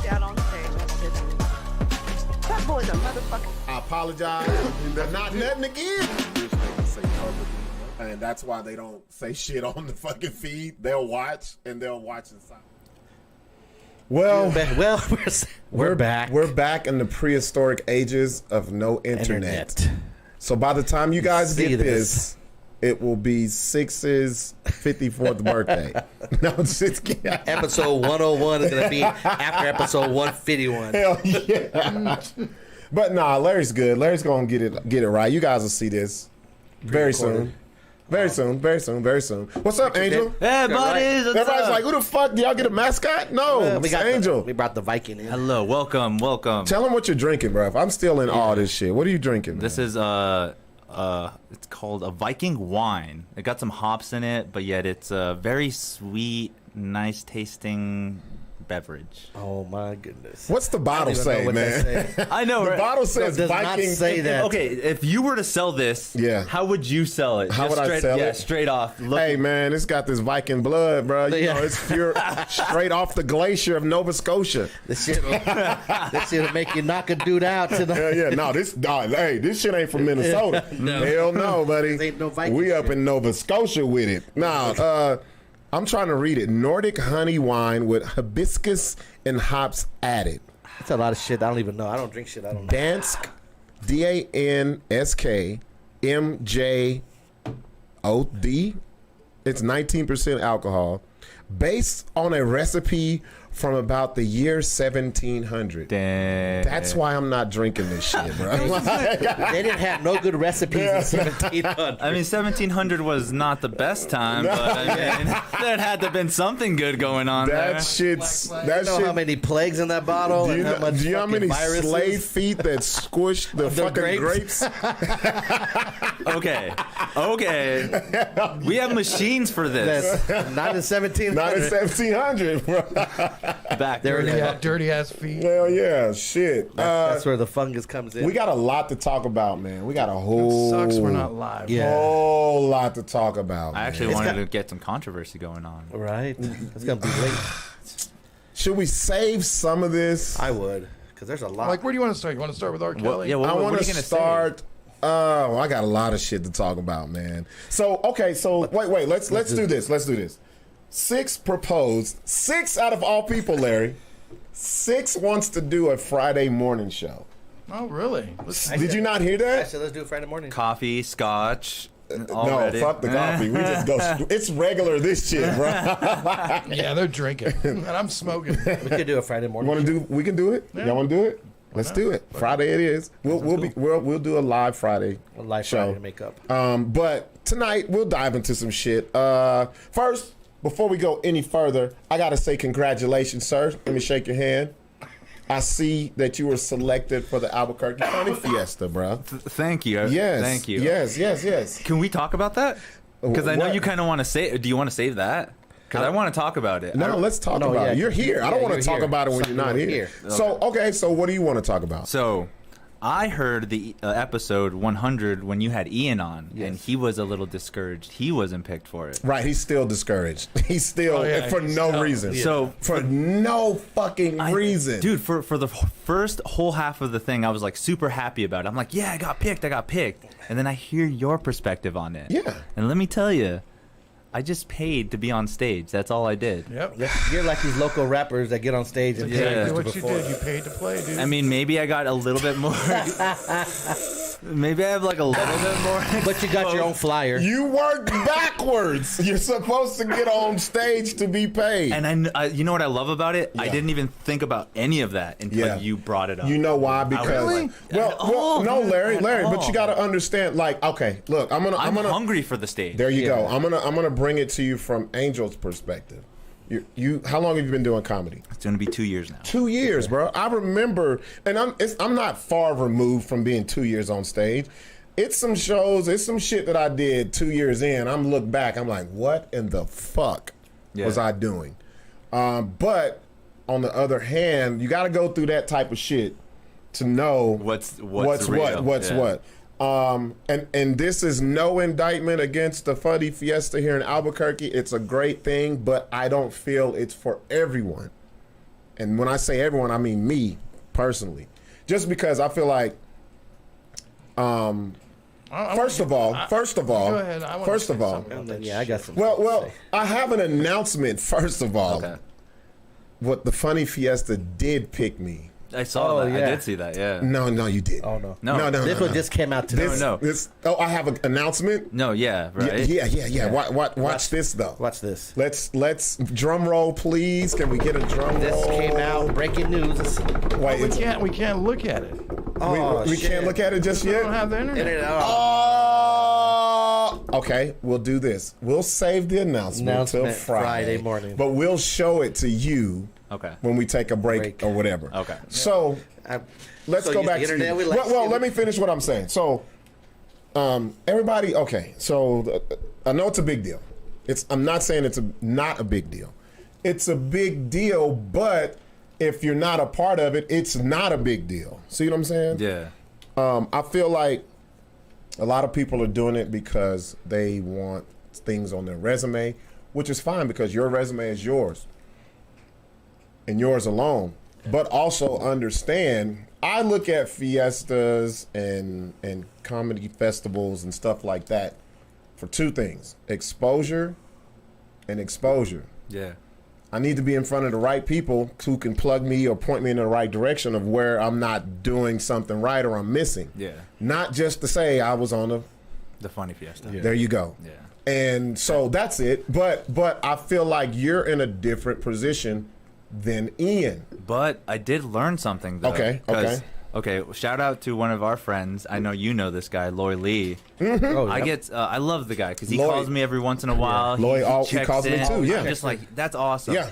Out on stage. That boy's a motherfucker. I apologize. They're not letting again. And that's why they don't say shit on the fucking feed. They'll watch and they'll watch inside. Well, we're back. We're back in the prehistoric ages of no internet. So by the time you guys get this, it will be Sixx's 54th birthday. No, just kidding. Episode 101 is going to be after episode 151. Hell yeah. But nah, Larry's good. Larry's going to get it right. You guys will see this very soon. Very soon. What's up, Angel? Hey, buddies. Everybody's like, who the fuck? Do y'all get a mascot? No, it's Angel. We brought the Viking in. Hello, welcome. Tell them what you're drinking, bro. I'm still in all this shit. What are you drinking, man? This is it's called a Viking wine. It got some hops in it, but yet it's a very sweet, nice tasting beverage. Oh my goodness. What's the bottle say, man? I know, The right? bottle says does Viking. not say that. Okay, if you were to sell this, how would you sell it? How Just would I straight, sell it? Straight off. Hey, man, it's got this Viking blood, bro. You know, it's pure, straight off the glacier of Nova Scotia. This shit will make you knock a dude out. To the Hell yeah. No, this shit ain't from Minnesota. No. Hell no, buddy. This ain't no Viking we up shit. in Nova Scotia with it. Nah, I'm trying to read it. Nordic honey wine with hibiscus and hops added. That's a lot of shit. I don't even know. I don't drink shit. I don't know. Dansk, DANSK, MJOD. It's 19% alcohol, based on a recipe from about the year 1700. Damn. That's why I'm not drinking this shit, bro. They didn't have no good recipes in 1700. I mean, 1700 was not the best time, but I mean, there had to have been something good going on there. That shit's. You That know shit. how many plagues in that bottle? Do you and know, how much do you know how fucking many viruses? slave feet that squished the fucking grapes? Okay. We have machines for this. That's not in 1700. Not in 1700, bro. Back There it is. Dirty ass feet. Hell yeah, shit. That's where the fungus comes in. We got a lot to talk about, man. We got a whole. Sucks we're not live. Yeah. Whole lot to talk about. I man. actually wanted to get some controversy going on. Right. It's gonna be late. Should we save some of this? I would, because there's a lot. Like, where do you want to start? You want to start with R. Kelly? Yeah, I what want are to you gonna start. Oh, I got a lot of shit to talk about, man. So okay, so wait. Let's do this. Let's do this. Sixx proposed. Sixx out of all people, Larry. Sixx wants to do a Friday morning show. Oh, really? Did you not hear I that? said, let's do it Friday morning. Coffee, scotch. No, already. fuck the coffee. We just go. It's regular this shit, bro. Yeah, they're drinking, and I'm smoking. We could do a Friday morning. We can do it. Y'all want to do it? Let's do it. Friday it is. We'll do a live Friday A live show. Friday to make up. But tonight we'll dive into some shit. First, before we go any further, I gotta say congratulations, sir. Let me shake your hand. I see that you were selected for the Albuquerque County Fiesta, bro. Thank you. Yes. Thank you. Yes. Can we talk about that? Because I know What? you kind of want to say. Do you want to save that? Because I want to talk about it. No, let's talk about it. You're here. I don't want to talk about it when you're not here. So, okay, so what do you want to talk about? So, I heard the episode 100 when you had Ian on, and he was a little discouraged. He wasn't picked for it. Right, he's still discouraged. He's still, for no reason. So for no fucking reason. Dude, for the first whole half of the thing, I was like super happy about it. I'm like, yeah, I got picked. And then I hear your perspective on it. Yeah. And let me tell you, I just paid to be on stage. That's all I did. Yep. You're like these local rappers that get on stage and Yeah. Do what you did. You paid to play, dude. I mean, maybe I got a little bit more. Maybe I have like a little bit more. But you got your own flyer. You worked backwards. You're supposed to get on stage to be paid. And you know what I love about it? I didn't even think about any of that until you brought it up. You know why? Because Really? no, Larry, but you got to understand. Like, okay, look, I'm gonna hungry for the stage. There you go. I'm gonna bring it to you from Angel's perspective. You how long have you been doing comedy? It's gonna be 2 years now. 2 years, bro. I remember, and I'm not far removed from being 2 years on stage. It's some shows, it's some shit that I did 2 years in. I'm look back, I'm like, what in the fuck was I doing? But on the other hand, you got to go through that type of shit to know What's what. real. What. And this is no indictment against the Funny Fiesta here in Albuquerque. It's a great thing, but I don't feel it's for everyone. And when I say everyone, I mean me personally. Just because I feel like, first of all, Go ahead. I wanna say something about that Yeah, I got some. well, I have an announcement. First of all, Okay. what the Funny Fiesta did pick me. I saw that. yeah. I did see that. Yeah. No, you didn't. Oh no. No. no. This one just came out today. No. I have an announcement. No. Yeah. Right. Yeah. Watch this though. Watch this. Let's drum roll, please. Can we get a drum This roll? came out. Breaking news. Wait, We can't look at it. Oh, we shit. can't look at it just We yet. don't have the internet. Okay, we'll do this. We'll save the announcement until Friday morning. but we'll show it to you Okay. when we take a break. Or whatever. Okay. So let's So go use back the to internet, you. we like Well, to- let me finish what I'm saying. So, everybody, okay. So I know it's a big deal. I'm not saying it's not a big deal. It's a big deal, but if you're not a part of it, it's not a big deal. See what I'm saying? Yeah. I feel like a lot of people are doing it because they want things on their resume, which is fine because your resume is yours and yours alone. But also understand, I look at fiestas and comedy festivals and stuff like that for two things: exposure and exposure. Yeah. I need to be in front of the right people who can plug me or point me in the right direction of where I'm not doing something right or I'm missing. Yeah. Not just to say I was on The Funny Fiesta. there you go. Yeah. And so that's it. But I feel like you're in a different position than Ian. But I did learn something though. Okay, 'cause- Okay. Shout out to one of our friends. I know you know this guy, Loy Lee. Oh, I love the guy because he Lloyd. calls me every once in a while. Lloyd, he checks calls me in. too, yeah. I'm just like, that's awesome. Yeah.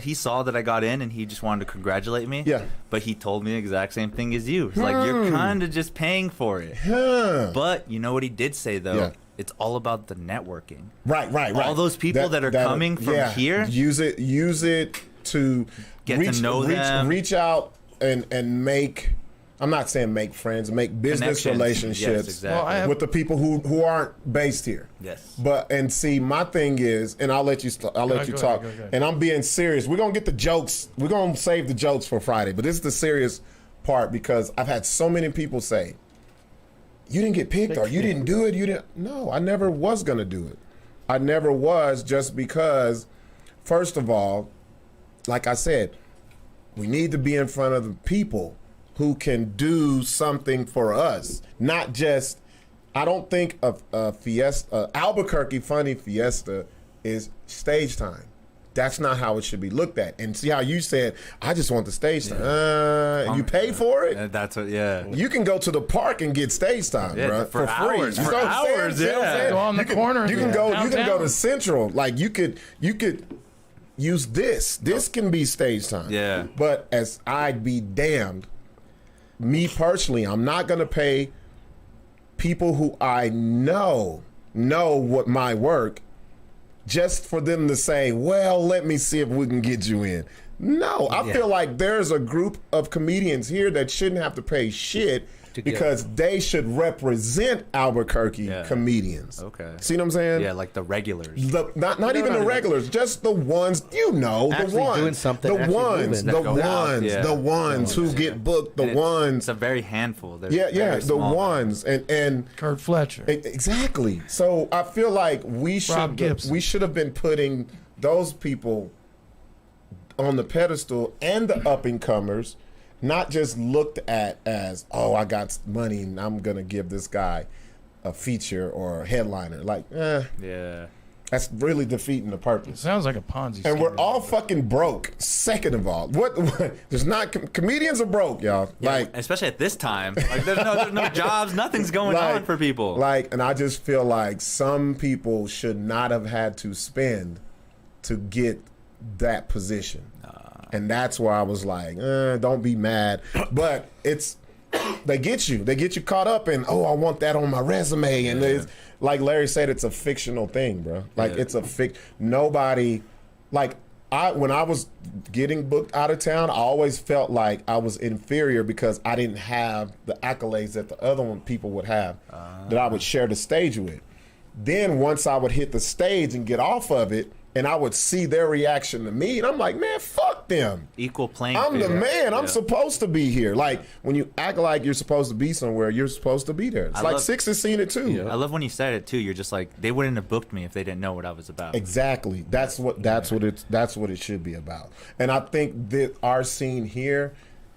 He saw that I got in and he just wanted to congratulate me. Yeah. But he told me the exact same thing as you. He's like, you're kind of just paying for it. Huh. But you know what he did say though? Yeah. It's all about the networking. Right. All those people that are coming from here? Use it to Get to know them. Reach out and make. I'm not saying make friends, make business Connections. relationships Yes, exactly. Well, with the people who aren't based here. Yes. But and see, my thing is, and I'll let you ahead, talk. go ahead. And I'm being serious. We're gonna get the jokes. We're gonna save the jokes for Friday. But this is the serious part because I've had so many people say, "You didn't get picked, or you didn't do it. You didn't." No, I never was gonna do it. I never was, just because. First of all, like I said, we need to be in front of the people who can do something for us, not just. I don't think a Fiesta, Albuquerque Funny Fiesta, is stage time. That's not how it should be looked at. And see how you said, I just want the stage time. And you pay for it. That's what. Yeah. You can go to the park and get stage time, Yeah, bro, for free. hours, You for know what I'm saying? hours, See what I'm yeah. saying? Go on the corner You can go. You can go downtown. to Central. Like you could use this. This can be stage time. Yeah. But as I'd be damned, me personally, I'm not gonna pay people who I know what my work just for them to say, well, let me see if we can get you in. No, I feel like there's a group of comedians here that shouldn't have to pay shit because they should represent Albuquerque comedians. Okay. See what I'm saying? Yeah, like the regulars. Not even the regulars, just the ones the Actually ones, doing something, the actually ones, moving. the That go out, ones, yeah. the ones who get booked, the And ones. It's a very handful. They're Yeah, very the small. ones, and Kurt Fletcher. exactly. So I feel like we Gibson. should have been putting those people on the pedestal and the up and comers, not just looked at as, oh, I got money and I'm gonna give this guy a feature or a headliner. Like, Yeah. that's really defeating the purpose. Sounds like a Ponzi scheme. And we're all fucking broke. Second of all, what there's not comedians are broke, y'all. Like, Especially at this time. Like there's no jobs, nothing's going on for people. and I just feel like some people should not have had to spend to get that position. And that's why I was like, don't be mad. But they get you caught up in, oh, I want that on my resume. And it's, like Larry said, it's a fictional thing, bro. Like it's nobody, like when I was getting booked out of town, I always felt like I was inferior because I didn't have the accolades that the other people would have that I would share the stage with. Then once I would hit the stage and get off of it, and I would see their reaction to me, and I'm like, man, fuck them. Equal playing I'm field. the man. I'm Yeah. supposed to be here. Like, when you act like you're supposed to be somewhere, you're supposed to be there. It's I like love- Sixx has seen it too. I love when you said it too. You're just like, they wouldn't have booked me if they didn't know what I was about. Exactly. That's what it should be about. And I think that our scene here,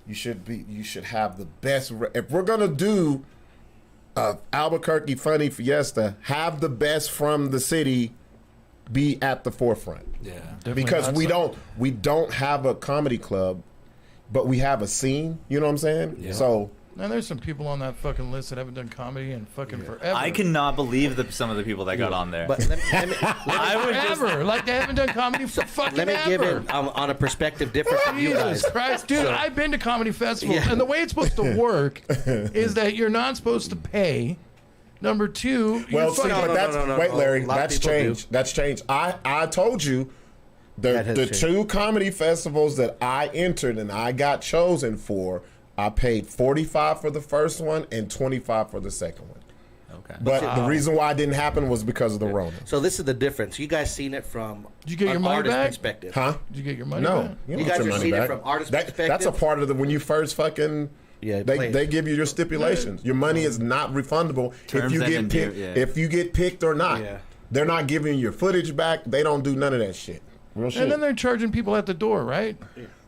you should have the best. If we're gonna do Albuquerque Funny Fiesta, have the best from the city be at the forefront. Yeah. Because we don't have a comedy club, but we have a scene. You know what I'm saying? Yeah. So Now there's some people on that fucking list that haven't done comedy in fucking forever. I cannot believe some of the people that got on there. But let me I would just. Ever. Like they haven't done comedy for fucking let me ever. give it on a perspective different from you guys. Jesus Christ, dude! I've been to comedy festivals, Yeah. and the way it's supposed to work is that you're not supposed to pay. Number two, well, you're see, fucking, but that's wait, Larry, A lot of that's people do. changed. That's changed. I told you That has the changed. 2 comedy festivals that I entered and I got chosen for, I paid $45 for the first one and $25 for the second one. Okay. But the reason why it didn't happen was because of the Rona. So this is the difference. You guys seen it from Did you get your an money artist back? perspective. Huh? Did you get your money No, back? you, don't You get guys your are money seeing it back. from artist That's a perspective? part of when you first fucking. Yeah, They give you your stipulations. Your money is not refundable Terms if you and get endear- picked. yeah. If you get picked or not, Yeah. they're not giving you your footage back. They don't do none of that shit. Real shit. And then they're charging people at the door, right?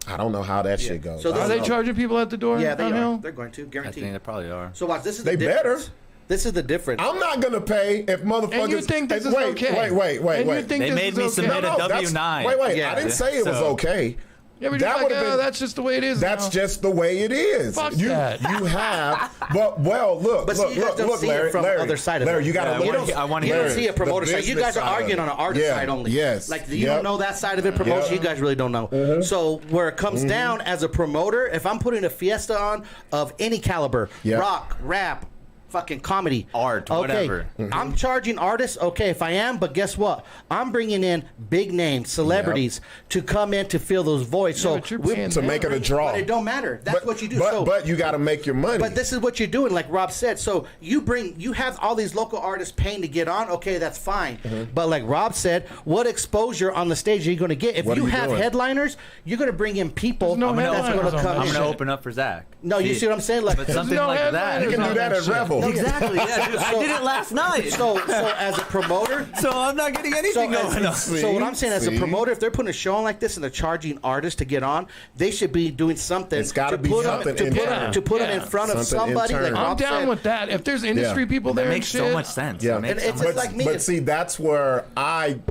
I don't know how that shit goes. So I Are don't they know. charging people at the door? Yeah, they on are. Hill? They're going to I guarantee. think they probably are. So watch. This is They the better. difference. This is the difference. I'm not gonna pay if motherfuckers. And you think this is wait, okay? Wait, And you wait. think They this made is me okay? submit a that's- W-9. Wait, Yeah. I didn't say it was So- okay. Yeah, but That you're like, would've been- that's just the way it is. That's now. just the way it is. Fuck you that. you have, but look, But see, you guys don't look, see it Larry, from the Larry, other side of Larry, it. you gotta Yeah, look. I wanna- I wanna You hear don't it. see a promoter The side. You guys business are side of arguing it. on an artist Yeah, side only. yes. Like you Yep. don't know that side of it. Promotion, Yep. you guys really don't know. So where it comes down as a promoter, if I'm putting a fiesta on of any caliber, Yep. rock, rap, fucking comedy, Art, okay, whatever. I'm charging artists. Okay, if I am, but guess what? I'm bringing in big names, celebrities to come in to fill those voids. So but you're we- paying To make it a draw. but it don't matter. That's what you do. But, So- but you got to make your money. but this is what you're doing, like Rob said. So you have all these local artists paying to get on. Okay, that's fine. But like Rob said, what exposure on the stage are you going to get? If What are you you have doing? headliners, you're going to bring in people There's no that's headliners going to on come. that I'm in. gonna open up for Zach. No, you see what I'm saying? Like But something no like that. headliners you can on do that at shit. Revel. Exactly. Yeah, dude. I did it last night. So as a promoter. So I'm not getting anything going on. So what I'm saying, as a See? promoter, if they're putting a show on like this and they're charging artists to get on, they should be doing something. It's gotta to be put something them, internal. to put them in Yeah. front of Something somebody. Like internal. I'm Rob down said. with that. If there's industry Yeah. people That there, makes and so shit, much sense. Yeah, It makes And so it's much like me. But see, that's where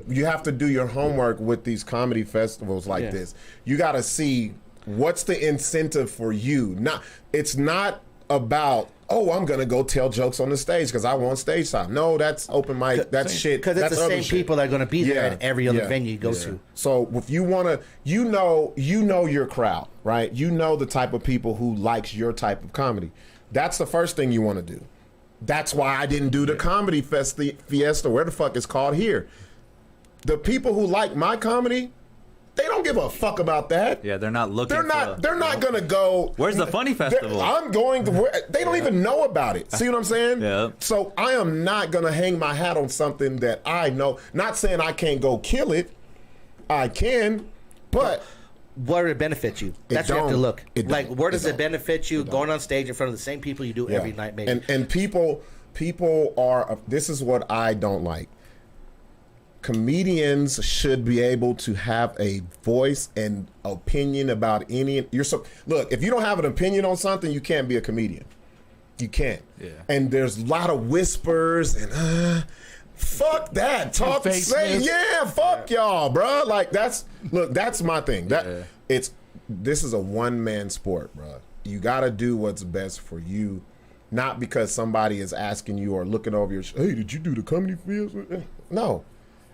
you have to do your homework with these comedy festivals like Yeah. this. You got to see what's the incentive for you. It's not about, oh, I'm gonna go tell jokes on the stage because I want stage time. No, that's open mic. That's shit. Because it's That's the other same shit. people that are going to be there Yeah, at every other yeah, venue you go yeah. to. So if you want to, you know your crowd, right? You know the type of people who likes your type of comedy. That's the first thing you want to do. That's why I didn't do the comedy fiesta, where the fuck it's called here. The people who like my comedy, they don't give a fuck about that. Yeah, they're not looking. They're not gonna go. Where's the funny festival? I'm going to. They don't even know about it. See what I'm saying? Yeah. So I am not gonna hang my hat on something that I know. Not saying I can't go kill it. I can, but Where it benefits you? That's what you have to don't. look. It Like, don't. where does It it don't. benefit you going on stage in front of the same people you do every night, maybe? And people are. This is what I don't like. Comedians should be able to have a voice and opinion about any. Look. If you don't have an opinion on something, you can't be a comedian. You can't. Yeah. And there's a lot of whispers and. Fuck that. Talk. Say Two-facedness. yeah. Fuck y'all, bro. Like that's my thing. This is a one-man sport, bro. You got to do what's best for you, not because somebody is asking you or looking over your. Hey, did you do the comedy field? No.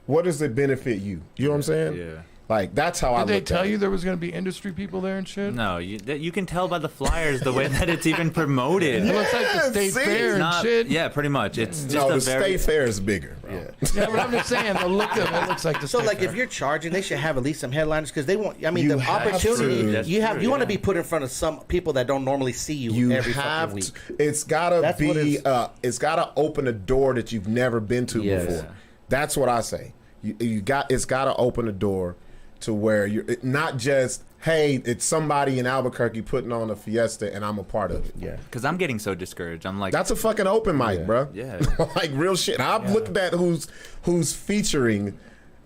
What does it benefit you? You know what I'm saying? Yeah. Like that's how I Did they looked tell at you it. there was going to be industry people there and shit? No, you can tell by the flyers the way that it's even promoted. It looks like the Yeah, state see? fair and Not, shit. yeah, pretty much. It's just No, a the very state fair is bigger, bro. Yeah, but I'm just saying, the look of it looks like the So state like fair. if you're charging, they should have at least some headliners because they want. I mean, You the have opportunity to. That's you have. true, You want to yeah. be put in front of some people that don't normally see you, You every have fucking to. week. It's gotta That's what be. it's- It's gotta open a door that you've never been to Yes. before. That's what I say. It's gotta open a door to where you're not just, hey, it's somebody in Albuquerque putting on a fiesta and I'm a part of it. Yeah. because I'm getting so discouraged. I'm like, That's a fucking open mic, bro. Yeah. Like real shit. I've looked at who's featuring,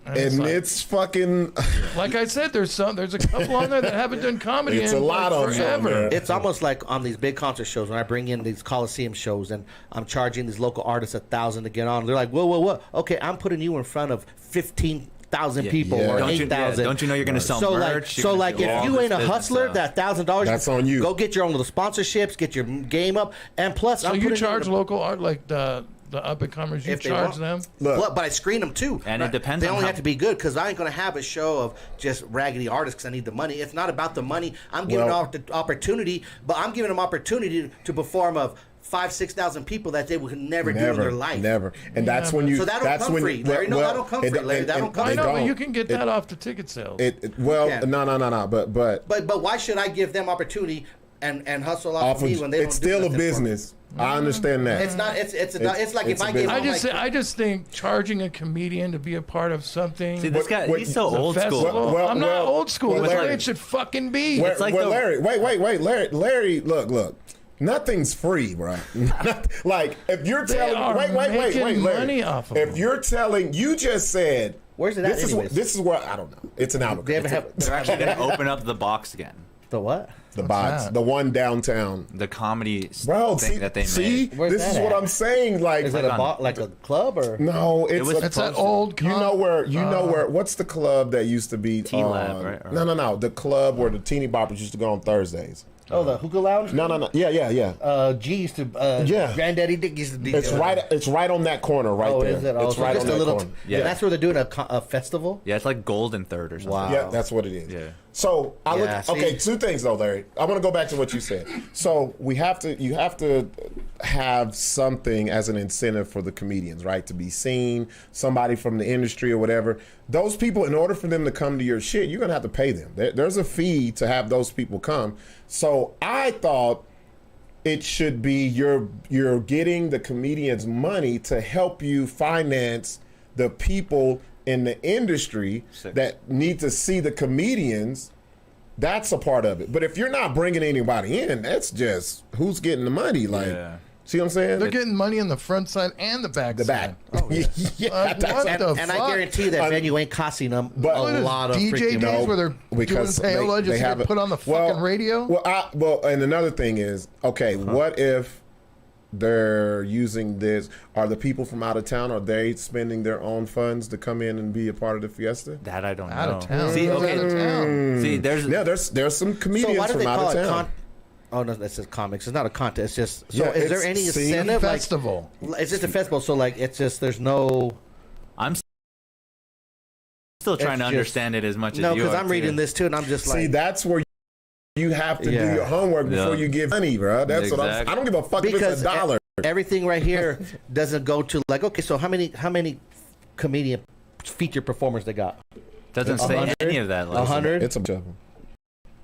it's and like- it's fucking. Like I said, there's a couple on there that haven't done comedy It's in a lot like of them on forever. there. It's almost like on these big concert shows when I bring in these Coliseum shows and I'm charging these local artists $1,000 to get on. They're like, whoa. Okay, I'm putting you in front of 15,000 people Yeah. or don't you, 8,000. don't you know you're going to sell So merch? like, You're so gonna like, do all if you this ain't a business hustler, stuff. that $1,000, That's on you. Go get your own little sponsorships, get your game up, and plus, So I'm you putting charge in a- local art like the up and comers. You If they charge want. them. Look. But I screen them too. And it depends They on only how- have to be good because I ain't gonna have a show of just raggedy artists because I need the money. It's not about the money. I'm giving Well- them the opportunity, but I'm giving them opportunity to perform of 5,000-6,000 people that they would never do in their life. Never. And that's Yeah, when but- you. So that don't that's come when free, Larry. No, that don't come free, Larry. That don't come I They know, but don't. you can get that off the ticket sales. Well, You can. no. But But why should I give them opportunity and hustle off off of me of, when they it's don't do still a nothing for me? business. I understand that. It's not. It's like it's if a I gave. business. them, I just think charging a comedian to be a part of something. See, this guy, What- he's so the old festival, school. Well, I'm not well, old school. well, That's the way Larry- it should fucking be. Where- It's like well, the- Larry, wait, Larry, look. Nothing's free, bro. Like if you're They telling, are wait, making Larry. money off of if them. you're telling, you just said, Where's it at this is anyways? this is where I don't know. It's an Albuquerque. They ever have They're actually going to open up the box again. the what? the box, that? the one downtown. The comedy Bro, thing see, that they see? made. Where's This that is what at? I'm saying. Like, Is it like a club or? no, it's was- a, It's that old. you know where what's the club that used to be T-Lab, right? Or- No, the club where the teeny boppers used to go on Thursdays. Oh, the hookah lounge. No, yeah. G used to. Yeah. Granddaddy Dick used to. DJ It's right on that corner right Oh, there. is it? Oh, It's so right just on a that little. corner. Yeah. That's where they're doing a festival. Yeah, it's like Golden Third or something. Wow. Yeah, that's what it is. Yeah. So I Yeah, look. see? Okay, two things though, Larry. I want to go back to what you said. So you have to have something as an incentive for the comedians, right? To be seen, somebody from the industry or whatever. Those people, in order for them to come to your shit, you're gonna have to pay them. There's a fee to have those people come. So I thought it should be you're getting the comedians money to help you finance the people in the industry Sick. that need to see the comedians. That's a part of it. But if you're not bringing anybody in, that's just who's getting the money. Like, Yeah. see what I'm saying? They're getting money on the front side and the back the side. back. yeah, Like, that's what it. the And I fuck? guarantee that venue ain't costing them But- a What is lot of DJ freaking. days where they're because doing payola just to have get it- put on the well, fucking radio? Well, and another thing is, okay, what if they're using this? Are the people from out of town, are they spending their own funds to come in and be a part of the fiesta? That I don't Out know. of town. See, Who's okay. out of town? See, there's Yeah, there's some So comedians why do they from out call of it town. Oh no, that says comics. It's not a contest. It's just. So Yeah, is there it's- any see? incentive? Like, Festival. it's just a festival. So like, it's just there's no. I'm still trying to just- understand it as much No, as you because are. I'm reading too. this too, and I'm just See, like. that's where you have to Yeah. do your homework before Yeah. you give money, bro. That's what Exactly. I don't give a fuck if Because it's $1. everything right here doesn't go to like, okay, so how many comedian feature performers they got? Doesn't say 100? any of that. Like, 100? It's a bunch of them.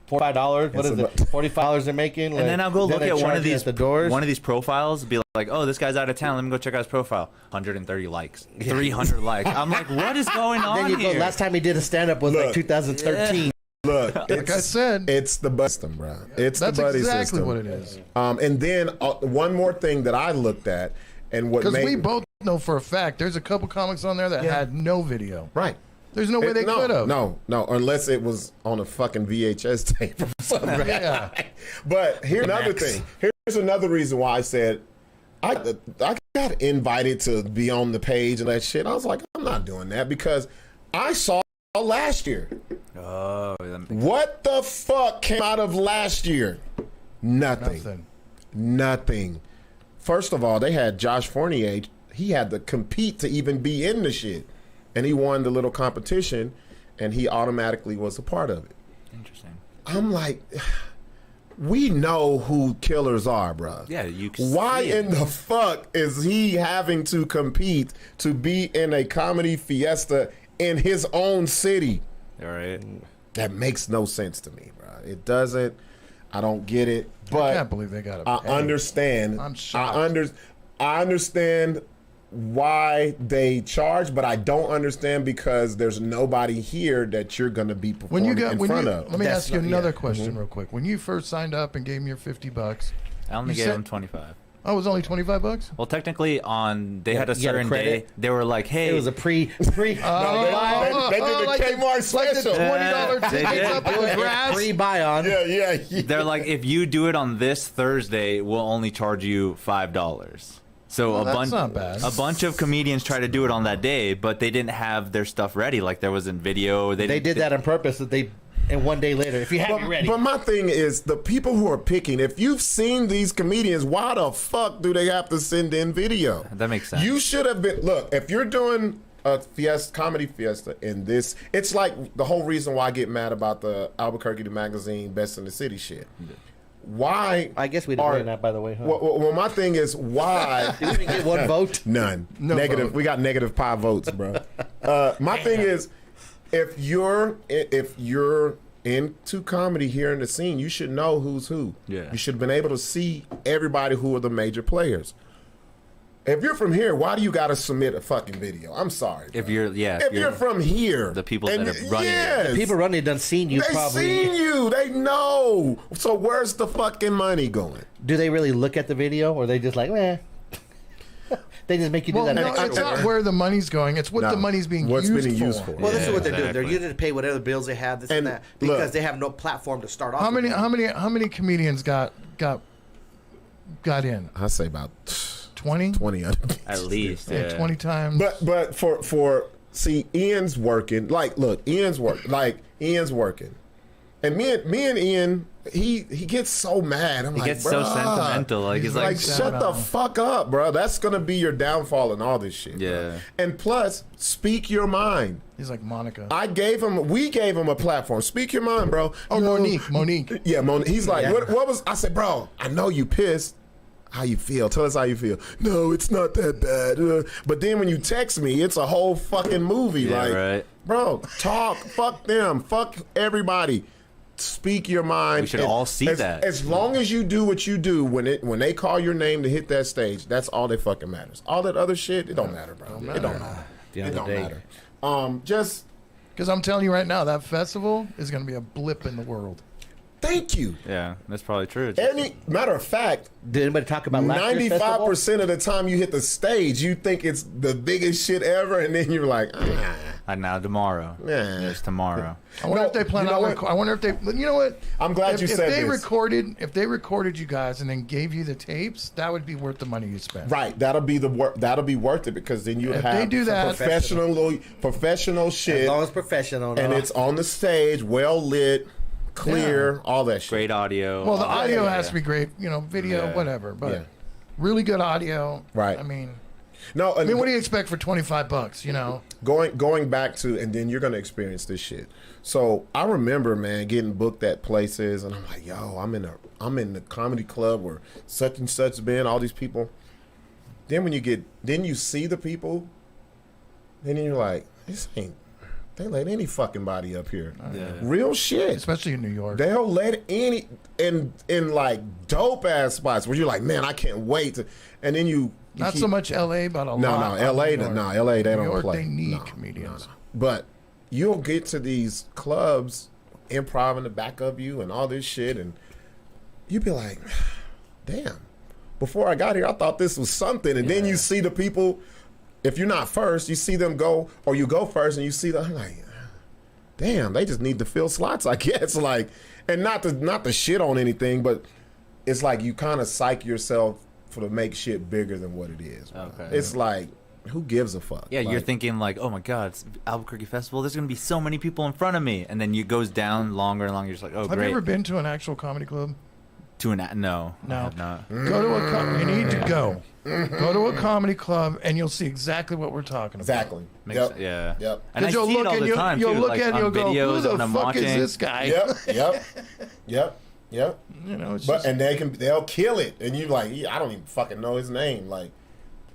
$45. What It's is a it? $45 they're making. Like, And then I'll go look they're at one of charging these at the doors. one of these profiles, be like, oh, this guy's out of town. Let me go check out his profile. 130 likes, 300 likes. I'm like, what is going on Then you go. here? Last time he did a stand up was like Look. 2013. Look, Like I said, it's the system, bro. It's that's the buddy exactly system. what it is. And then one more thing that I looked at, and what Because made we both know for a fact there's a couple comics on there that had no video. right. There's no way they could have. No, unless it was on a fucking VHS tape or something. Yeah. But here's another thing. Here's another reason why I said I got invited to be on the page and that shit. I was like, I'm not doing that because I saw last year. Oh, What the fuck came out of last year? Nothing. First of all, they had Josh Fournier. He had to compete to even be in the shit. And he won the little competition. and he automatically was a part of it. Interesting. I'm like, we know who killers are, bro. Yeah, you. Why see it. in the fuck is he having to compete to be in a comedy fiesta in his own city? All right. That makes no sense to me, bro. It doesn't. I don't get it. I But can't believe they got to I understand. I'm shocked. I understand why they charge, but I don't understand because there's nobody here that you're going to be performing in front of. Let me That's ask you not- another yeah. question real quick. When you first signed up and gave me your $50, I only You gave said- him 25. oh, it was only $25? Well, technically, they had a you got a certain day. credit? They were like, "Hey, It was a pre. No, they did the Kmart special. $20 They tickets did. up in the grass. Pre buy on. yeah. They're like, if you do it on this Thursday, we'll only charge you $5. So Well, a that's bunch, not bad. a bunch of comedians tried to do it on that day, but they didn't have their stuff ready. Like there wasn't video. They did that on purpose. And one day later, if you have it ready. But my thing is, the people who are picking, if you've seen these comedians, why the fuck do they have to send in video? That makes sense. You should have been, look, if you're doing a comedy fiesta in this, it's like the whole reason why I get mad about the Albuquerque the Magazine Best in the City shit. Why? I guess we didn't win that, by the way. Huh? Well, my thing is, why? Did we even get one vote? None. No Negative. vote. We got -5 votes, bro. My thing is, if you're into comedy here in the scene, you should know who's who. Yeah. You should have been able to see everybody who are the major players. If you're from here, why do you got to submit a fucking video? I'm sorry. If bro. you're, yeah, If you're from here, the people and- that are running it. yes, People running done seen you they probably. seen you. They know. So where's the fucking money going? Do they really look at the video, or they just like, eh? They just make you do Well, that. no, extra it's work. not where the money's going. It's what No. the money's being What's used being for. used for. Well, this is Yeah, what they're doing. exactly. They're using it to pay whatever bills they have, this and, And that, because look- they have no platform to start off. How many? with. How many comedians got in? I say about 20? 20 other At least, Yeah, yeah. 20 times. But for see, Ian's working. Like, look, Ian's working, and me and Ian, he gets so mad. I'm He like, gets so "Bruh." sentimental. Like he's Like, like, shut the fuck up, bro. That's gonna be your downfall and all this shit. bro. Yeah. And plus, speak your mind. He's like Monica. We gave him a platform. Speak your mind, bro. Oh, You know- Monique. Yeah, Monique. He's like, Yeah. what was? I said, bro, I know you pissed. How you feel? Tell us how you feel. No, it's not that bad. But then when you text me, it's a whole fucking movie. Yeah, like, right. bro, talk. Fuck them. Fuck everybody. Speak your mind. We should And all see that. As long as you do what you do when they call your name to hit that stage, that's all that fucking matters. All that other shit, it don't matter, bro. It don't matter. The It other don't day. matter. Just Because I'm telling you right now, that festival is going to be a blip in the world. thank you. yeah, that's probably true. Matter of fact, Did anybody talk about last year's festival? 95% of the time you hit the stage, you think it's the biggest shit ever, and then you're like, And now tomorrow. Yeah. There's tomorrow. I wonder No, if they plan you know on. what? I wonder if they. You know what? I'm glad you said if they this. If they recorded you guys and then gave you the tapes, that would be worth the money you spent. Right, that'll be worth it because then you If have they do that- professional As shit, long as professional. and no. it's on the stage, well lit, clear, all that shit. Great audio. Well, the audio yeah, has to be great. You know, video, Yeah. whatever. But Yeah. really good audio. Right. I mean, No, and what do you expect for $25? You know. going back to, and then you're gonna experience this shit. So I remember, man, getting booked at places, and I'm like, yo, I'm in the comedy club where such and such been, all these people. Then you see the people, then you're like, they let any fucking body up here. Yeah. Real shit. Especially in New York. They'll let any in like dope ass spots where you're like, man, I can't wait to, and then you Not keep- so much LA, but a lot. no, of LA, New York. no, LA, they New don't York, play. They need No, comedians. no. But you'll get to these clubs, improv in the back of you, and all this shit, and you'd be like, damn. Before I got here, I thought this was something, and then you see the people. If you're not first, you see them go, or you go first, and you see them. I'm like, damn, they just need to fill slots, I guess. Like, and not to shit on anything, but it's like you kind of psych yourself to make shit bigger than what it is. Bro. Okay. It's like, who gives a fuck? Yeah, you're Like, thinking like, oh my God, it's Albuquerque Festival. There's gonna be so many people in front of me, and then it goes down longer and longer. You're just like, oh Have great. you ever been to an actual comedy club? No. I No. have not. Go to a you need to go. Go to a comedy club and you'll see exactly what we're talking about. Exactly. Makes- Yeah. Yep. And I Because you'll see it look all and the you'll, time you'll too, look like at it and on you'll go, who videos the when I'm fuck is watching. this guy? Yep. You know, it's But just, and they'll kill it, and you like, yeah, I don't even fucking know his name. Like,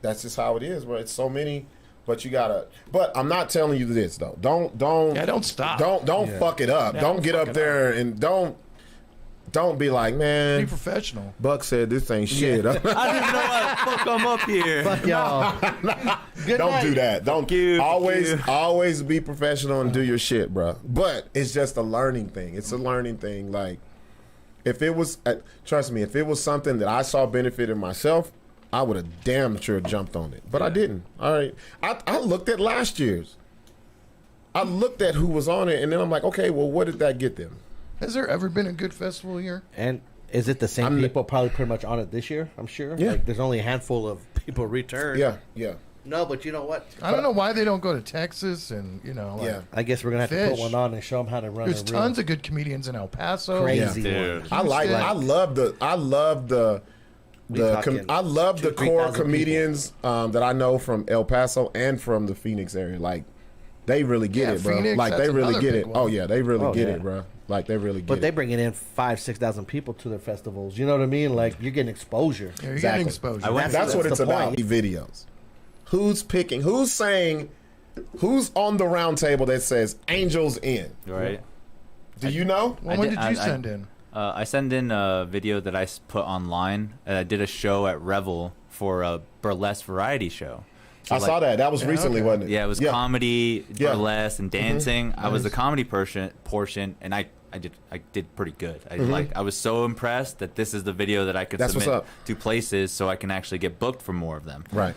that's just how it is. Where it's so many, but you gotta. But I'm not telling you this though. Don't stop. Don't fuck it up. Yeah, don't get fuck up it there and don't be like, be man. professional. Buck said this ain't shit. I didn't know what the fuck I'm up here. Fuck y'all. Good Don't night. do that. Don't always be professional and do your shit, bro. But it's just a learning thing. It's a learning thing. Like, if it was, trust me, if it was something that I saw benefited myself, I would have damn sure jumped on it. But I didn't. All right. I looked at last year's. I looked at who was on it, and then I'm like, okay, well, what did that get them? Has there ever been a good festival here? And is it the same people probably pretty much on it this year? I'm sure. Yeah. Like, there's only a handful of people return. Yeah. No, but you know what? I don't know why they don't go to Texas and, you know, like, Yeah. I guess we're gonna have to Fish. put one on and show them how to run. there's a tons of good comedians in El Paso. crazy Dude. ones. I love the talking I love the 2,000-3,000 core comedians that I know from El Paso and from the Phoenix area. Like, they really get Yeah, it, bro. Phoenix, Like, they that's really another get big it. one. Oh yeah, they really Oh, get yeah. it, bro. Like, they really get But it. they bringing in 5,000-6,000 people to their festivals. You know what I mean? Like, you're getting exposure. Yeah, you're Exactly. getting exposure. I went- That's what That's it's the about. point. Videos. Who's picking? Who's saying? Who's on the round table that says Angel's in? Right. Do you know? Well, when did- did you send in? I send in a video that I put online. I did a show at Revel for a burlesque variety show. So, I saw that. That was recently, okay. wasn't it? Yeah, it was comedy, Yeah. burlesque, and dancing. I was the Nice. comedy portion, and I did pretty good. I was so impressed that this is the video that I could That's what's submit up. to places so I can actually get booked for more of them. Right.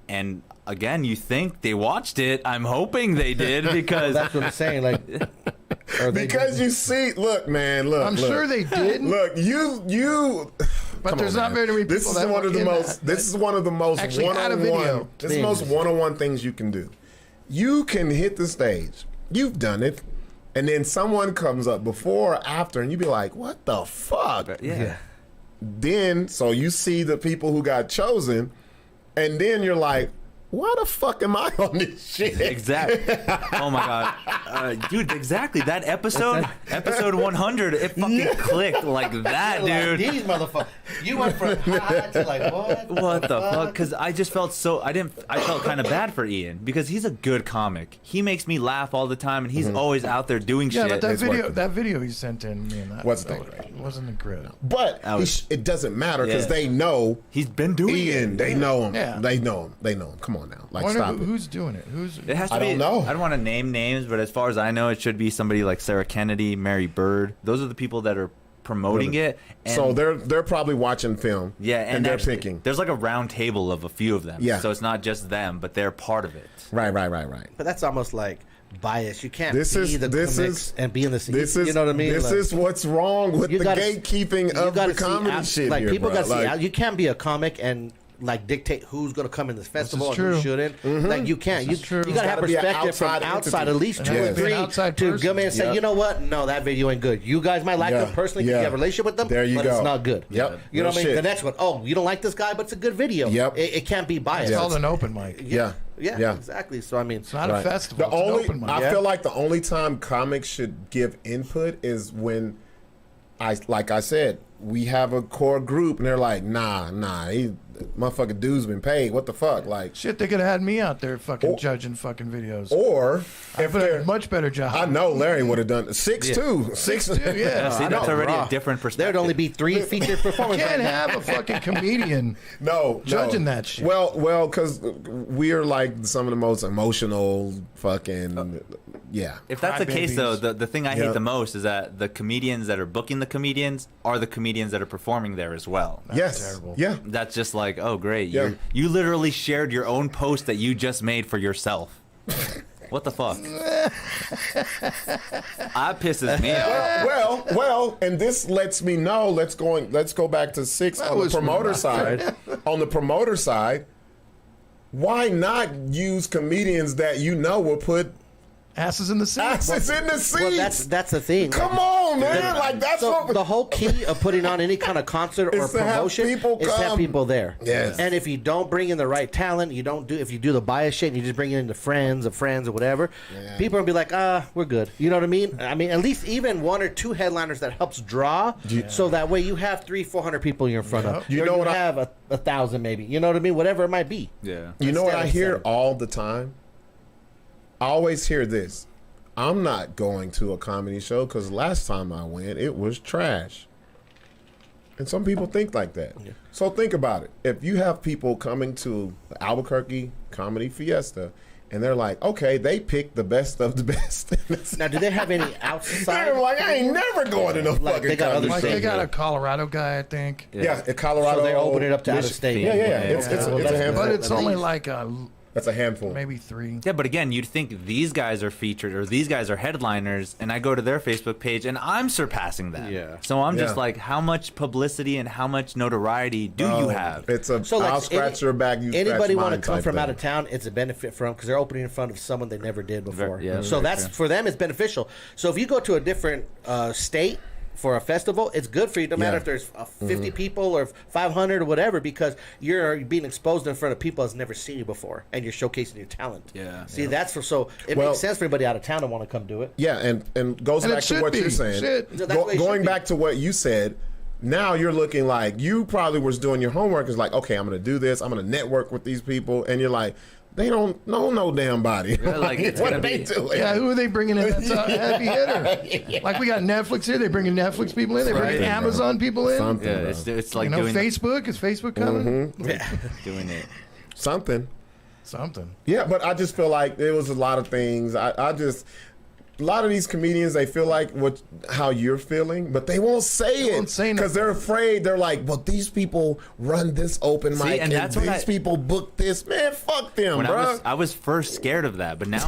And again, you think they watched it? I'm hoping they did because That's what I'm saying. Like, or they Because you see, look, man, look. I'm look. sure they did. Look, you. But Come there's on, not man. very many This people is that one of the in most. that- This is one of the most actually had a one-on-one. video. This is the most one-on-one things you can do. You can hit the stage. You've done it, and then someone comes up before or after, and you be like, "What the fuck?" yeah. Then, so you see the people who got chosen, and then you're like, why the fuck am I on this shit? Exactly. Oh my god, dude! Exactly that episode 100. It fucking clicked like that, Like, dude. these motherfuckers. You went from high to like what? What the fuck? Because I just felt so. I felt kind of bad for Ian because he's a good comic. He makes me laugh all the time, and he's always out there doing Yeah, shit. but It's working. that video he sent in, man, Wasn't that great. wasn't incredible. But That was- it doesn't matter because Yeah. they know He's been doing Ian. it. They know him. Yeah. They know him. They know him. Come on now. Like, Wonder stop it. who's doing it? Who's It has to I be. don't know. I don't want to name names, but as far as I know, it should be somebody like Sarah Kennedy, Mary Bird. Those are the people that are promoting it. And So they're probably watching film. yeah, and they're actually, picking. There's like a round table of a few of them. Yeah. So it's not just them, but they're part of it. Right. But that's almost like bias. You can't This be is- the this comics is- and be in the scene. This is you know what I mean? This Like, is what's wrong with you the gotta- gatekeeping you of the gotta see comedy out- shit like here, people bro. got to see Like, out. You can't be a comic and like dictate who's going to come in this festival and true. who shouldn't. Like you can't. This is true. You got to have gotta be an perspective from outside outside entity. at least And two that or would be an three outside to person. come in and say, Yep. you know what? No, that video ain't good. You guys might like Yeah. them personally because Yeah. you have a relationship with them, There you but go. it's not good. Yep. You know what I Real mean? shit. The next one, oh, you don't like this guy, but it's a good video. Yep. It can't be biased. It's called an open mic. yeah. Yeah, exactly. So I mean, It's not Right. a festival. The it's only an open mic. I feel like the only time comics should give input is when like I said, we have a core group and they're like, nah, motherfucking dude's been paid. What the fuck? Like, Shit, they could have had me out there fucking judging fucking videos. or I if would have they're a much better job. I know Larry would have done Sixx too. Sixx too, yeah. See, I that's know, already raw. a different perspective. there'd only be 3 featured You performances. can't have a fucking comedian No, judging no. that shit. Well, because we're like some of the most emotional fucking yeah. If that's the case, though, Crybabies. the thing I Yeah. hate the most is that the comedians that are booking the comedians are the comedians that are performing there as well. Yes. terrible. Yeah. That's just like, oh, great. Yeah. You literally shared your own post that you just made for yourself. What the fuck? That pisses me off. Well, and this lets me know. Let's go back to Sixx That on the was promoter rough, side. On the promoter side, why not use comedians that you know will put Asses in the seat. Asses in the seats. Well, that's the thing. Come on, man. Like that's So what the whole key of putting on any kind of concert or Is to have promotion people is to have come. people there. Yes. And if you don't bring in the right talent, if you do the bias shit and you just bring in the friends of friends or whatever, people will be like, we're good. You know what I mean? I mean, at least even one or two headliners that helps draw, so that way you have 300-400 people you're in front of. You Or know what I- have 1,000 maybe. You know what I mean? Whatever it might be. Yeah. You know what I Instead of hear 7. all the time? I always hear this. I'm not going to a comedy show because last time I went, it was trash. And some people think like that. Yeah. So think about it. If you have people coming to the Albuquerque Comedy Fiesta, and they're like, okay, they picked the best of the best. Now, do they have any outside? They're like, I ain't never going to no Like, fucking they got comedy other Like show. they got a Colorado guy, I think. Yeah, in Colorado. So they open it up to out of state. Yeah. It's Well, a that's handful. But it's At only least. like That's a handful. maybe 3. Yeah, but again, you'd think these guys are featured or these guys are headliners, and I go to their Facebook page and I'm surpassing that. Yeah. So I'm just Yeah. like, how much publicity and how much notoriety do you have? It's a So, like, I'll scratch your back, you scratch anybody want to mine come type from out thing. of town, it's a benefit for them because they're opening in front of someone they never did before. Yeah, so very that's true. for them, it's beneficial. So if you go to a different state for a festival, it's good for you. No matter Yeah. if there's 50 people or 500 or whatever, because you're being exposed in front of people that's never seen you before, and you're showcasing your talent. Yeah. See, that's so it Well- makes sense for anybody out of town to want to come do it. Yeah, and goes And it back to should what be. you're saying. Shit. So that's what it should Going be. back to what you said, now you're looking like you probably was doing your homework. Is like, okay, I'm going to do this. I'm going to network with these people, and you're like, they don't know no damn body. Yeah, like, it's what gonna are they be- doing? Yeah, who are they bringing in? That's a heavy hitter. Like we got Netflix here. They bringing Netflix people in. They bringing Something, bro. Amazon people in. Something, Yeah, bro. it's like You know, doing Facebook. Is Facebook coming? doing it. Something. Something. Yeah, but I just feel like there was a lot of things. A lot of these comedians, they feel like how you're feeling, but they won't say won't it say because they're afraid. They're like, well, these people run this open mic, and that's what these people book this. Man, fuck them, When bro. I was first scared of that, but now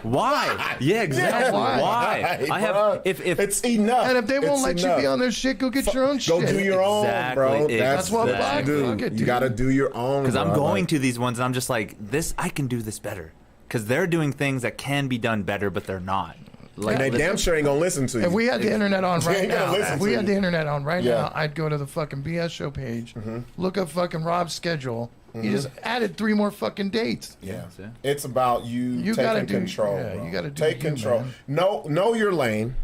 why? Yeah, exactly. Why? I have bruh. if it's enough. And if they won't It's let you enough. be on their shit, go get your own shit. Go do your own, bro. Exactly. That's what what black you do. fuck it, You dude. got to do your own. because I'm bro. going Like, to these ones and I'm just like, this I can do this better because they're doing things that can be done better, but they're not. Like and they damn sure ain't gonna listen to you. If we had the internet on right ain't gonna now, listen if we to had you. the internet on right Yeah. now, I'd go to the fucking BS show page, look up fucking Rob's schedule. You just added 3 more fucking dates. Yeah, Yeah. it's about you gotta taking do- control. yeah, bro. you gotta do take you, control. man. Know your lane,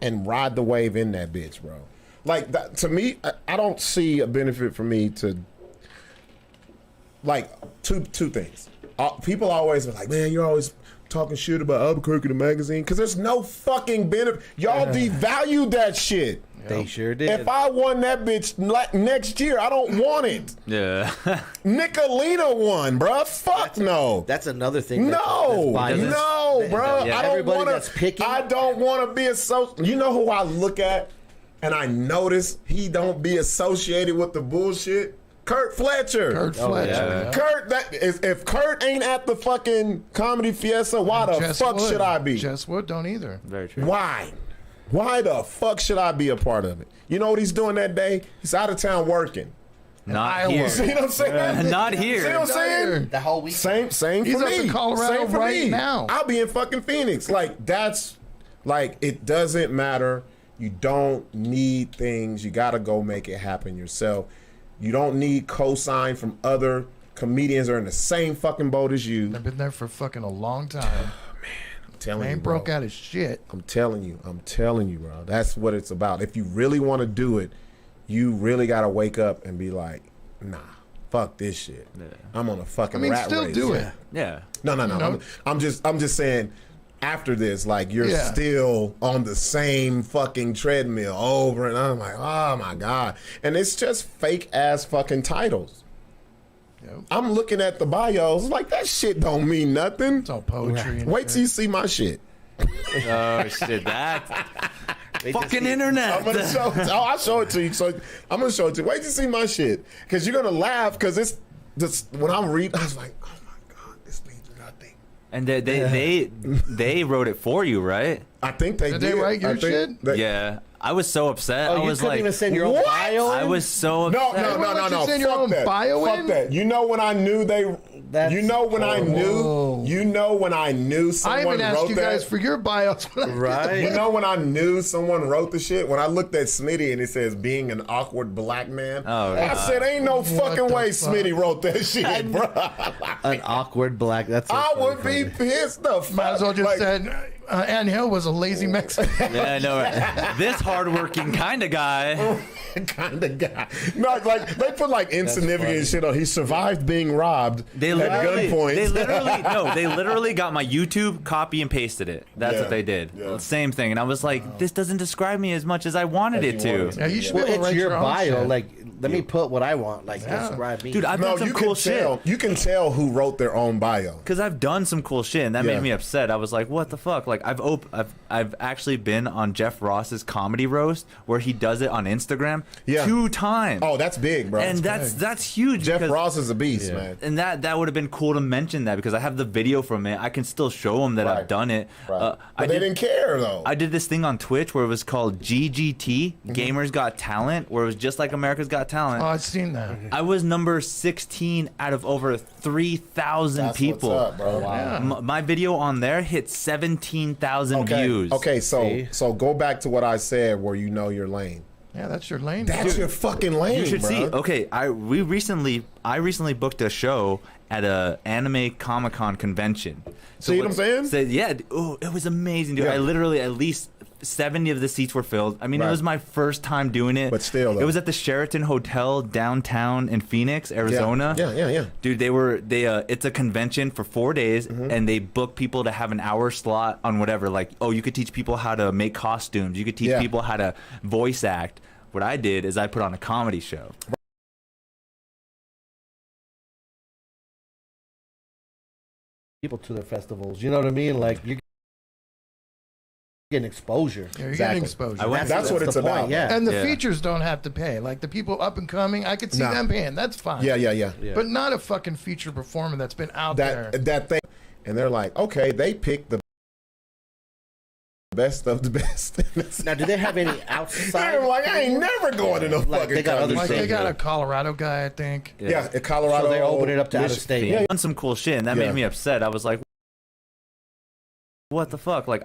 and ride the wave in that bitch, bro. Like that, to me, I don't see a benefit for me to like two things. People always are like, man, you're always talking shit about Albuquerque the magazine because there's no fucking benefit. Y'all devalued that shit. They sure did. If I won that bitch next year, I don't want it. yeah. Nicolina won, bruh. Fuck no. That's another thing. No, biased. no, bro. Yeah. I don't Everybody want that's picking- I don't want to be associated. You know who I look at, and I notice he don't be associated with the bullshit. Kurt Fletcher. Kurt Fletcher. yeah. yeah. Kurt, if Kurt ain't at the fucking comedy fiesta, why the Jess fuck Wood. should I be? Jess Wood don't either. Very true. Why? Why the fuck should I be a part of it? You know what he's doing that day? He's out of town working. Not Iowa. here. See what I'm saying? Not See what here. I'm saying? The whole week. Same He's for up me. in Colorado Same for right me. now. I'll be in fucking Phoenix. Like that's like it doesn't matter. You don't need things. You gotta go make it happen yourself. You don't need cosign from other comedians that are in the same fucking boat as you. I've been there for fucking a long time. I'm telling Man you, bro. broke out his shit. I'm telling you, bro. That's what it's about. If you really want to do it, you really gotta wake up and be like, nah, fuck this shit. I'm on a fucking I mean, rat still race. do it. Yeah. No. know? I'm just saying. After this, like you're Yeah. still on the same fucking treadmill over, and I'm like, oh my god, and it's just fake ass fucking titles. Yep. I'm looking at the bios like that shit don't mean nothing. It's all poetry. And Wait shit. till you see my shit. Oh shit! That They just fucking need- internet. I'm gonna show. I'll show it to you. So I'm gonna show it to you. Wait to see my shit, because you're gonna laugh. Because it's just when I'm reading, I was like, oh my god, this means nothing. And they wrote it for you, right? I think they Did did. they write your I think shit? they- Yeah. I was so upset. Oh, I you was couldn't like, even send your own What? bio in? I was so No, upset. no, no, no, Why no. would you send your Fuck own that. bio Fuck in? that. You know when I knew they. That's You know when I knew. Whoa. You know when I knew I someone even asked wrote you that. guys for your bios. Right. You know when I knew someone wrote the shit? When I looked at Smitty and it says being an awkward black man. Oh, I God. said, ain't no fucking the way fuck? Smitty wrote that shit, bro. An awkward black. That's. So I funny would for be me. pissed the fuck. Might as well just like, said Angel was a lazy Mexican. Yeah, I know. Right? This hardworking kind of guy. kind of guy. No, like they put like insignificant shit on. He survived being robbed They at literally, gunpoint. they literally got my YouTube, copy and pasted it. That's Yeah, what they did. yeah. Same thing, and I was like, this doesn't describe me as much as I wanted it you to. wanted. Yeah, you should Well, be able to it's write your own bio. shit. Like, let me put what I want. Like, Yeah. describe me. Dude, I've no, done some you cool can tell. shit. You can tell who wrote their own bio. Because I've done some cool shit, and that Yeah. made me upset. I was like, "What the fuck?" Like, I've actually been on Jeff Ross's comedy roast where he does it on Instagram 2 times. Oh, that's big, bro. and that's huge. Jeff because- Ross is a beast, man. And that would have been cool to mention that because I have the video from it. I can still show them that Right. I've done it. Right. But they didn't care though. I did this thing on Twitch where it was called GGT, Gamers Got Talent, where it was just like America's Got Talent. Oh, I've seen that. I was number 16 out of over 3,000 That's people. what's up, bro. Yeah. My video on there hit 17,000 views. Okay, See? so go back to what I said where you know your lane. Yeah, that's your lane. That's your fucking lane, You should bro. see. Okay, I recently booked a show at a anime Comic-Con convention. See what I'm saying? Yeah, it was amazing, dude. Yeah. I literally at least 70 of the seats were filled. I mean, Right. it was my first time doing it. But still, though. it was at the Sheraton Hotel downtown in Phoenix, Arizona. Yeah. Dude, it's a convention for 4 days, and they book people to have an hour slot on whatever. Like, you could teach people how to make costumes. You could teach Yeah. people how to voice act. What I did is I put on a comedy show. People to their festivals. You know what I mean? Like, you're getting exposure. Yeah, you're Exactly. getting exposure. I went- That's what it's the point, about. Yeah. and the Yeah. features don't have to pay. Like the people up and coming, I could see Nah. them paying. That's fine. Yeah. Yeah. But not a fucking feature performer that's been out there. That thing, and they're like, okay, they picked the best of the best. Now, do they have any outside? They're like, I ain't never going to no Like, fucking they got other comedy Like show. they got a Colorado guy, I think. Yeah, in Colorado. So they're opening it up to out of Mich- state. Yeah, I've done some cool shit, and that Yeah. made me upset. I was like, what the fuck? Like,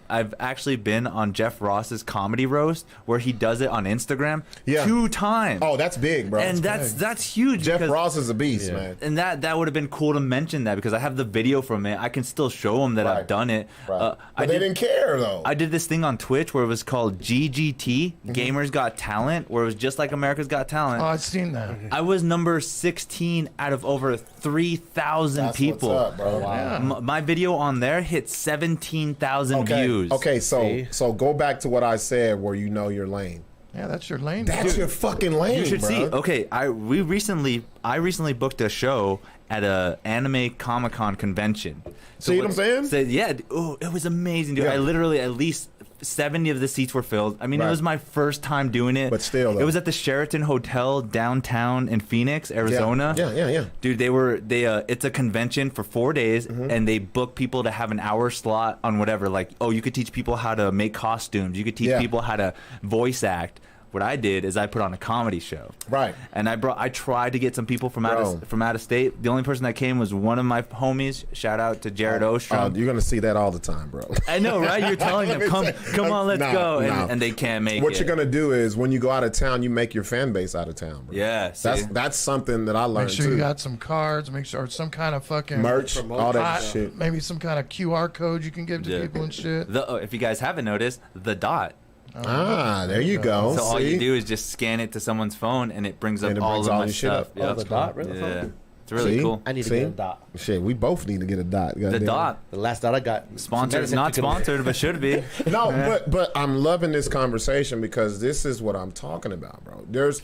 I've actually been on Jeff Ross's comedy roast where he does it on Instagram 2 times. Oh, that's big, bro. and that's huge. Jeff because- Ross is a beast, man. And that would have been cool to mention that because I have the video from it. I can still show them that Right. I've done it. Right. But they didn't care though. I did this thing on Twitch where it was called GGT, Gamers Got Talent, where it was just like America's Got Talent. Oh, I've seen that. I was number 16 out of over 3,000 That's people. what's up, bro. Yeah. My video on there hit 17,000 views. Okay, See? so go back to what I said where you know your lane. Yeah, that's your lane. That's your fucking lane, You should bro. see. Okay, I recently booked a show at a anime Comic-Con convention. See what I'm saying? It was amazing, dude. Yeah. I literally at least 70 of the seats were filled. I mean, Right. it was my first time doing it. But still, though. it was at the Sheraton Hotel downtown in Phoenix, Arizona. Yeah. Dude, it's a convention for 4 days, and they book people to have an hour slot on whatever. Like, you could teach people how to make costumes. You could teach Yeah. people how to voice act. What I did is I put on a comedy show. Right. And I tried to get some people from out of state. The only person that came was one of my homies. Shout out to Jared Ostrom. You're gonna see that all the time, bro. I know, right? You're telling them, come on, let's Nah, go, nah. and they can't make What it. you're gonna do is when you go out of town, you make your fan base out of town, bro. Yeah, see? That's something that I learned Make sure too. you got some cards. Make sure or some kind of fucking Merch, all that hot- shit. Maybe some kind of QR code you can give to Yeah. people and shit. If you guys haven't noticed, the dot. There you go. So all you See? do is just scan it to someone's phone, and it brings up And it all brings of all my your shit stuff. up. Oh, Yep. the dot, really? Yeah, it's really See? cool. I need to See? get a dot. Shit, we both need to get a dot. The Goddamn. dot. The last dot I got. Sponsored, medicine not to con- sponsored, but should be. No, but I'm loving this conversation because this is what I'm talking about, bro. There's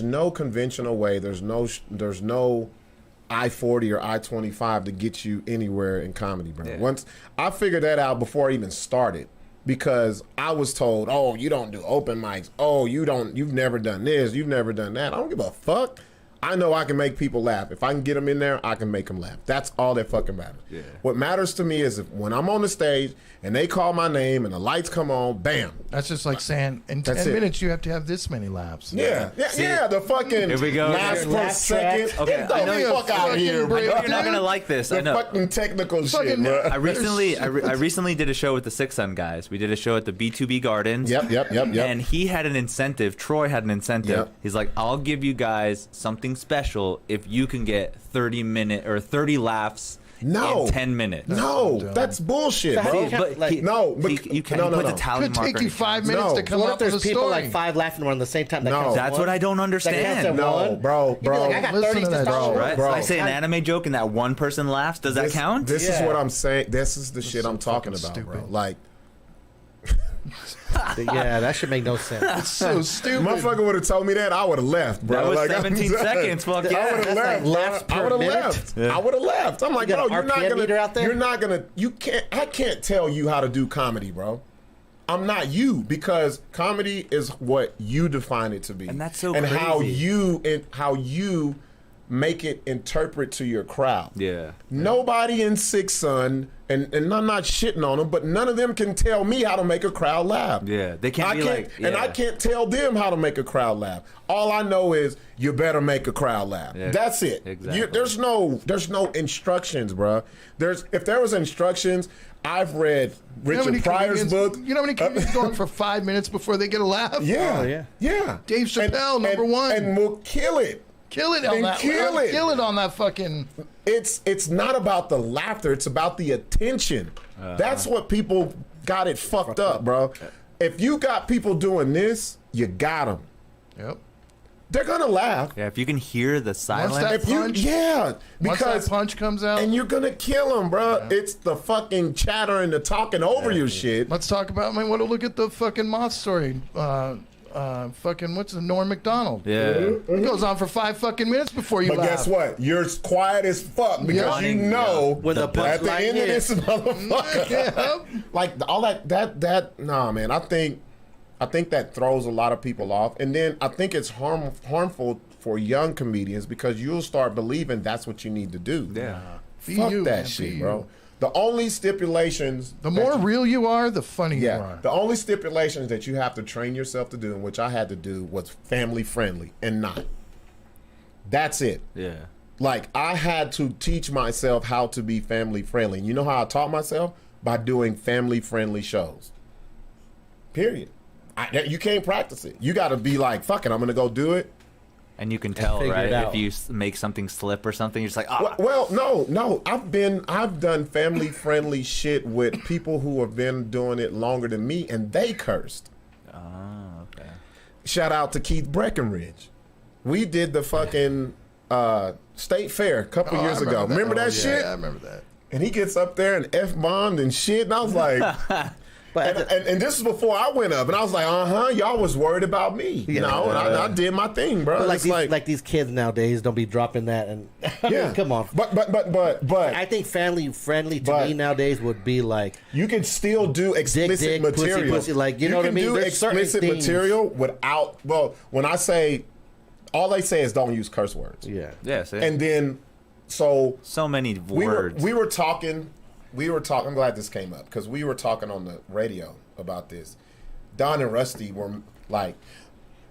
no conventional way. There's no I-40 or I-25 to get you anywhere in comedy, bro. Yeah. Once I figured that out before I even started, because I was told, "Oh, you don't do open mics. Oh, you've never done this. You've never done that." I don't give a fuck. I know I can make people laugh. If I can get them in there, I can make them laugh. That's all that fucking matters. Yeah. What matters to me is if when I'm on the stage and they call my name and the lights come on, bam. That's just like saying in 10 That's it. minutes you have to have this many laps. Yeah, the fucking Here we go. laughs Your per laugh second. track. Okay, Get I know the you- fuck out of here, fucking bro. break. You're not gonna like this. I The know. fucking technical shit, Fucking- bro. I recently did a show with the Sixx guys. We did a show at the B2B Gardens. Yep. And he had an incentive. Troy had an incentive. Yep. He's like, I'll give you guys something special if you can get 30 laughs No. in 10 minutes. No, dumb. that's bullshit, How do bro. you count, like- No, but you can no, put no. the tally Could marker. take and you it 5 counts. minutes No. to come What if up with a there's people story. like 5 laughing at the same time? That No. counts as That's one? what I don't That counts understand. as No, one? bro. You'd be like, I got Listen 30 to to that, start with. Right? Bro. So I say an anime joke and that one person laughs. Does that count? This is Yeah. what I'm saying. This is the shit so I'm talking fucking about, bro. stupid. Like, Yeah, that should make no sense. So stupid. motherfucker would have told me that, I would have left, bro. That was like, I'm 17 saying. seconds. Fuck I yeah. would have That's left. like laughs bro. I per would have minute? left. I would have left. I'm like, You got bro, an you're not RPM gonna. meter out there? You're not gonna. You can't. I can't tell you how to do comedy, bro. I'm not you because comedy is what you define it to be, And that's so and crazy. how you make it interpret to your crowd. Yeah. Nobody in Sixx, son, and I'm not shitting on them, but none of them can tell me how to make a crowd laugh. Yeah, they can't I be can't, like, and I yeah. can't tell them how to make a crowd laugh. All I know is you better make a crowd laugh. Yeah, That's it. exactly. There's no instructions, bro. If there was instructions, I've read You know how many Richard Pryor's comedians- book. You know how many comedians go on for 5 minutes before they get a laugh? Yeah, Oh, yeah. yeah. Dave Chappelle, number and, one. and will kill it. Kill it on And that. kill it. Kill it on that fucking. It's not about the laughter. It's about the attention. That's what people got it fucked up, bro. If you got people doing this, you got them. Yep. They're gonna laugh. Yeah, if you can hear the silence. that- If you, Punch. yeah, Once because that punch comes out. and you're gonna kill them, bro. It's the fucking chatter and the talking over your shit. Let's talk about. I mean, what? Look at the fucking moth story. Fucking what's the Norm Macdonald? Yeah. It goes on for 5 fucking minutes before you But laugh. guess what? You're quiet as fuck because Yeah. you know When the at the punchline end of hits. this motherfucker, Yep. like all that. Nah, man. I think that throws a lot of people off, and then I think it's harmful for young comedians because you'll start believing that's what you need to do. Yeah. Be Fuck you, that man, shit, be bro. you. The only stipulations. The that more you- real you are, the funnier you Yeah, are. the only stipulations that you have to train yourself to do, and which I had to do, was family friendly and not. That's it. Yeah. Like I had to teach myself how to be family friendly. You know how I taught myself? By doing family friendly shows. Period. You can't practice it. You got to be like, fuck it, I'm gonna go do it. And you can tell, figure right? it out. If you make something slip or something, you're just like, ah. Well, no. I've done family friendly shit with people who have been doing it longer than me, and they cursed. Oh, okay. Shout out to Keith Breckenridge. We did the fucking State Fair a couple Oh, years I ago. Remember that yeah, shit? I remember that. And he gets up there and F-bombed and shit, and I was like, But and this is before I went up, and I was like, y'all was worried about me, you know, and I did my thing, bro. like It's these kids nowadays don't be dropping that, and I yeah, mean, come on. but I think family friendly to But- me nowadays would be like you can still do explicit dick, pussy, material. pussy, like, you know what I can mean? do There's certain explicit things- material without. Well, when I say, all they say is don't use curse words. yeah. Yeah, see? And then, so so many we words. were talking. I'm glad this came up because we were talking on the radio about this. Don and Rusty were like,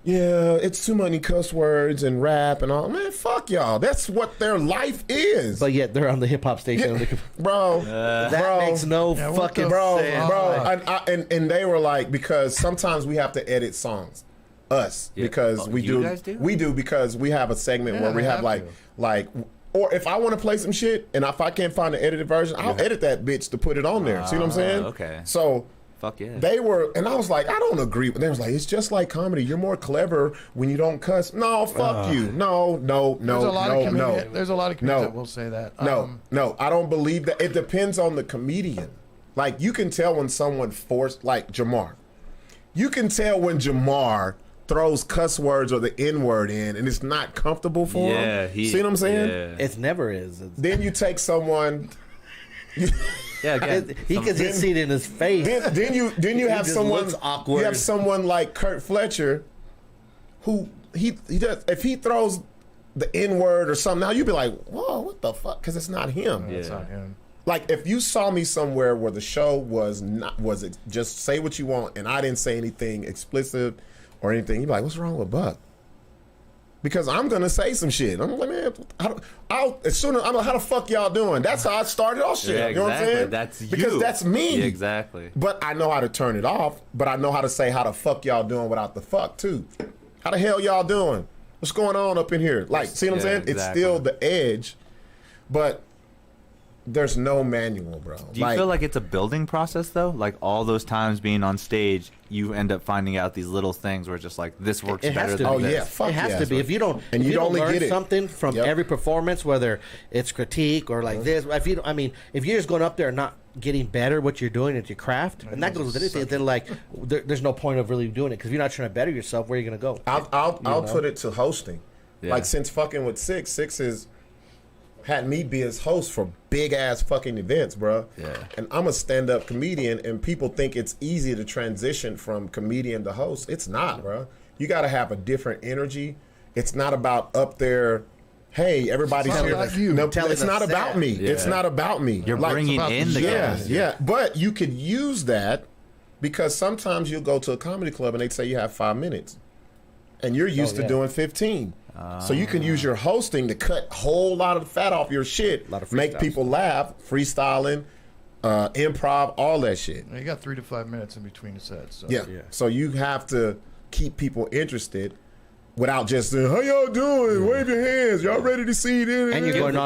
yeah, it's too many cuss words and rap and all. Man, fuck y'all. That's what their life is. But yet they're on the hip hop station. Yeah, bro, That makes no Yeah, what fucking the- bro, sense. bro. And they were like, because sometimes we have to edit songs. Us. Yeah. Because Oh, we you do. guys do? We do because we have a segment Yeah, where we they have have like or if I want to play some shit and if I can't find the edited version, I'll edit that bitch to put it on there. See what I'm saying? okay. So Fuck yeah. they were, and I was like, I don't agree. But they was like, it's just like comedy. You're more clever when you don't cuss. No, fuck you. No. There's a lot of no. comedians. There's a lot of comedians No. that will say that. No, I don't believe that. It depends on the comedian. Like, you can tell when someone forced, like Jamar. You can tell when Jamar throws cuss words or the N-word in and it's not comfortable for yeah, him. See what I'm saying? Yeah, It never is. It's- Then you take someone... yeah again. he can just see it in his face. then you have just someone looks awkward. You have someone like Kurt Fletcher, who he does, if he throws the N-word or something, now you'd be like, whoa, what the fuck? Because it's not him. It's not him. Like, if you saw me somewhere where the show was it just say what you want, and I didn't say anything explicit or anything, you'd be like, what's wrong with Buck? Because I'm gonna say some shit. I'm like, man, as soon as I'm like, how the fuck y'all doing? That's how I started off shit. Yeah, you know what I'm exactly. saying? That's you. Because that's me. Yeah, exactly. But I know how to turn it off. But I know how to say how the fuck y'all doing without the fuck too. How the hell y'all doing? What's going on up in here? Like, see what I'm saying? Exactly. It's still the edge, but there's no manual, bro. Do you feel like it's a building process though? Like all those times being on stage, you end up finding out these little things where it's just like this works It has better to than be. this. yeah, fuck It has yeah, to be. that's If you don't, and if you you don't only learn get it. something from Yep. every performance, whether it's critique or like this, if you, I mean, if you're just going up there and not getting better what you're doing at your craft, and that goes with anything, then like there's no point of really doing it because if you're not trying to better yourself, where are you going to go? I'll put it to hosting. Yeah. Like since fucking with Sixx is had me be his host for big ass fucking events, bro. Yeah. And I'm a stand up comedian, and people think it's easy to transition from comedian to host. It's not, bro. You got to have a different energy. It's not about up there. Hey, everybody's It's not here. about you. No, Telling it's us not about that. me. Yeah. It's not about me. You're Like, bringing about in the yeah, guys. yeah. But you could use that because sometimes you'll go to a comedy club and they say you have 5 minutes, and you're used to yeah. doing 15. So you can use your hosting to cut a whole lot of fat off your shit, Lot of make freestyles. people laugh, freestyling, improv, all that shit. You got 3 to 5 minutes in between the sets. So. Yeah. So you have to keep people interested without just saying, how y'all doing? Wave your hands. Y'all ready to see it? And you're going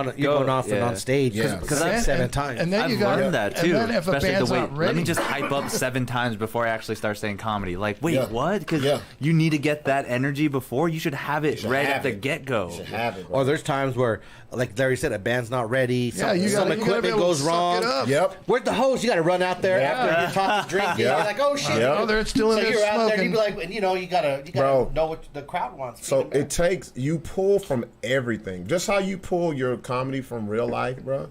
off and on stage Yeah. because And- 7 times. And then I've you got learned that too. And then if a especially band's the way. not ready, Let me just hype up 7 times before I actually start saying comedy. Like, wait, Yeah. what? Because Yeah. you need to get that energy before. You should have it should right have at the it. get go. You should have it, bro. or there's times where, like Larry said, a band's not ready. yeah, you some got to equipment goes wrong. Yep. Where's the hose? You got to run out there Yeah. after you talk, drinking. Yeah. You're like, oh shit! Yeah. Oh, they're still in So there you're out there, and smoking. you be like, and you gotta Bro. know what the crowd wants. So Feed them it takes, you pull from everything. Just how you pull your comedy from real life, bro.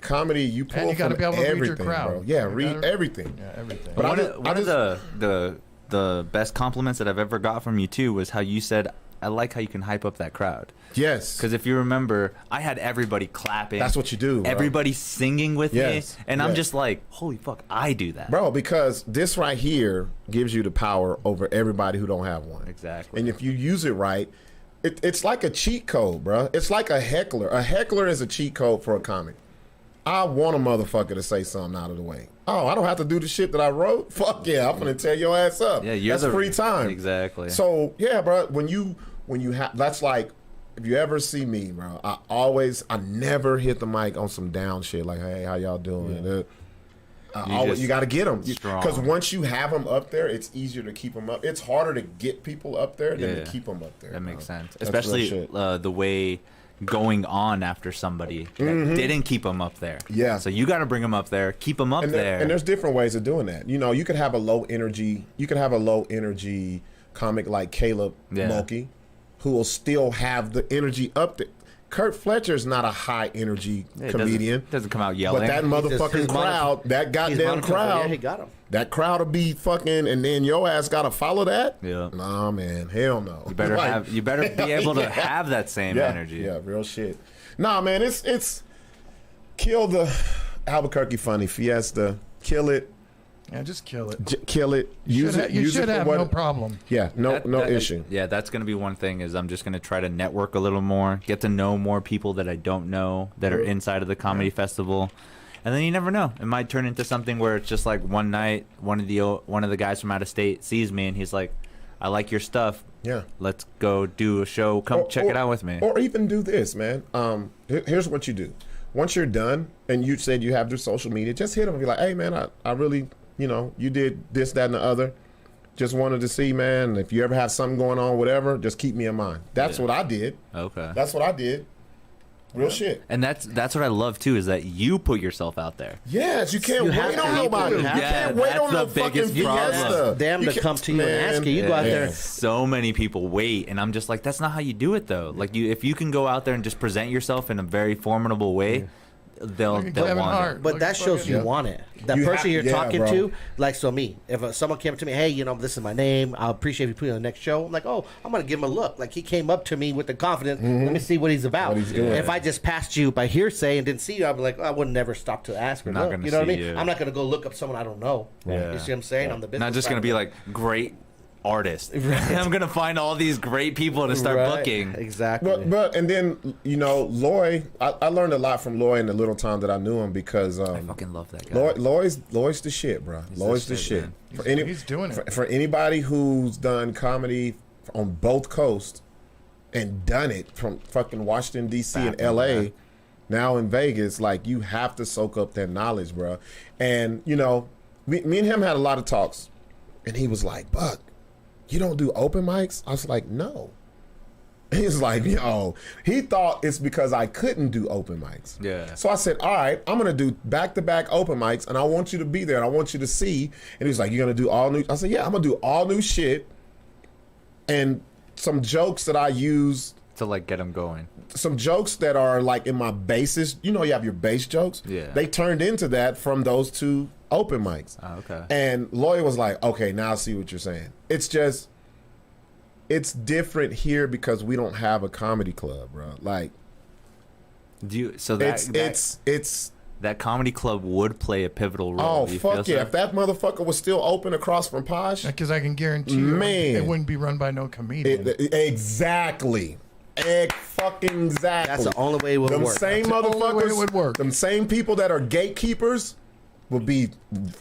Comedy, you pull And you gotta from be able to read your everything, crowd. bro. Yeah, You read gotta- everything. Yeah, everything. But I One just- of, I one of just- the best compliments that I've ever got from you too was how you said, "I like how you can hype up that crowd." Yes. Because if you remember, I had everybody clapping. That's what you do, bro. Everybody singing with Yes, me, and I'm yes. just like, holy fuck, I do that. Bro, because this right here gives you the power over everybody who don't have one. Exactly. And if you use it right, it's like a cheat code, bro. It's like a heckler. A heckler is a cheat code for a comic. I want a motherfucker to say something out of the way. Oh, I don't have to do the shit that I wrote? Fuck yeah, I'm gonna tear your ass up. Yeah, you're that's free time. Exactly. So yeah, bro. When you have, that's like, if you ever see me, bro, I never hit the mic on some down shit like, hey, how y'all doing? You got to get them strong. because once you have them up there, it's easier to keep them up. It's harder to get people up there than Yeah. to keep them up there. That makes bro. sense. That's real Especially shit. the way going on after somebody that didn't keep them up there. Yeah. So you got to bring them up there, keep them up there. And there's different ways of doing that. You know, you could have a low energy. You could have a low energy comic like Caleb Yeah. Mulkey, who will still have the energy up there. Kurt Fletcher's not a high energy Yeah, it comedian. doesn't come out yelling. But that motherfucking his crowd, that He's goddamn monitoring, crowd, yeah, he got him. that crowd will be fucking, and then your ass gotta follow that. Yeah. Nah, man, hell no. you better Like, you better be able to yeah. have that same yeah, energy. Yeah, real shit. Nah, man, it's kill the Albuquerque funny Fiesta, kill it, Yeah, just kill it. kill it. You Use it. you Use should it for have what no it- problem. Yeah, no issue. Yeah, that's gonna be one thing. Is I'm just gonna try to network a little more, get to know more people that I don't know that are inside of the comedy festival, and then you never know. It might turn into something where it's just like one night, one of the guys from out of state sees me and he's like, "I like your stuff. Yeah. Let's go do a show. Come check it out with me." Or even do this, man. Here's what you do. Once you're done and you said you have their social media, just hit them and be like, hey, man, I really, you did this, that, and the other. Just wanted to see, man, if you ever have something going on, whatever, just keep me in mind. That's what I did. Okay. That's what I did. Real shit. And that's what I love too, is that you put yourself out there. Yes, you can't have wait to. on nobody. You Yeah, can't wait that's on no the fucking biggest problem. Fiesta. Them You to can't- come to you and man, ask you. You go out there. So many people wait, and I'm just like, that's not how you do it though. Like if you can go out there and just present yourself in a very formidable way, they'll Look at Kevin want Hart. it. But Look that at shows fucking- you want it. That You person have- you're yeah, talking bro. to, like, so me, if someone came up to me, hey, this is my name, I'll appreciate if you put it on the next show. I'm like, oh, I'm going to give him a look. Like, he came up to me with the confidence, let me see what he's about. What he's doing. If I just passed you by hearsay and didn't see you, I'd be like, I would never stop to ask or Not look. gonna You know what I see mean? you. I'm not going to go look up someone I don't know. Yeah. You see what I'm saying? On the business Not just side gonna of be it. like great artist. I'm gonna find all these great people to start Right. booking. Exactly. But and then Loy, I learned a lot from Loy in the little time that I knew him because I fucking love that guy. Loy's the shit, bro. Loy's the shit. man. For He's doing it. For anybody who's done comedy on both coasts and done it from fucking Washington D.C. and Back in L.A. back. now in Vegas, like you have to soak up that knowledge, bro. And me and him had a lot of talks, and he was like, "Buck, you don't do open mics?" I was like, "No." He's like, "Yo," he thought it's because I couldn't do open mics. Yeah. So I said, "All right, I'm gonna do back-to-back open mics, and I want you to be there, and I want you to see." And he was like, "You're gonna do all new?" I said, "Yeah, I'm gonna do all new shit, and some jokes that I use, To like get him going. some jokes that are like in my bases. You know, you have your base jokes. Yeah. They turned into that from those two open mics. Oh, okay. And Lloyd was like, "Okay, now I see what you're saying. It's just, it's different here because we don't have a comedy club, bro. Like, Do you? So that it's." that comedy club would play a pivotal role. Oh Do you fuck feel yeah! so? If that motherfucker was still open across from Posh, Because I can guarantee you, Man. it wouldn't be run by no comedian. exactly, fucking exactly. That's the only way it would Them work. same That's the only way motherfuckers it would work. Them same people that are gatekeepers would be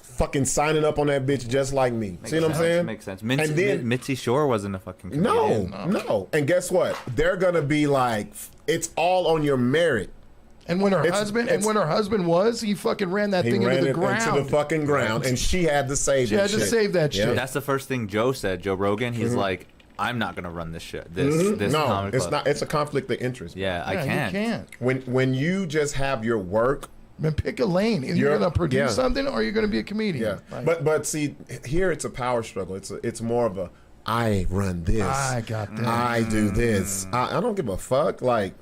fucking signing up on that bitch just like me. See what I'm saying? Makes sense. And then- Mitzi Shore wasn't a fucking No, comedian. no. And guess what? They're gonna be like, it's all on your merit. And when her It's- husband it's- was, he fucking ran that He thing ran into it the ground. into the fucking ground, and she had to save. She that had to shit. save that Yeah. shit. That's the first thing Joe said. Joe Rogan. He's like, I'm not gonna run this shit. This No, comedy it's club. not. It's a conflict of interest. Yeah, I Yeah, can't. You can't. When you just have your work. Man, pick a lane. Either you're You're- going to produce yeah. something or you're going to be a comedian. Yeah, Like, but see, here it's a power struggle. It's more of a I run this. I got that. I do this. I don't give a fuck. Like,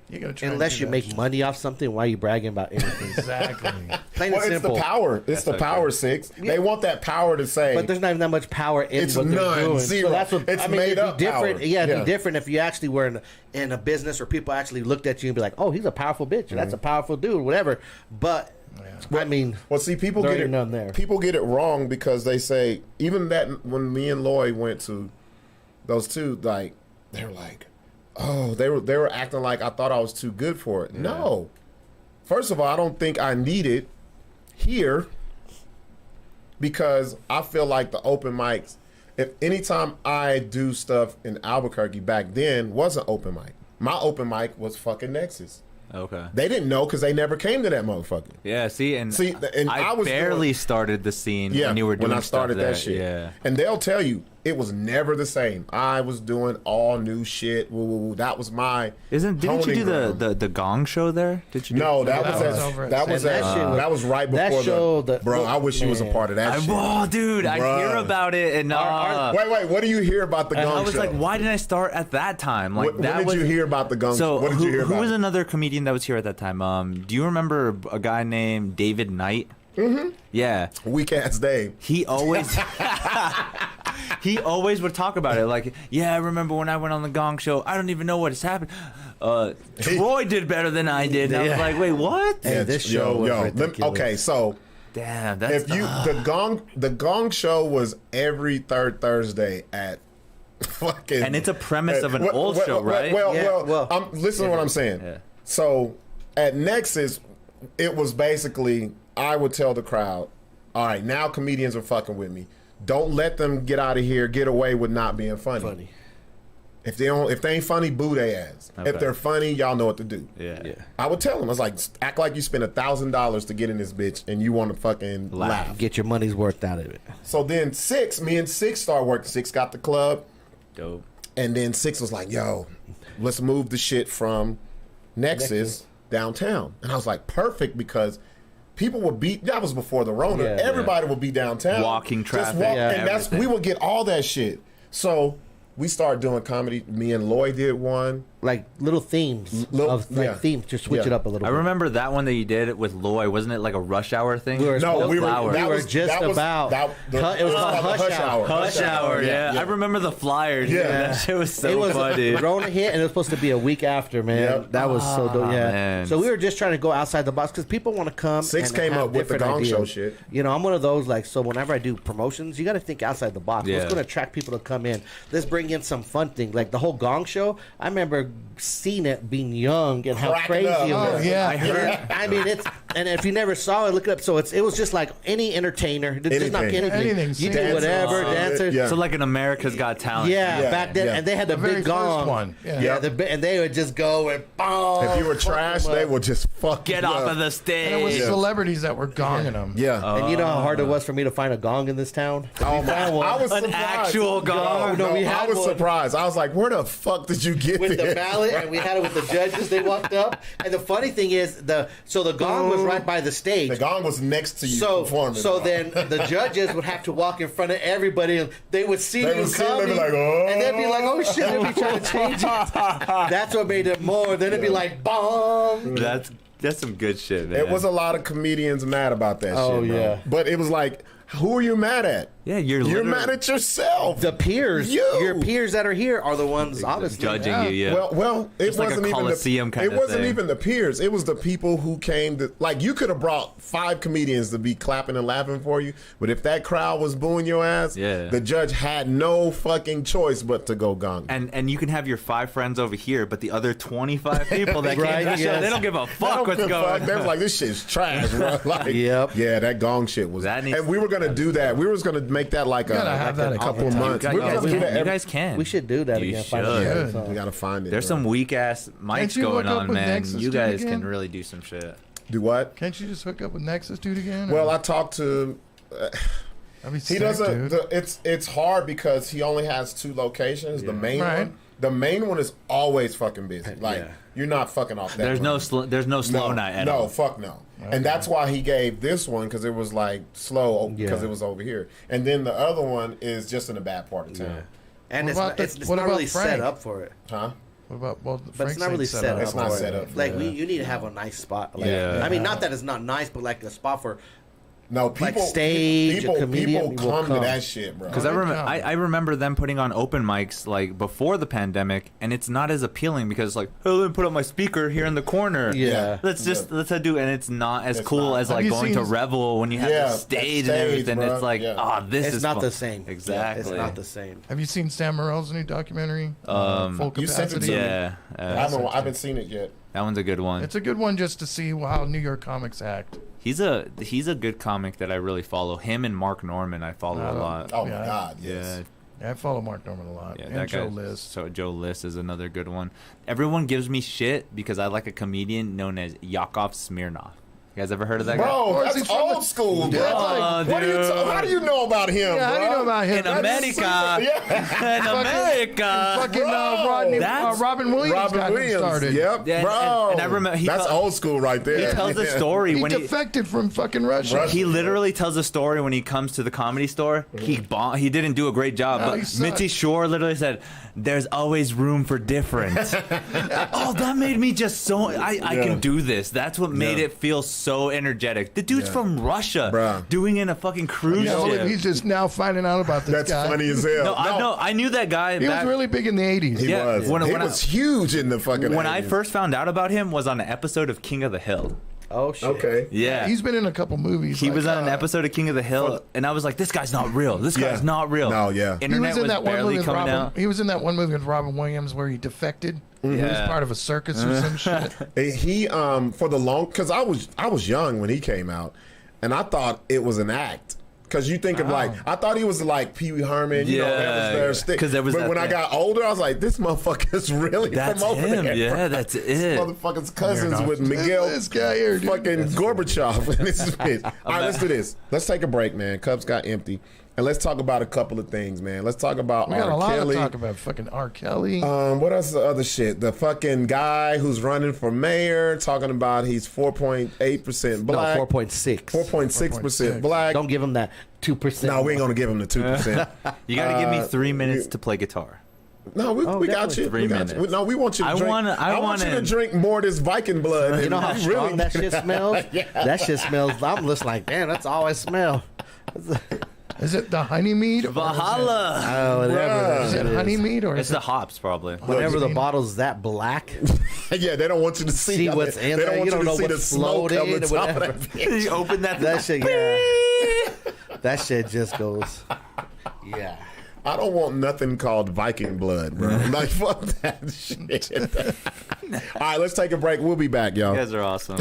you got to try. Unless and you do make that. money off something, why are you bragging about anything? Exactly. Plain well, and it's simple. the power. It's the okay. power, Sixx. They want that power to say. But there's not even that much power in It's what they're none, doing. zero. So that's what It's I mean. made It'd up be different. power. Yeah, it'd Yeah. be different if you actually were in a business or people actually looked at you and be like, "Oh, he's a powerful bitch. Or that's a powerful dude. Whatever." But I mean, well, see, people there get it. ain't none there. People get it wrong because they say even that when me and Lloyd went to those two, like they're like, oh, they were acting like I thought I was too good for it. No, first of all, I don't think I need it here because I feel like the open mics. If anytime I do stuff in Albuquerque back then wasn't open mic. My open mic was fucking Nexus. Okay. They didn't know because they never came to that motherfucker. Yeah. See, and I was barely doing- started the scene Yeah, when you were doing when I started stuff that there. shit. Yeah. And they'll tell you it was never the same. I was doing all new shit. Woo, woo, woo. That was my Didn't you honing do ground. the Gong show there? Did you? No, do that was over at that was That at, shit was- that was right that before show the that- bro. I wish you was a man. part of that shit. Oh, dude, I Bruh. hear about it, and Wait, what do you hear about the and Gong I was show? like, why didn't I start at that time? Like When that did was. you hear about the Gong So show? What did you hear who about was it? another comedian that was here at that time? Do you remember a guy named David Knight? Mm-hmm. Yeah, Weak ass Dave. he always he always would talk about it. Like, yeah, I remember when I went on the Gong show. I don't even know what has happened. Troy did better than I did. And I was like, wait, what? Hey, this show was ridiculous. Okay, so Damn, that's if you the Gong show was every third Thursday at fucking And it's a premise of an old show, right? Well, listen to what I'm saying. Yeah. So at Nexus, it was basically I would tell the crowd, all right, now comedians are fucking with me. Don't let them get out of here, get away with not being funny. If they ain't funny, boo their ass. Okay. If they're funny, y'all know what to do. Yeah. I would tell them, I was like, act like you spent $1,000 to get in this bitch and you want to fucking laugh. Get your money's worth out of it. So then me and Sixx started working. Sixx got the club. Dope. And then Sixx was like, yo, let's move the shit from Nexus downtown. And I was like, perfect, because people would be, that was before the Rona. Yeah, Everybody would be downtown. Walking Just traffic, yeah, and everything. we would get all that shit. So we started doing comedy. Me and Lloyd did one. like little themes themes to switch it up a little I bit. remember that one that you did with Loy. Wasn't it like a Rush Hour thing? We were we were it was called Hush Hour. Hush Hour, yeah. I remember the flyers. Yeah. That shit was so It was funny. Rona hit, and it was supposed to be a week after, man. Yep. That was so dope. Yeah. Man. So we were just trying to go outside the box because people want to come. Sixx and came have up with the different Gong ideas. Show shit. You know, I'm one of those like. So whenever I do promotions, you got to think outside the box. Yeah. What's going to attract people to come in? Let's bring in some fun things like the whole Gong Show. I remember seeing it being young and how Cracking crazy up. it was. Oh, yeah. I heard. I mean, it's and if you never saw it, look it up. So it was just like any entertainer. Just not Anything. Anything. You Dance do whatever, song. dancers. Yeah. So like an America's Got Talent. Yeah, back then, yeah. and they had the very big first gong. one. Yeah. Yeah, and they would just go and boom. If you were trash, they would just fuck Get you off up. of the And it was stage. celebrities that were gonging them. Yeah. And you know how hard it was for me to find a gong in this town? Oh my! I was An surprised. actual gong? No, we I had was one. surprised. I was like, "Where the fuck did you get With this?" the mallet, and we had it with the judges. They walked up, and the funny thing is, the gong was right by the stage. The gong was next to you So performing. then the judges would have to walk in front of everybody, and they would see They you would see it, coming, they'd be like, "Oh." and they'd be like, "Oh shit!" They'd be trying to change it. That's what made it more. Then it'd be like, "Bomb." That's some good shit, man. It was a lot of comedians mad about that Oh, shit, bro. yeah. But it was like, who are you mad at? Yeah, you're You're literally- mad at yourself. The peers, You. your peers that are here are the ones obviously judging you. Yeah. Well, it Just like a wasn't even Coliseum the, kinda it wasn't thing. even the peers. It was the people who came to like. You could have brought 5 comedians to be clapping and laughing for you, but if that crowd was booing your ass, Yeah. the judge had no fucking choice but to go gong. And you can have your 5 friends over here, but the other 25 people that came Right, to the show, yes. they don't give a They fuck don't what's give a going fuck. on. They was like, this shit's trash, bro. Like, Yep. Yeah, that gong shit was. That needs- and we were gonna do that. We was gonna make that like gotta have that a again. couple You months. You We were guys, gonna do can. that You every- guys can. we should do that You again. should. Yeah. We gotta find it. There's bro. some weak ass mics Can't you going hook up on, with man. Nexus, You dude, guys again? can really do some shit. Do what? Can't you just hook up with Nexus dude again? Well, I talked to. That'd be He sick, doesn't. dude. It's hard because he only has 2 locations. The main Right. one. The main one is always fucking busy. Like Yeah. you're not fucking off that. There's one. no slow night at all. No, fuck no. And that's why he gave this one because it was like slow because Yeah. it was over here. And then the other one is just in a bad part of town. And What it's about not, the- it's what not about really set Frank? up for it. Huh? What about well, But it's not really set up. It's not for set it. up for Like it. you need to have a nice spot. Like, Yeah. I mean, not that it's not nice, but like a spot for. No, people. stage, a people comedian will come to come. that shit, bro. Because I remember them putting on open mics like before the pandemic, and it's not as appealing because it's like, oh, let me put up my speaker here in the corner. Yeah. let's do, and it's not as It's cool not. as Have like you going to seen- Revel when you have Yeah, the that stage and stage, everything. bro. It's like, Yeah. this It's is not fun. the same. Exactly. It's not the same. Have you seen Sam Morrill's new documentary? Full you sent it to capacity. me. Yeah, I haven't seen it yet. that one's a good one. It's a good one just to see how New York comics act. He's a good comic that I really follow. Him and Mark Norman I follow a lot. Oh Yeah. my god, yes. Yeah, Yeah, I follow Mark Norman a lot. yeah, and that Joe guy. List. So Joe List is another good one. Everyone gives me shit because I like a comedian known as Yakov Smirnoff. You guys ever heard of that guy? Bro, Is he that's from old the- school, bro. That's like- What do you dude. how do you know about him, Yeah, bro? how do you know about him? In That's America, Yeah. in America. Fucking Bro, Robin Williams Robin got him Williams. started. Yep, Yeah, bro. and I remember that's old school right there. He tells a Yeah. story He when he defected from fucking Russia. Russia. he literally tells a story when he comes to the comedy store. He didn't do a great job, No, he but sucked. Mitzi Shore literally said, "There's always room for difference." Oh, that made me just so I can do this. That's what made Yeah. it feel so energetic. The dude's Yeah. from Russia, Bruh. doing in a fucking cruise Yeah, ship. he's just now finding out about this That's guy. funny as hell. No, I knew that guy. He was back, really big in the 80s. He Yeah, was. when he I- was huge in the fucking. when I 80s. first found out about him was on an episode of King of the Hill. Oh shit. Okay. Yeah. He's been in a couple movies. He like, was on an episode of King of the Hill, and I was like, "This guy's not real. This guy's Yeah. not real." No, yeah. He Internet was in that one barely movie with coming Robin. out. He was in that one movie with Robin Williams where he defected. He was Yeah. part of a circus or some shit. He for the long because I was young when he came out, and I thought it was an act. Because you think of like, I thought he was like Pee Wee Herman, you know, that was their stick. 'Cause there was but that when I thing. got older, I was like, this motherfucker's really That's from over him. there. Yeah, that's it. This motherfucker's cousins with Miguel This guy here, dude. fucking Gorbachev. And this is bitch. All right, let's do this. Let's take a break, man. Cups got empty. And let's talk about a couple of things, man. Let's talk about We got a R. lot Kelly. to talk about. Fucking R. Kelly. What else is the other shit? The fucking guy who's running for mayor talking about he's 4.8% No, black. 4.6. 4.6% black. Don't give him that 2%. No, we ain't gonna give him the 2%. You got to give me 3 minutes to play guitar. No, we got definitely. you. 3 We got you. minutes. No, we want you to I drink. wanna- I want you to wanna- drink more of this Viking blood. You know how and strong really- that shit smells? Yeah. That shit smells. I'm just like, damn, that's all I smell. Is it the honey mead? or Valhalla. Oh, whatever. Is that it shit honey is. mead or It's is the it? hops, probably. Whenever the mean? bottle's that black, Yeah, they don't want you to see, see how what's they, in they there. don't want You don't to know see the what's smoke floating on the or top of whatever. that bitch. You open that. that shit, yeah. That shit just goes, yeah. I don't want nothing called Viking blood, bro. Like, fuck that shit. All right, let's take a break. We'll be back, y'all. You guys are awesome.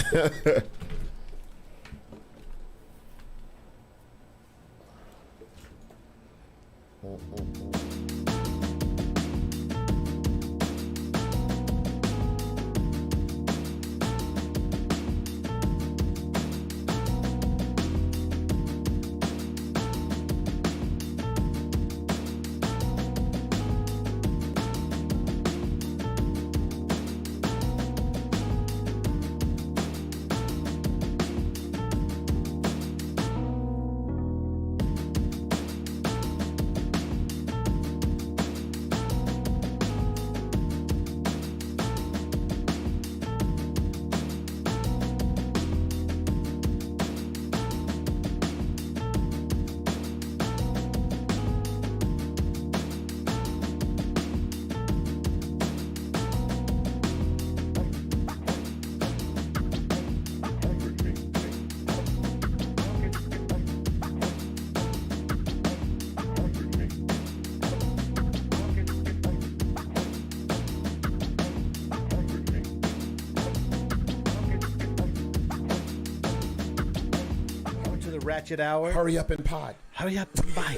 To the ratchet hour. Hurry up and pod. Hurry up, bye.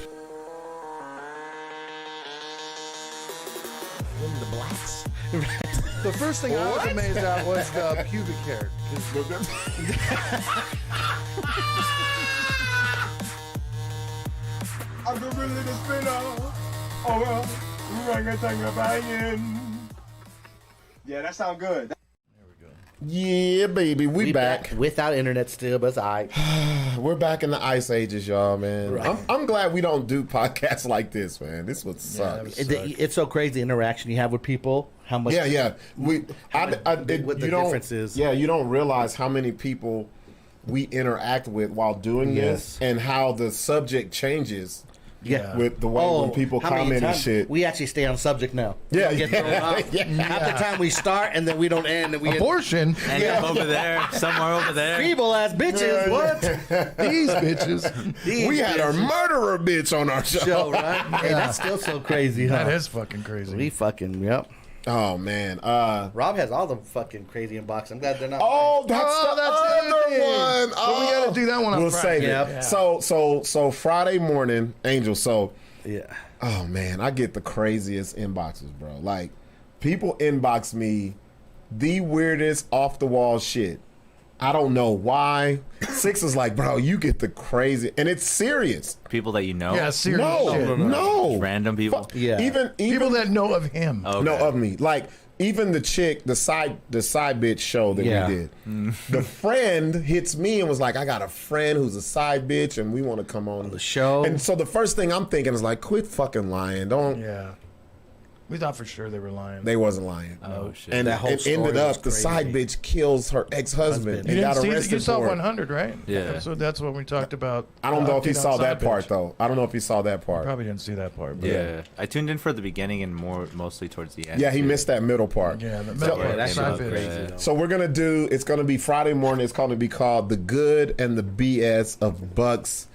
In the blacks. The first thing I was amazed at was the pubic hair. I'm the really the spinner. Oh, well, banging. Yeah, that sound good. Yeah, baby, we back. Without internet still, but it's all right. We're back in the ice ages, y'all, man. Right. I'm glad we don't do podcasts like this, man. This would suck. It's so crazy the interaction you have with people. How much? Yeah. What the difference is. Yeah, you don't realize how many people we interact with while doing Yes. this, and how the subject changes. Yeah. With the way when people how many comment and times- shit. We actually stay on subject now. Yeah, We don't get thrown off. yeah. Half the time we start and then we don't end. And we Abortion. And over there, somewhere over there. feeble ass bitches. What? These bitches. These We had our bitches murderer bitch on our show. show, right? Hey, that's still so crazy, huh? That is fucking crazy. We fucking, yep. Oh man. Rob has all the fucking crazy in box. I'm glad they're not. Oh, that's Oh, the that's other it. one. But we gotta do that one on We'll Friday. save Yep. it. Yeah. So Friday morning, Angel. So, Yeah. oh man, I get the craziest inboxes, bro. Like, people inbox me the weirdest off the wall shit. I don't know why. Sixx is like, bro, you get the crazy, and it's serious. People that you know. Yeah, serious No, shit. no, Random people. Yeah. Even People that know of him. Okay. no of me. Like, even the chick, the side bitch show that Yeah. we did. The friend hits me and was like, I got a friend who's a side bitch and we want to come on The show. And so the first thing I'm thinking is like, quit fucking lying. Don't. Yeah. We thought for sure they were lying. They wasn't lying. Oh shit. And That whole it story ended was up the crazy. side bitch kills her ex-husband You and got didn't see arrested you saw for it. 100, right? Yeah. So that's what we talked about. I don't know if he Update on saw that Side part Bitch. though. I don't know if he saw that part. Probably didn't see that part. But Yeah, I tuned in for the beginning and mostly towards the end. Yeah, he too. missed that middle part. Yeah, the So- middle Yeah, part, that Side shit was Bitch. crazy. though. So we're gonna do. It's gonna be Friday morning. It's gonna be called "The Good and the BS of Bucks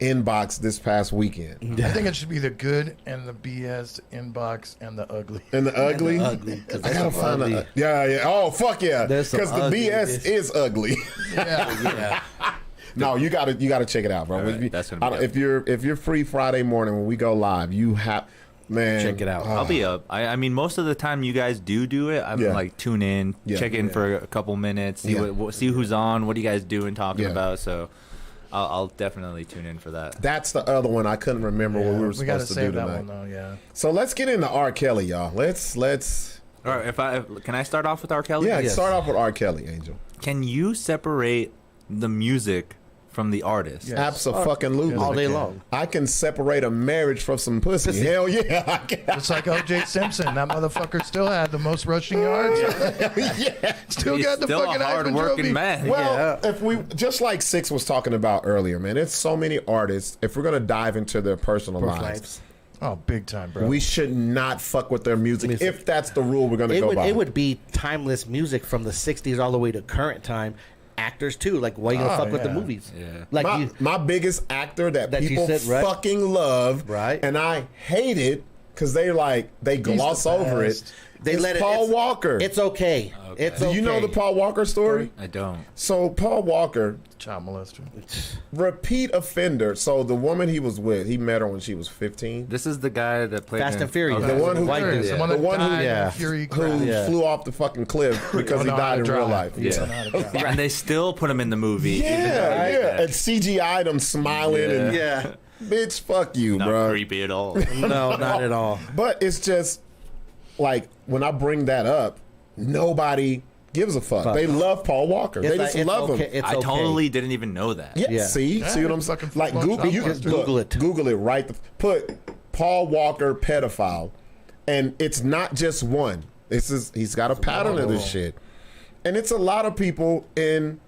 Inbox" this past weekend. I think it should be the good and the BS inbox and the ugly. And the ugly. ugly, 'cause I there's gotta some find ugly. a. Yeah. Oh fuck yeah. There's some Because the ugly BS bitch. is ugly. Yeah. No, you gotta check it out, bro. All right, If you- that's gonna be if you're free Friday morning when we go live, you have man Check it out. I'll be up. I mean, most of the time you guys do it. I'm Yeah. like tune in, Yeah. check in for a couple minutes, see Yeah. see who's on, what are you guys doing, talking Yeah. about. So I'll definitely tune in for that. That's the other one I couldn't remember what we were we gotta supposed to do save that tonight. one though. Yeah. So let's get into R. Kelly, y'all. Let's All right, can I start off with R. Kelly? yeah Yes. start off with R. Kelly, Angel. Can you separate the music from the artist. Yeah. Absolutely. All day long. I can separate a marriage from some pussy. Hell yeah, I can. It's like O.J. Simpson. That motherfucker still had the most rushing yards. Yeah. Still He's got the still fucking a hard-working Heisman man. Well, if we just like Sixx was talking about earlier, man, it's so many artists. If we're gonna dive into their personal lives, Oh, big time, bro. we should not fuck with their music if that's the rule we're gonna go by. It would be timeless music from the 60s all the way to current time. Actors too, like why you gonna fuck with the movies? Yeah. Like my biggest actor that you people said, right? fucking love, Right. and I hate it because they gloss the over it. best. they It's let Paul it. Walker. It's okay. It's Do okay. you know the Paul Walker story? I don't. So Paul Walker, Child molester. repeat offender. So the woman he was with, he met her when she was 15. This is the guy that played Fast in- and Furious. Okay. The one who- White dude. The one The that one who- died in yeah. the Fury Who crash. Yeah. flew off the fucking cliff because he Don't know how died to in drive. real life. He doesn't know how to drive. And they still put him in the movie. Yeah, even though he did that. and CGI'd him smiling and Yeah. bitch, fuck you, Not bro. creepy at all. No, not at all. But it's just like when I bring that up, nobody gives a fuck. They love Paul Walker. They just love him. It's I okay. totally didn't even know that. Yeah, Yeah. see what I'm it's fucking saying? Like full-blown Google, you can blockbuster. Google it. Google it right. Put Paul Walker pedophile, and it's not just one. He's got a pattern of this shit, and it's a lot of people in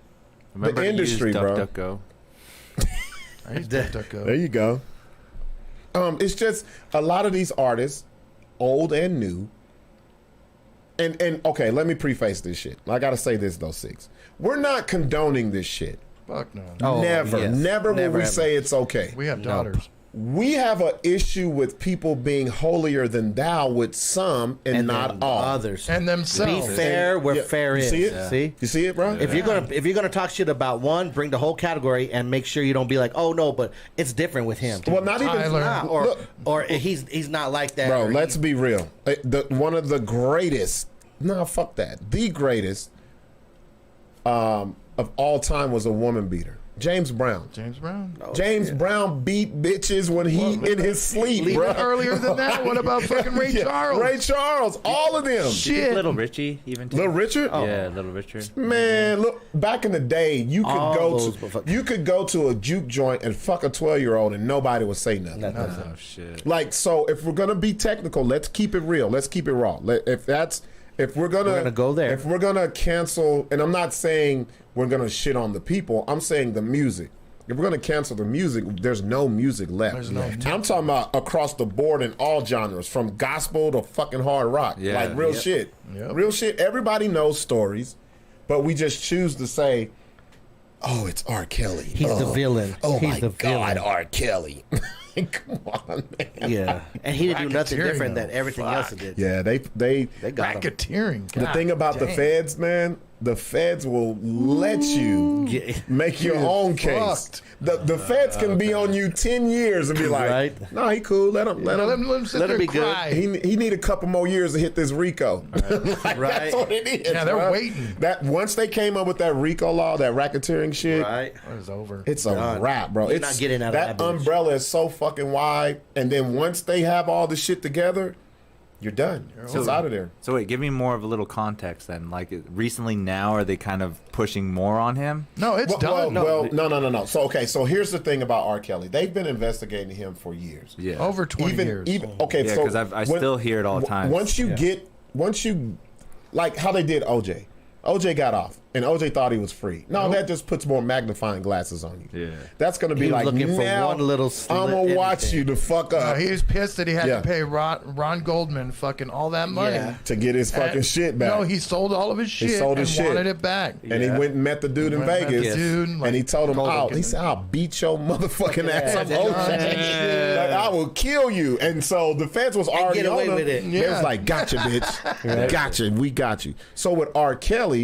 Remember the to use industry, bro. DuckDuckGo? I used to duck up. There you go. It's just a lot of these artists, old and new. And okay, let me preface this shit. I gotta say this though, Sixx. We're not condoning this shit. Fuck no. Oh, never, yes. never will Never we ever. say it's okay. We have daughters. We have an issue with people being holier than thou with some and not then all. others. And Be themselves. fair where Yeah. fair You is. see it? See? You see it, bro? If you're gonna talk shit about one, bring the whole category and make sure you don't be like, oh no, but it's different with him. Well, not even Tyler. Nah, or look, or he's not like that. bro. or Let's be real. One of the greatest. No, fuck that. The greatest of all time was a woman beater. James Brown. James Brown. James Brown beat bitches when he in his sleep, bro. Earlier than that, what about fucking Ray Yeah, Charles? Ray Charles, all of them. Shit. Little Richie, even too. Little Richard. Yeah, Little Richard. Man, look, back in the day, you could All those motherfuckers. go to a juke joint and fuck a 12-year-old and nobody would say nothing. Oh shit. Like, so if we're gonna be technical, let's keep it real. Let's keep it raw. If we're gonna go there. if we're gonna cancel, and I'm not saying we're gonna shit on the people, I'm saying the music. If we're gonna cancel the music, there's no music left. There's no- I'm talking about across the board in all genres, from gospel to fucking hard rock. Yeah. Like real Yep. shit. Yep. Real shit. Everybody knows stories, but we just choose to say, oh, it's R. Kelly. He's the villain. Oh He's my the God, villain. R. Kelly. Come on, man. Yeah, and he didn't do nothing Racketeering, different than though. everything else he did. Yeah, they They got him. Racketeering. the God thing about the damn. feds, man, the feds will let you Yeah. make your own case. fucked. The feds can be on you 10 years and be like, Right. no, he cool. Let him. Let him sit Let there him and be good. cry. He need a couple more years to hit this RICO. Like, Right. That's what it is. Yeah, they're bro. waiting. That once they came up with that RICO law, that racketeering shit, Right. It was over. it's a Done. wrap, bro. You're It's not getting out of that that bitch. umbrella is so fucking wide, and then once they have all the shit together, you're done. It's out of there. So wait, give me more of a little context then. Like recently now, are they kind of pushing more on him? No, it's done. No. So here's the thing about R. Kelly. They've been investigating him for years. Yeah. Over 20 years. Okay, Yeah, so 'cause I still hear it all the time. Once you like how they did OJ. OJ got off, and OJ thought he was free. No, that just puts more magnifying glasses on you. Yeah. That's gonna be He was like, looking for now one little slit I'm gonna in watch anything. you to fuck No, up he was pissed that he had Yeah. to pay Ron Goldman fucking all that money. Yeah. to get his fucking And- shit back. No, he sold all of his shit sold his and shit. wanted it back. And he went and met the dude in Went and met Vegas. the dude, like, and he told him, told him, he said, I'll beat your motherfucking ass. I'm yeah, OJ. Like, I will kill you. And so the feds was already get away on him. with it. They was Yeah. like, gotcha, bitch. Gotcha. We got you. So with R. Kelly,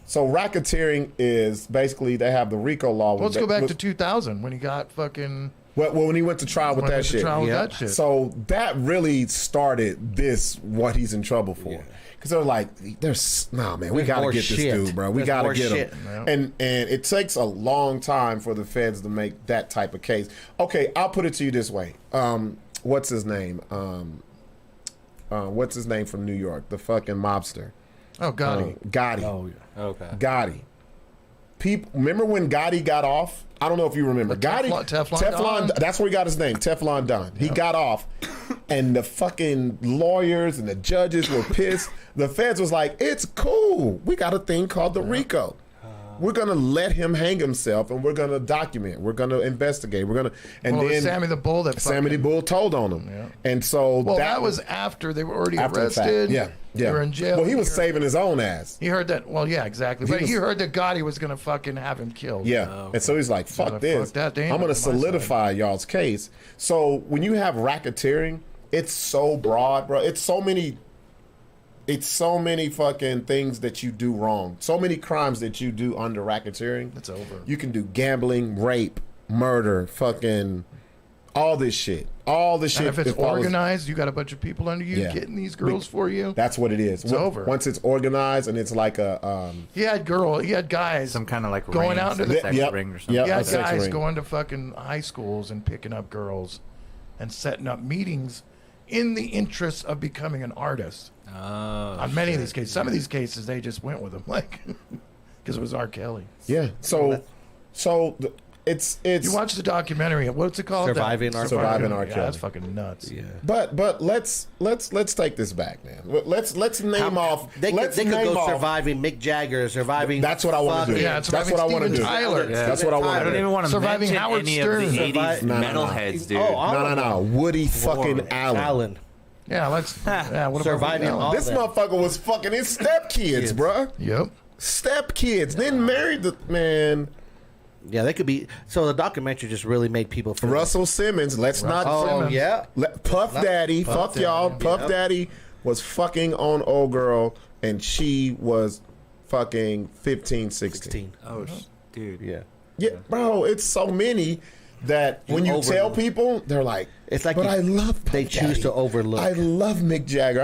so racketeering is basically they have the RICO law. Let's go back to 2000 when he got fucking. well, when he went to trial with when he that went to shit. trial with Yeah. that shit. So that really started this, what he's in trouble for. Because they're like, nah, man, we There's got to more get this shit. dude, bro. We There's got to more get him. shit. Yeah. And it takes a long time for the feds to make that type of case. Okay, I'll put it to you this way. What's his name? What's his name from New York? The fucking mobster. Oh, Gotti. Gotti. Oh yeah. Okay. Gotti. people remember when Gotti got off? I don't know if you remember. Gotti, Teflon Don? That's where he got his name, Teflon Don. He got off, and the fucking lawyers and the judges were pissed. The feds was like, "It's cool. We got a thing called the RICO. We're gonna let him hang himself, and we're gonna document. We're gonna investigate. We're gonna." And Well, it then was Sammy the Bull that Sammy the fucking- Bull told on him, Yeah. and so Well, that was after they were already after the fact. arrested. Yeah, They were in jail. Well, he was heard- saving his own ass. He heard that. Well, yeah, exactly. But he heard that Gotti was gonna fucking have him killed. Yeah, and so he's like, "Fuck like, this! fuck that, they ain't I'm gonna on my side." solidify y'all's case." So when you have racketeering, it's so broad, bro. It's so many fucking things that you do wrong. So many crimes that you do under racketeering. It's over. You can do gambling, rape, murder, fucking all this shit. All this shit. And if it's it follows- organized, you got a bunch of people under you Yeah. getting these girls for you. That's what it is. It's over. Once it's organized and it's like a He had guys Some kind of like Going ring, out to some the- sex Yep. ring or something. Yep. He a had sex guys ring. going to fucking high schools and picking up girls and setting up meetings in the interest of becoming an artist. Oh, On many of these cases. Some of these cases, they just went with him, like, because it was R. Kelly. yeah. So it's You watch the documentary. What's it called? Surviving R. Surviving R. Yeah, Kelly. that's fucking nuts. Yeah. But let's take this back, man. Let's name off. They let's could name go off. surviving Mick Jagger, surviving. That's what I want to do. fucking- Yeah, That's what I want to Steven do. Tyler. Yeah. That's what I want I to don't do. even want to Surviving mention Howard any Stern. of the 80s No, no, no. metalheads, dude. Oh, No. Woody fucking Allen. Allen. Yeah, let's. Yeah, what Surviving about all This that. motherfucker was fucking his stepkids, bruh. Yep. Stepkids. Then married the man. Yeah, they could be. So the documentary just really made people feel. Russell Simmons. Let's not. Oh Simmons. yeah. Puff Daddy. Fuck Daddy, y'all. yeah. Puff Daddy was fucking on old girl, and she was fucking 15, 16. 16. Oh, dude. Yeah. Yeah, bro, it's so many that when you over- tell people, they're like, It's like but you- I love Puff they choose Daddy. to overlook. I love Mick Jagger.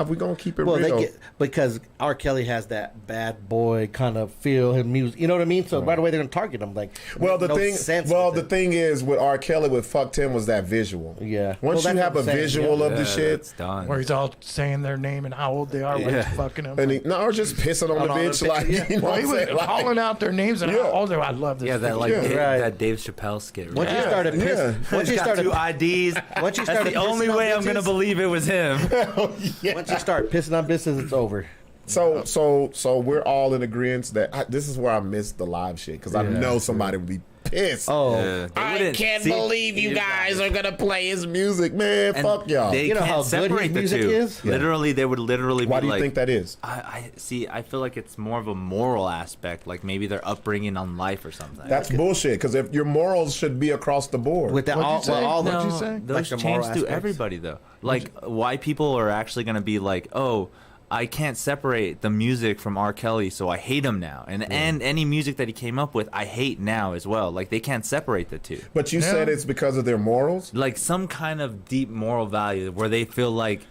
We're going to keep it Well, real. they get because R. Kelly has that bad boy kind of feel and music. You know what I mean? So right away they're gonna target him. Like, Well, the no thing. sense Well, with the it. thing is, with R. Kelly, what fucked him was that visual. Yeah. Once Well, you that's have what a I'm saying, visual yeah. of the shit, It's done. Where he's all saying their name and how old they are when Yeah. he's fucking them. and or just pissing on the On the bitch, bitch, like, yeah. you know Well, what he I'm was saying? Like, calling out their names and Yeah. how old they are. I love this. Yeah, that fucking like shit. Right. that Dave Chappelle skit. Once you Yeah, started yeah. pissing, once you Got started two IDs. once you That's started the only pissing on way I'm gonna bitches- believe it was him. Once you start pissing on business, it's over. So we're all in agreement that this is where I missed the live shit because I know somebody would be pissed. Oh, Yeah, they I wouldn't- can't see, believe you guys are gonna play his music, man. and Fuck y'all. They You know can't how good separate his the music two. is? Yeah. Literally, they would literally. Why be do you like, think that is? I see. I feel like it's more of a moral aspect, like maybe their upbringing on life or something. That's bullshit. Because if your morals should be across the board. with that What'd all, you say? well, all the What'd you say? Those Like the moral change to aspects. everybody though. Like why people are actually gonna be like, oh, I can't separate the music from R. Kelly, so I hate him now. And any music that he came up with, I hate now as well. Like they can't separate the two. But you Yeah. said it's because of their morals. Like some kind of deep moral value where they feel like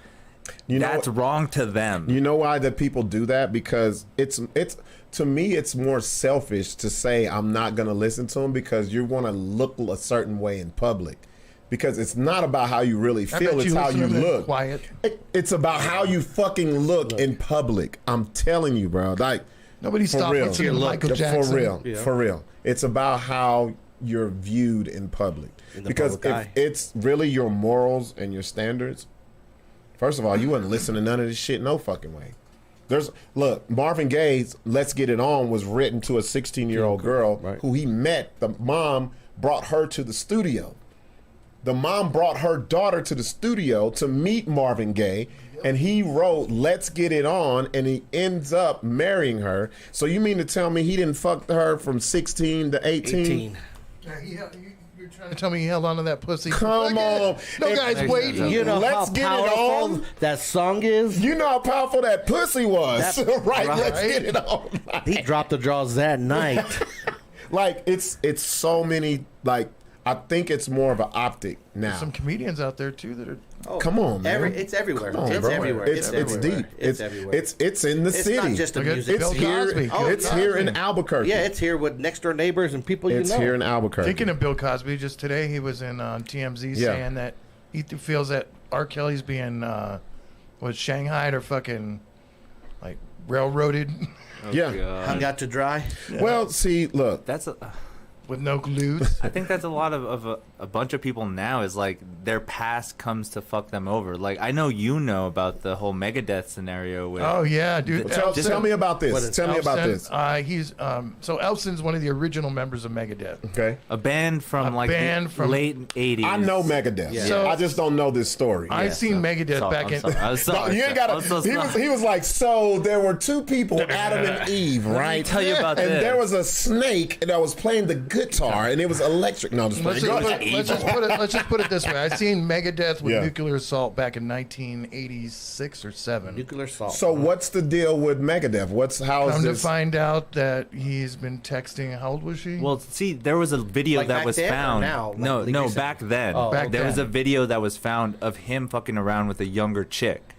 You know, that's wrong to them. you know why that people do that? Because it's to me it's more selfish to say I'm not gonna listen to him because you want to look a certain way in public. Because it's not about how you really I feel; bet it's how listen you to them look. Quiet. It's about how you fucking look in public. I'm telling you, bro. Like Nobody for stopped real. listening to Michael For Jackson. real, Yeah. for real. It's about how you're viewed in public. In the Because public if eye. it's really your morals and your standards, first of all, you wouldn't listen to none of this shit no fucking way. Look, Marvin Gaye's "Let's Get It On" was written to a 16-year-old girl Right. who he met. The mom brought her to the studio. The mom brought her daughter to the studio to meet Marvin Gaye, and he wrote "Let's Get It On," and he ends up marrying her. So you mean to tell me he didn't fuck her from 16 to 18? 18. You're trying to tell me he held on to that pussy. Come on. No If- guy's waiting. You know Let's how get it powerful on. that song is? You know how powerful that pussy was, That- right? right. Let's get it on. He dropped the draws that night. Like it's so many. Like I think it's more of an optic now. Some comedians out there too that are. Oh, Come on, man. It's everywhere. Come on, it's bro. everywhere. It's everywhere. deep. It's everywhere. It's in the It's city. not just the Look at music. Bill It's here. Cosby. Bill It's here in Cosby. Albuquerque. Yeah, it's here with next door neighbors and people It's you know. here in Albuquerque. Thinking of Bill Cosby, just today he was in TMZ Yeah. saying that he feels that R. Kelly's being was shanghaied or fucking like railroaded Yeah. Hung out to dry. Well, see, look. That's with no glues. I think that's a lot of a bunch of people now is like their past comes to fuck them over. Like I know about the whole Megadeth scenario with Oh yeah, dude. Tell me about this. Tell me about this. He's so Elfson's one of the original members of Megadeth. Okay. a band from from- late 80s. I know Megadeth. Yeah. So- I just don't know this story. I've seen Megadeth back in. I was No, sorry. you ain't gotta. He was like, so there were two people, Adam and Eve, right? tell you about and this. there was a snake that was playing the guitar, and it was electric. No, I'm just Let's playing. just put it this way. I've seen Megadeth with Yeah. Nuclear Assault back in 1986 or 7. Nuclear salt. So what's the deal with Megadeth? How is Come to this? find out that he's been texting. How old was she? Well, see, there was a video Like that back was then or found. now? Like no, really recent? back then. Oh, Back there was then. a video that was found of him fucking around with a younger chick.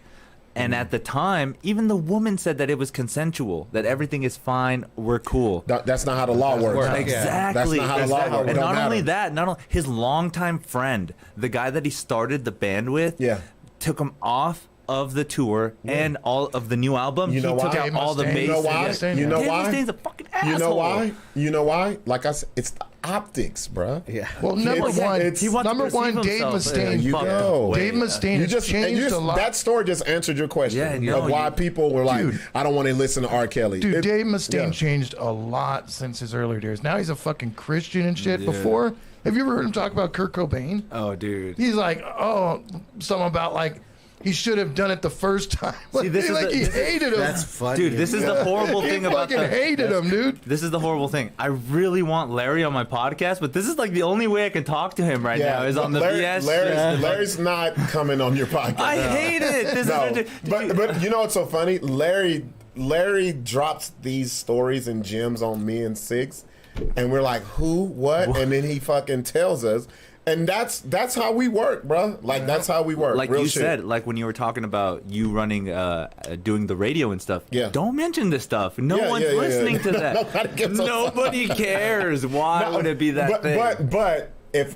And at the time, even the woman said that it was consensual, that everything is fine, we're cool. That's not how the law works. work. Exactly. That's not how the law Exactly. works. And It not don't only matter. that, his longtime friend, the guy that he started the band with, Yeah. took him off of the tour and all of the new album. You know he took why? out all the Mustaine. bass. You know why? Mustaine, You know Dave why? Mustaine's a fucking asshole. You know why? You know why? Like I said, it's the optics, bruh. Yeah. well, number It's- one, it's- He wants to number one, perceive Dave himself. There Mustaine. you Fuck go. Dave Mustaine has and changed a lot. That story just answered your question Yeah, of no, why you- people were like, Dude. I don't want to listen to R. Kelly. Dude, Dave Mustaine yeah. changed a lot since his earlier days. Now he's a fucking Christian and shit. Yeah. Before, have you ever heard him talk about Kurt Cobain? Oh, dude. He's like, something about like he should have done it the first time. See, this is like the- he this is- hated him. That's funny. Dude, this is the horrible he thing about fucking hated him, dude. This is the horrible thing. I really want Larry on my podcast, but this is like the only way I can talk to him right now is on the BS. Larry's not coming on your podcast. I hate it. This No, is but you know what's so funny? Larry drops these stories and gems on me and Sixx, and we're like, who, what? And then he fucking tells us. And that's how we work, bro. Like that's how we work. like Real you shit. said, like when you were talking about you running, doing the radio and stuff. Yeah. Don't mention this stuff. No Yeah, one's yeah, yeah, listening yeah. to that. Nobody gives a Nobody cares. Why No, would it be that thing? But if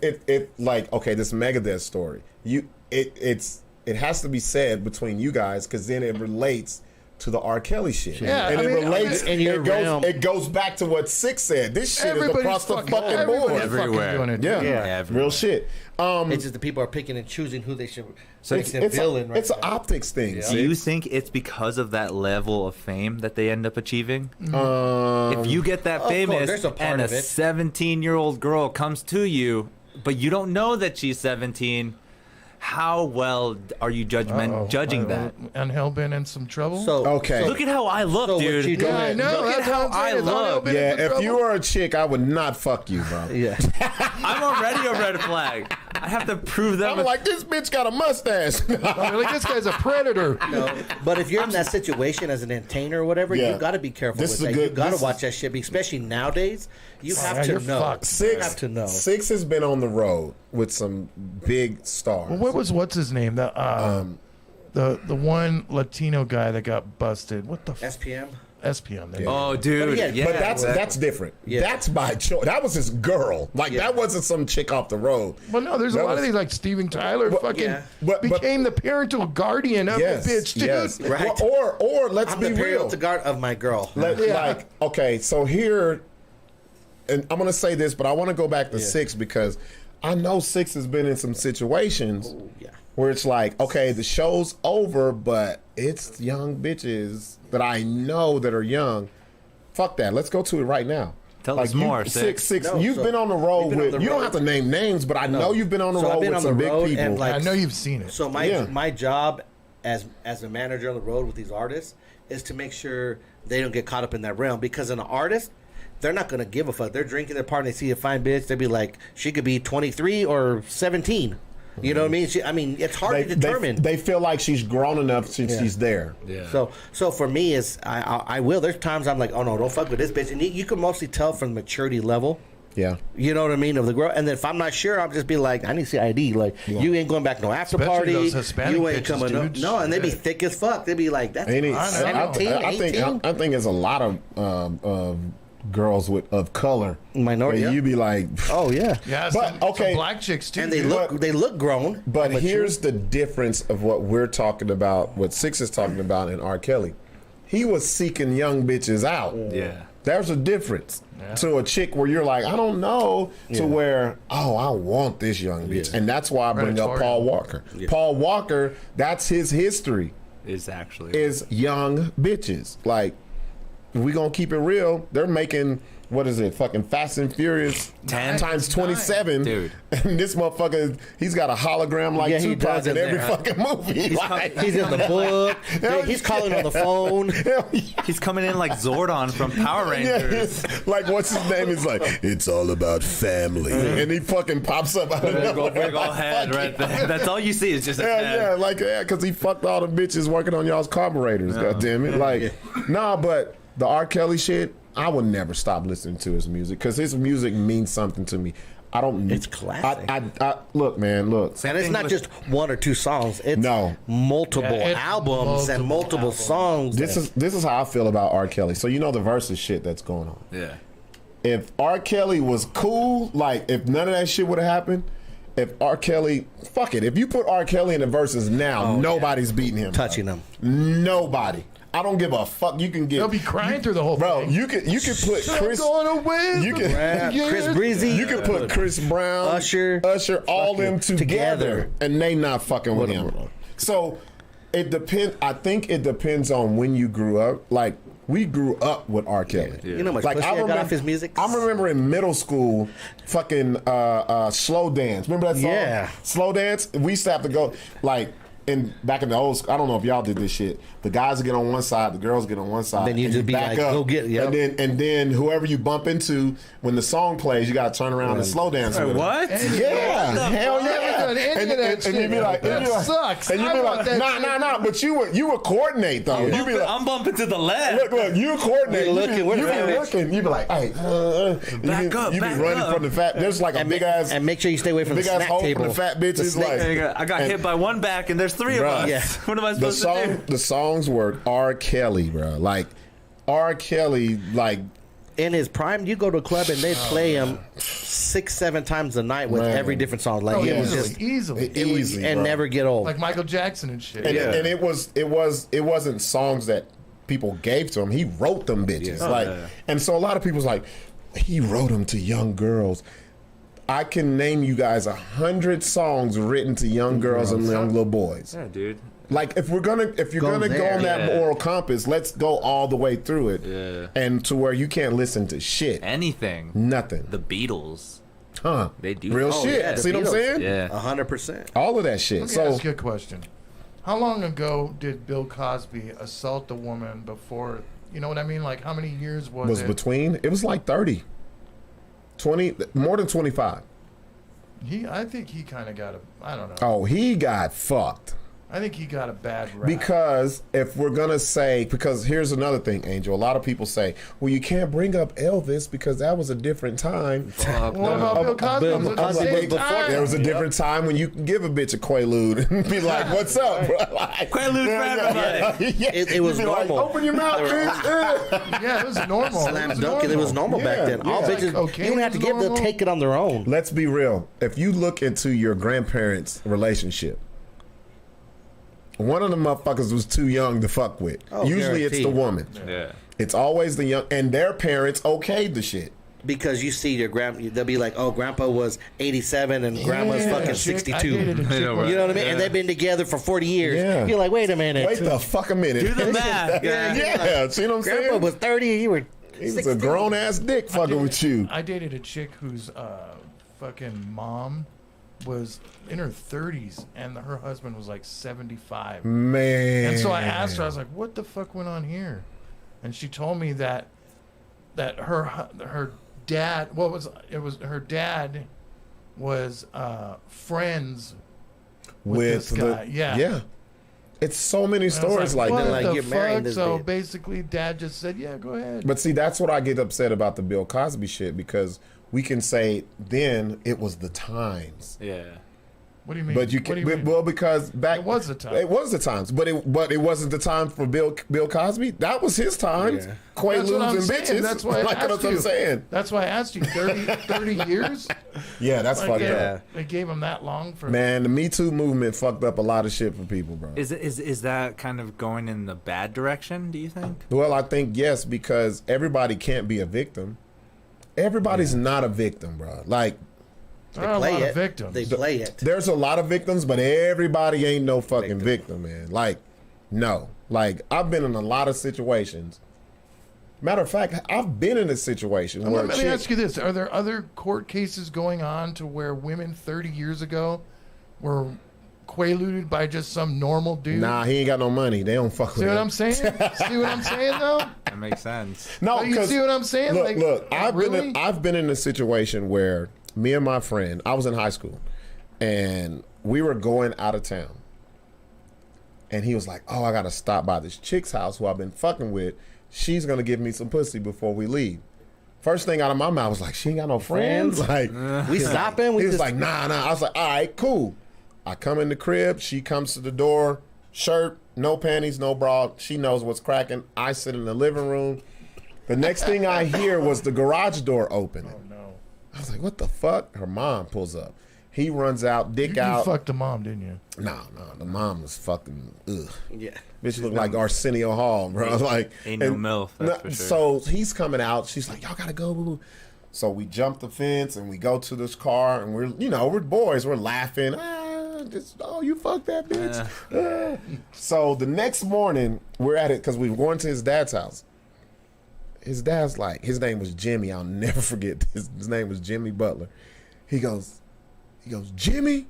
like okay, this Megadeth story, it has to be said between you guys because then it relates to the R. Kelly shit. Yeah, and I it mean, relates. in your realm. It goes back to what Sixx said. This shit is across the fucking board. everybody's Everywhere. fucking doing it. Yeah, Yeah. Everywhere. real shit. It's just the people are picking and choosing who they should make It's, them it's, villain. Right it's an now. optics thing. Yeah. Do you Sixx. think it's because of that level of fame that they end up achieving? Um, If you get that Of course, famous there's a part and a of it. 17-year-old girl comes to you, but you don't know that she's 17, how well are you judging that? And Hellbent in some trouble. So Okay. Look at how I look, So what dude. you do- yeah, I know. Look at That's how what I'm saying. I Is Hellbent look. in yeah, some if trouble? you were a chick, I would not fuck you, bro. yeah. I'm already a red flag. I have to prove that. I'm like, this bitch got a mustache. I'm like, this guy's a predator. No, but if you're in that situation as an entertainer or whatever, Yeah. you got to be careful This with is a that. good- You got this to watch is- that shit, especially nowadays. You Oh, have yeah, to you're know. fucked. You have to know. Sixx has been on the road with some big stars. Well, what's his name? The one Latino guy that got busted. What the SPM. SPM? There you oh, go. dude. yeah, Yeah, But that's different. Yeah. That's by choice. That was his girl. Like Yeah. that wasn't some chick off the road. Well, no, there's a That lot of was- these like Steven Tyler fucking yeah. But- became the parental guardian of Yes, the bitch, dude. yes. Right. Or let's I'm be the real. parental guard of my girl. Like okay, so here, and I'm gonna say this, but I want to go back to Sixx because I know Sixx has been in some situations yeah. where it's like, okay, the show's over, but it's young bitches that I know that are young. Fuck that. Let's go to it right now. Tell us more, Sixx. No, You've so been on the road you've been on with. the You don't road. have to name names, but I know you've been on the So I've road been with on some the big road people. and, like, I know you've seen it. So Yeah. my job as a manager on the road with these artists is to make sure they don't get caught up in that realm, because an artist, they're not gonna give a fuck. They're drinking their part and they see a fine bitch, they'll be like, she could be 23 or 17. You know what I mean? It's hard to determine. They feel like she's grown enough since she's there. Yeah. So for me, is I will. There's times I'm like, oh no, don't fuck with this bitch, and you can mostly tell from the maturity level. Yeah. You know what I mean, of the girl. And then if I'm not sure, I'll just be like, I need to see ID. Like, you ain't going back to no after Especially party. those Hispanic You ain't bitches, coming up. dude. No, and they be Shit. thick as fuck. They be like, that's Ain't it? 17, 18. I think it's a lot of girls of color. Minority, where yeah. you be like, Oh yeah. Yeah, But, some okay. black chicks too. And they dude. look grown. but mature. here's the difference of what we're talking about, what Sixx is talking about in R. Kelly. he was seeking young bitches out. Yeah. There's a difference to a chick where you're like, I don't know, to where, oh, I want this young bitch. And that's why I bring up Paul Walker. Paul Walker, that's his history. Is young bitches. Like, if we gonna keep it real, they're making, what is it, fucking Fast and Furious 10 times 27. Dude. And this motherfucker, he's got a hologram like Tupac in every fucking movie. He's in the book. He's calling on the phone. He's coming in like Zordon from Power Rangers. Like, what's his name? He's like, it's all about family. And he fucking pops up out of nowhere. Big old head right there. That's all you see is just a head. Because he fucked all the bitches working on y'all's carburetors, goddammit. Like, nah, but the R. Kelly shit, I would never stop listening to his music because his music means something to me. I don't. It's classic. I look, man, look. And it's not just one or two songs. It's multiple albums and multiple songs. This is how I feel about R. Kelly. So you know the versus shit that's going on. Yeah. If R. Kelly was cool, like if none of that shit would have happened, if R. Kelly, fuck it. If you put R. Kelly in the verses now, nobody's beating him. Touching him. Nobody. I don't give a fuck. You can get. They'll be crying through the whole thing. You could put Chris. You can Chris Breezy. You could put Chris Brown, Usher, all them together, and they not fucking with him. So it depends. I think it depends on when you grew up. Like we grew up with R. Kelly. You know how much pussy I got off his music? I remember in middle school, fucking Slow Dance. Remember that song? Yeah. Slow Dance. We used to have to go like. And back in the old school, I don't know if y'all did this shit. The guys get on one side, the girls get on one side. Then you just be like, go get it. And then whoever you bump into, when the song plays, you got to turn around and slow dance with what? Yeah. Hell yeah. And you'd be like, that sucks. And you'd be like, nah. But you would coordinate, though. You'd be like, I'm bumping to the left. Look, you coordinate. You're looking. You be looking. You'd be like, hey. Back up. You be running from the fat. There's like a big ass. And make sure you stay away from the big ass snack hole table. from the fat bitches. Like, I got hit by one back, and there's three of us. Yeah. What am I supposed to do? The songs were R. Kelly, bro. Like R. Kelly, like in his prime, you go to a club and they'd play him 6-7 times a night with every different song. Like it was just easily, and never get old. like Michael Jackson and shit. And it wasn't songs that people gave to him. He wrote them bitches. And so a lot of people's like, he wrote them to young girls. I can name you guys 100 songs written to young girls and young little boys. Yeah, dude. Like if you're gonna go on that moral compass, let's go all the way through it, and to where you can't listen to shit, anything, nothing. The Beatles, they do real shit. Yeah, see what I'm saying? Yeah, 100%. All of that shit. Let me ask you a question. How long ago did Bill Cosby assault a woman before? You know what I mean? Like how many years was it? Between? It was like 30, 20, more than 25. I think he kind of got I don't know. Oh, he got fucked. I think he got a bad rap. Because if we're going to say, because here's another thing, Angel. A lot of people say, well, you can't bring up Elvis because that was a different time. What about Bill Cosby? There was a different time when you can give a bitch a Quaalude and be like, what's up, bro? Like, Quaalude for everybody. It was normal. Like, open your mouth, bitch. Yeah, it was normal. Slam dunk. It was normal back then. All bitches, like, you don't have to give, they'll take it on their own. Let's be real. If you look into your grandparents' relationship, one of the motherfuckers was too young to fuck with. Usually it's the woman. Yeah. It's always the young, and their parents okayed the shit. Because you see your they'll be like, oh, grandpa was 87 and grandma's fucking 62. You know what I mean? And they've been together for 40 years. Yeah. You're like, wait a minute. Wait the fuck a minute. Do the math. Yeah. See what I'm saying? Grandpa was 30 and you were 60. He was a grown ass dick fucking with you. I dated a chick whose fucking mom was in her 30s and her husband was like 75. Man. And so I asked her, I was like, what the fuck went on here? And she told me that her dad, her dad was friends with this guy. Yeah. It's so many stories like that. Like, you're married this So bitch. basically dad just said, yeah, go ahead. But see, that's what I get upset about the Bill Cosby shit, because we can say then it was the times. Yeah. What do you mean? But you What do can, you mean? well, because back It was the time. It was the times, but it wasn't the time for Bill Cosby. That was his time. Yeah. That's what I'm Quaaludes and saying. bitches. That's why I like, asked that's what I'm you. saying. That's why I asked you. 30 years? Yeah, that's fucked up. They gave him that long for. Man, the Me Too movement fucked up a lot of shit for people, bro. Is that kind of going in the bad direction, do you think? Well, I think yes, because everybody can't be a victim. Everybody's not a victim, bro. Like, There are a lot of victims. They play it. there's a lot of victims, but everybody ain't no fucking victim, man. Like, no. Like, I've been in a lot of situations. Matter of fact, I've been in a situation where Let me ask you this: are there other court cases going on to where women 30 years ago were quaaluded by just some normal dude? Nah, he ain't got no money. They don't fuck See with what him. I'm saying? See what I'm saying, though? That makes sense. No, You 'cause see what I'm saying? Look, Like, look. really? I've been in a situation where me and my friend, I was in high school, and we were going out of town, and he was like, "Oh, I gotta stop by this chick's house who I've been fucking with. She's gonna give me some pussy before we leave." First thing out of my mouth was like, "She ain't got no friends." Like, We stopping. We he was just like, "Nah." I was like, "All right, cool." I come in the crib. She comes to the door, shirt, no panties, no bra. She knows what's cracking. I sit in the living room. The next thing I hear was the garage door opening. Oh, no. I was like, "What the fuck?" Her mom pulls up. He runs out, dick You out. fucked the mom, didn't you? No, the mom was fucking ugh. yeah. Bitch looked like Arsenio Hall, bro. Like, Ain't no MILF, that's for sure. So he's coming out. She's like, "Y'all gotta go." Boo, boo. So we jump the fence and we go to this car and we're boys. We're laughing. Oh, you fucked that bitch. So the next morning we're at it because we were going to his dad's house. His dad's like, his name was Jimmy. I'll never forget this. His name was Jimmy Butler. He goes, "Jimmy,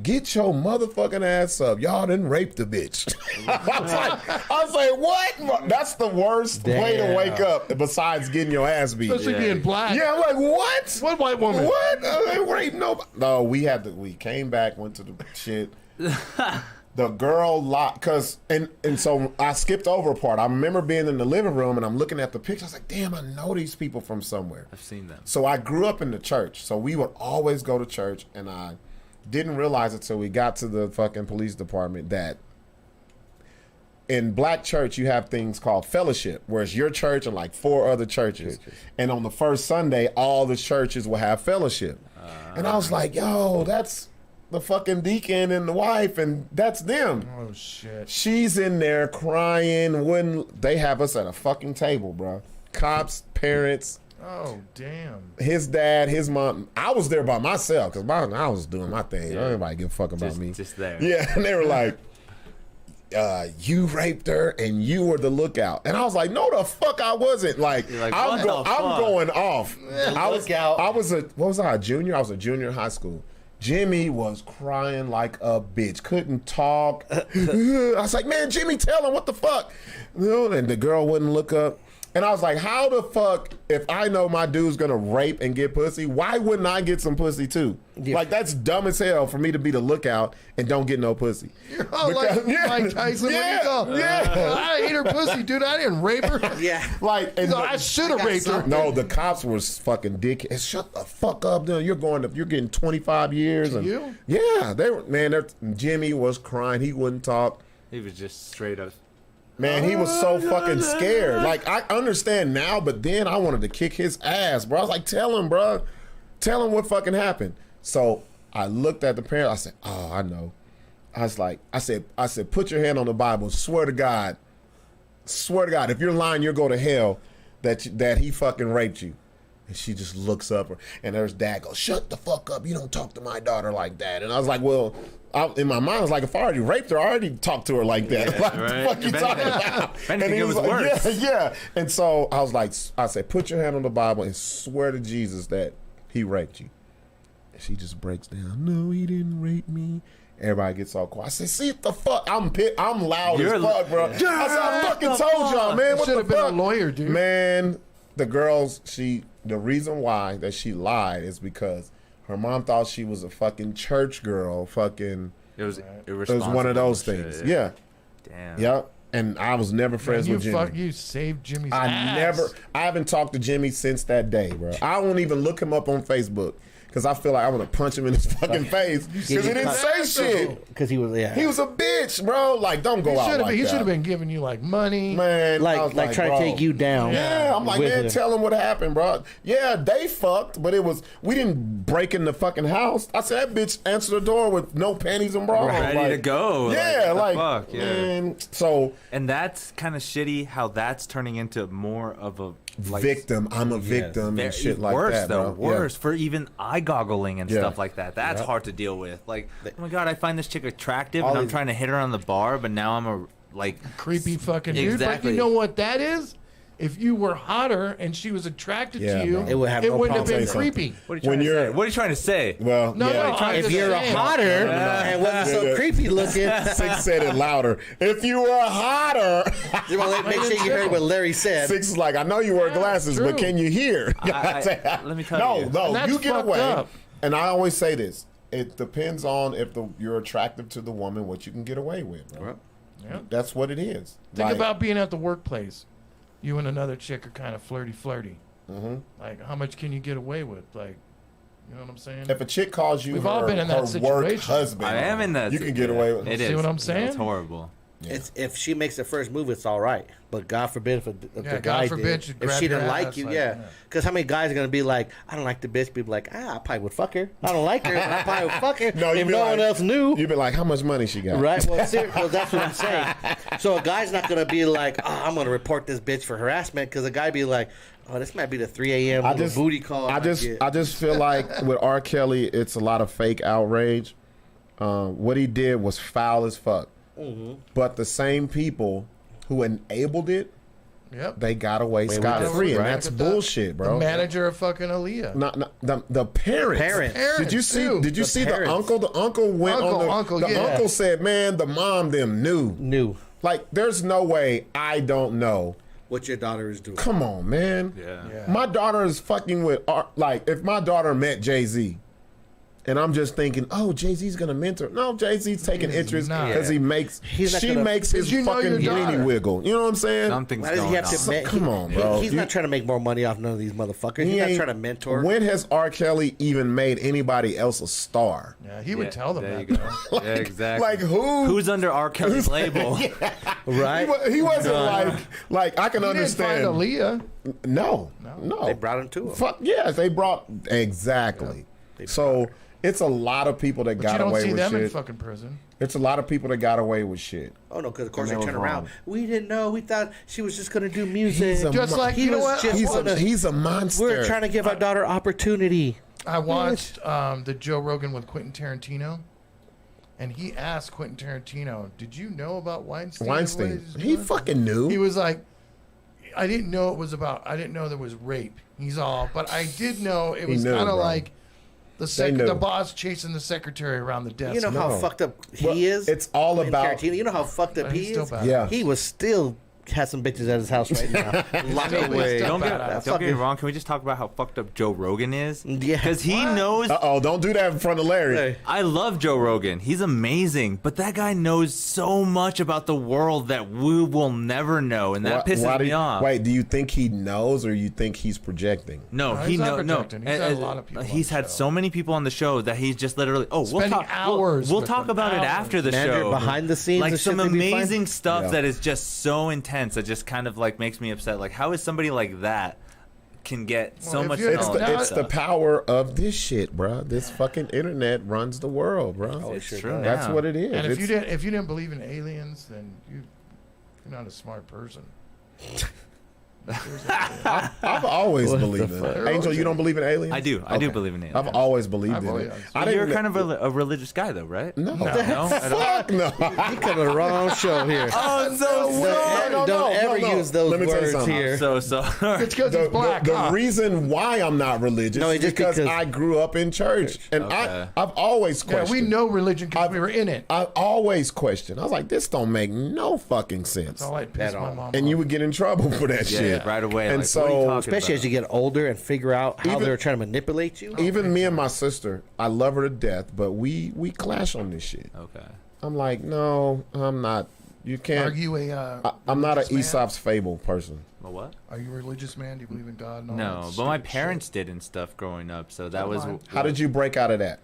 get your motherfucking ass up. Y'all done raped the bitch." I was like, what? That's the worst way to wake up besides getting your ass beat. Especially being black. Yeah, I'm like, what? What white woman? What? They raped nobody. No, we came back, went to the shit. The girl locked, and so I skipped over a part. I remember being in the living room and I'm looking at the picture. I was like, damn, I know these people from somewhere. I've seen them. So I grew up in the church. So we would always go to church, and I didn't realize it till we got to the fucking police department that in black church you have things called fellowship, where it's your church and like 4 other churches. And on the first Sunday, all the churches will have fellowship. And I was like, yo, that's the fucking deacon and the wife, and that's them. Oh, shit. She's in there crying. They have us at a fucking table, bro. Cops, parents, Oh, damn. his dad, his mom. I was there by myself because I was doing my thing. Yeah. Nobody give a fuck about me. Just there. Yeah, and they were like, "You raped her, and you were the lookout." And I was like, "No, the fuck, I wasn't." Like, You're like, I'm what the I'm fuck? going off. I was lookout. a junior? I was a junior in high school. Jimmy was crying like a bitch. Couldn't talk. I was like, "Man, Jimmy, tell him what the fuck." And the girl wouldn't look up. And I was like, how the fuck, if I know my dude's gonna rape and get pussy, why wouldn't I get some pussy too? Yeah. Like, that's dumb as hell for me to be the lookout and don't get no pussy. Oh, like Mike Tyson. Yeah. I ate her pussy, dude. I didn't rape her. Yeah. Like, and I should have raped her. no, the cops was fucking dickheads. Shut the fuck up, dude. You're getting 25 years. And You? Yeah, Jimmy was crying. He wouldn't talk. He was just straight up. Man, he was so fucking scared. Like, I understand now, but then I wanted to kick his ass, bro. I was like, tell him, bro. Tell him what fucking happened. So I looked at the parent. I said, oh, I know. I said, put your hand on the Bible. Swear to God, if you're lying, you'll go to hell that he fucking raped you. And she just looks up, and there's dad goes, shut the fuck up. You don't talk to my daughter like that. And I was like, well, in my mind, I was like, if I already raped her, I already talked to her like that. Yeah, like, right. what the fuck you talking about? And he was like, worse. yeah. And so I said, put your hand on the Bible and swear to Jesus that he raped you. And she just breaks down. No, he didn't rape me. Everybody gets all quiet. I said, see what the fuck? I'm loud as fuck, bro. I said, I fucking told y'all, man. What Should the have been fuck? a lawyer, dude. Man, the girls, the reason why that she lied is because her mom thought she was a fucking church girl. Fucking, It was one of those things. Yeah. Damn. Yep. And I was never friends with Jimmy. You saved Jimmy's I ass. haven't talked to Jimmy since that day, bro. I won't even look him up on Facebook. because I feel like I want to punch him in his fucking face because he didn't say shit. Because he was He was a bitch, bro. Like, don't go out like that. He should have been giving you like money, man. I was like trying to take you down. Yeah, I'm like, man, tell him what happened, bro. Yeah, they fucked, but we didn't break in the fucking house. I said that bitch answered the door with no panties and bra, ready to go. Yeah, fuck? Yeah. Man, so and that's kind of shitty how that's turning into more of a victim. I'm a victim and shit like worse, that. Though, bro. worse for even eye goggling and stuff like that. That's hard to deal with. Like, oh my god, I find this chick attractive and I'm trying to hit her on the bar, but now I'm a creepy fucking dude. Exactly. But you know what that is? If you were hotter and she was attracted to you, bro. it wouldn't have been creepy. What are you trying to say? Well, if you're hotter and wasn't so creepy looking, Sixx said it louder. If you were hotter, make sure you heard what Larry said. Sixx is like, I know you wear glasses, but can you hear? Let me tell you. No, that's you get away. up. And I always say this: it depends on if you're attractive to the woman, what you can get away with. Bro. Yep. That's what it is. Think about being at the workplace. You and another chick are kind of flirty. Mm-hmm. Like, how much can you get away with? Like, you know what I'm saying? If a chick calls you We've all been in that her situation. work husband, I am in that. You can get away with it. See what I'm saying? It's horrible. Yeah. If she makes the first move, it's all right. But God forbid if the God guy forbid did. you If grab she your didn't ass, like you, like, yeah. yeah. Because how many guys are gonna be like, I don't like the bitch? People like, I probably would fuck her. I don't like her. I probably would fuck her. No, if no one else knew. You'd be like, how much money she got? Right. Well, that's what I'm saying. So a guy's not gonna be like, I'm gonna report this bitch for harassment, because a guy be like, oh, this might be the 3 a.m. booty call. I just feel like with R. Kelly, it's a lot of fake outrage. What he did was foul as fuck. Mm-hmm. But the same people who enabled it, they got away scot-free, and that's bullshit, bro. The manager of fucking Aaliyah. Not the parents. Did you see? Did you see the uncle? The uncle went on the uncle said, "Man, the mom them knew. Like, there's no way I don't know what your daughter is doing. Come on, man. Yeah. My daughter is fucking with like, if my daughter met Jay-Z. And I'm just thinking, oh, Jay-Z's gonna mentor. No, Jay-Z's taking interest because she makes his fucking weenie wiggle. You know what I'm saying? Something's going on. Come on, bro. He's not trying to make more money off none of these motherfuckers. He's not trying to mentor. When has R. Kelly even made anybody else a star? Yeah, he would tell them that. Like, yeah, exactly. Like who's under R. Kelly's label? Right? He wasn't like I can understand. Didn't find Aaliyah. No. They brought him to him. Fuck yes, they brought exactly. So. It's a lot of people that got away with shit. You don't see them in fucking prison. It's a lot of people that got away with shit. Oh no, because of course they turn around. We didn't know. We thought she was just gonna do music. Just like, you know what? He's a monster. We're trying to give our daughter opportunity. I watched the Joe Rogan with Quentin Tarantino, and he asked Quentin Tarantino, "Did you know about Weinstein?" He fucking knew. He was like, "I didn't know it was about. I didn't know there was rape." He's all, but I did know it was kind of like. The boss chasing the secretary around the desk. You know how fucked up he is? It's all about... Tarantino. You know how fucked up he is? Yeah. He was still... has some bitches at his house right now. No way. Don't get me wrong. Can we just talk about how fucked up Joe Rogan is? Yeah. Because he knows... Don't do that in front of Larry. Hey. I love Joe Rogan. He's amazing. But that guy knows so much about the world that we will never know. And that pisses me off. Wait, do you think he knows or you think he's projecting? No, he knows. No. He's had a lot of people He's had so many people on the show that he's just literally... we'll talk about it after the show. Behind the scenes. Like some amazing stuff that is just so intense that just kind of like makes me upset. Like, how is somebody like that can get so much knowledge? It's the power of this shit, bro. This fucking internet runs the world, bro. It's true. That's what it is. And if you didn't believe in aliens, then you're not a smart person. I've always believed in it. Angel, you don't believe in aliens? I do. I do believe in aliens. I've always believed in it. You're kind of a religious guy, though, right? No. Fuck no. You come to the wrong show here. Oh, so don't ever use those Let me tell you words something. here. So It's because he's black. The reason why I'm not religious is because I grew up in church. And I've always questioned. Yeah, we know religion because we were in it. I always questioned. I was like, this don't make no fucking sense. That's all I pissed my mom and off. you would get in trouble for that shit. right away. And like, so, what are you talking especially about? as you get older and figure out how they're trying to manipulate you. Even me and my sister, I love her to death, but we clash on this shit. Okay. I'm like, no, I'm not. You can't. Are you I'm not an religious man? Aesop's fable person. A what? Are you a religious man? Do you believe in God? And all No, that but my stupid parents did and stuff growing up, so that was. How did you break out of that?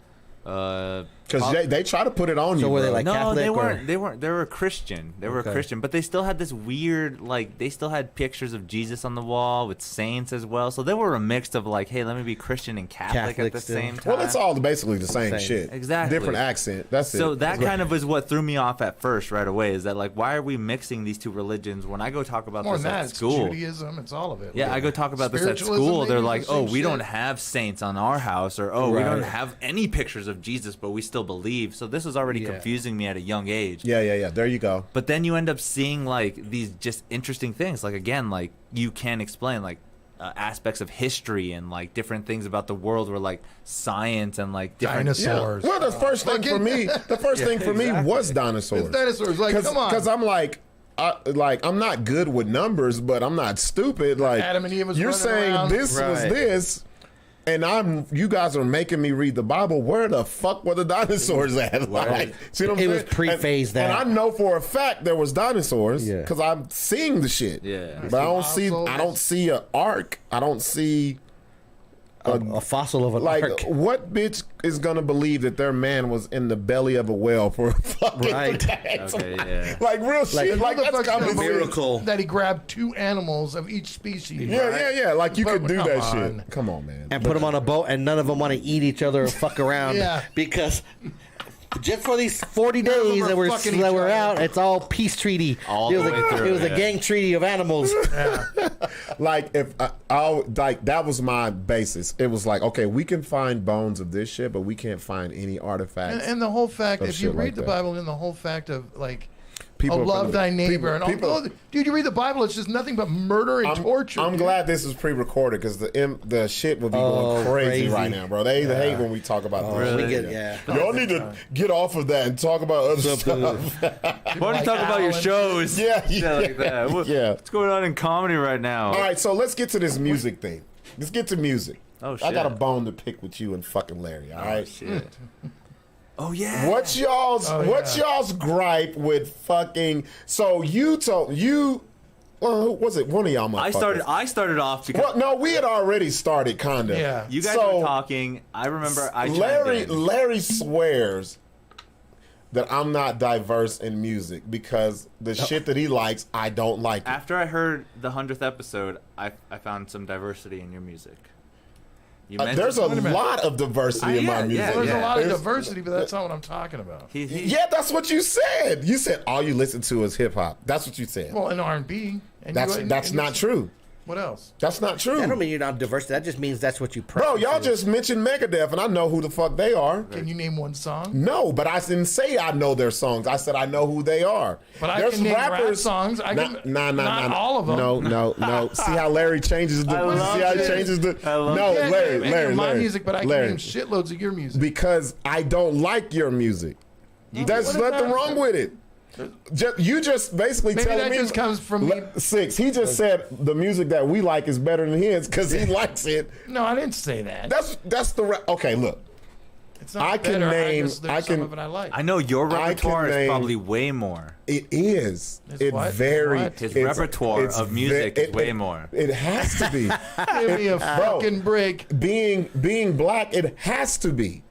Because they try to put it on you. So were they bro. like No, Catholic they or- weren't. They weren't. They were a Christian. They were Okay. a Christian, but they still had this weird, like, they still had pictures of Jesus on the wall with saints as well. So they were a mix of like, hey, let me be Christian and Catholic at the still. same time. Well, it's all basically the same shit. Exactly. Different accent. That's it. So that kind of was what threw me off at first, right away. Is that like, why are we mixing these two religions? When I go talk about More this than that, at it's school, Judaism. It's all of it. yeah, I go talk about this at Spiritualism, school. maybe, They're the like, same oh, we don't shit. have saints on our house, or oh, we Right. don't have any pictures of Jesus, but we still believe. So this was already confusing me at a young age. Yeah. There you go. But then you end up seeing like these just interesting things. Like again, like you can explain like aspects of history and like different things about the world, where like science and like different. Dinosaurs. Well, the first thing for me, was dinosaurs. It's dinosaurs. Like, come on. Because I'm like. I'm not good with numbers, but I'm not stupid. Like Adam and Eve was you're running saying around. this was Right. this, and you guys are making me read the Bible. Where the fuck were the dinosaurs at? Like, see what I'm It saying? was pre-phase and that. I know for a fact there was dinosaurs Yeah. because I'm seeing the shit. Yeah. but I don't see an ark. I don't see. a fossil of an Like, ark. what bitch is gonna believe that their man was in the belly of a whale for fucking Right. decades? Okay, yeah. Like real shit. Like Who the that's fuck's common gonna sense. believe Miracle. that he grabbed 2 animals of each species. Yeah. Like you But could do come that on. shit. Come on, man. And put them on a boat, and none of them want to eat each other or fuck around. Yeah. Because just for these 40 None of them days are that we're, fucking each that we're other. out, it's all peace treaty. All it the was way a, through, It was yeah. a gang treaty of animals. Like if that was my basis. It was like, okay, we can find bones of this shit, but we can't find any artifacts. And the whole fact, Of if you shit read like the that. Bible, and the whole fact of like, People are love finna- thy neighbor, people- and all, dude, you read the Bible, it's just nothing but murder and torture. I'm dude. glad this is pre-recorded because the shit would be going Oh, crazy crazy. right now, bro. They hate when we talk about this. really? shit. We get- Y'all need to get off of that and talk about other stuff. Why don't Like you talk about your Alan. shows? Yeah, Shit like that. yeah. What's going on in comedy right now? All right, so let's get to this music thing. Let's get to music. Oh, I got a shit. bone to pick with you and fucking Larry. All right. Shit. Oh yeah. What's y'all's gripe with fucking? So you told you. Well, who was it? One of y'all motherfuckers. I started off because Well, no, we had already started, kinda. Yeah. you guys So, were talking. I remember I chimed in. Larry swears that I'm not diverse in music because the shit that he likes, I don't like it. After I heard the 100th episode, I found some diversity in your music. You mentioned There's a lot of diversity in my yeah, music. yeah, There's a lot of There's- diversity, but that's not what I'm talking about. Yeah, that's what you said. You said all you listen to is hip hop. That's what you said. Well, in R&B. And That's not true. What else? That's not true. That don't mean you're not diverse. That just means that's what you Bro, prefer. y'all just mentioned Megadeth, and I know who the fuck they are. Can you name one song? No, but I didn't say I know their songs. I said I know who they are. But I can name rap songs. I can- not all of them. No. See how Larry changes the. See love how he it. changes the. I love No, You can't Larry, name Larry, my Larry. music, but I can Larry. name shitloads of your music. Because I don't like your music. There's what is nothing that? wrong with it. You just basically Maybe telling that me. just comes from me. Sixx. He just said the music that we like is better than his because he likes it. No, I didn't say that. That's the okay. Look, It's not I can better. name- There's I some can- of it I like. I know your I can repertoire is name- probably way more. it is. It's It what? very. What? His it's- repertoire it's of music is way it- more. It has to be. Give me a fucking break. being black, it has to be.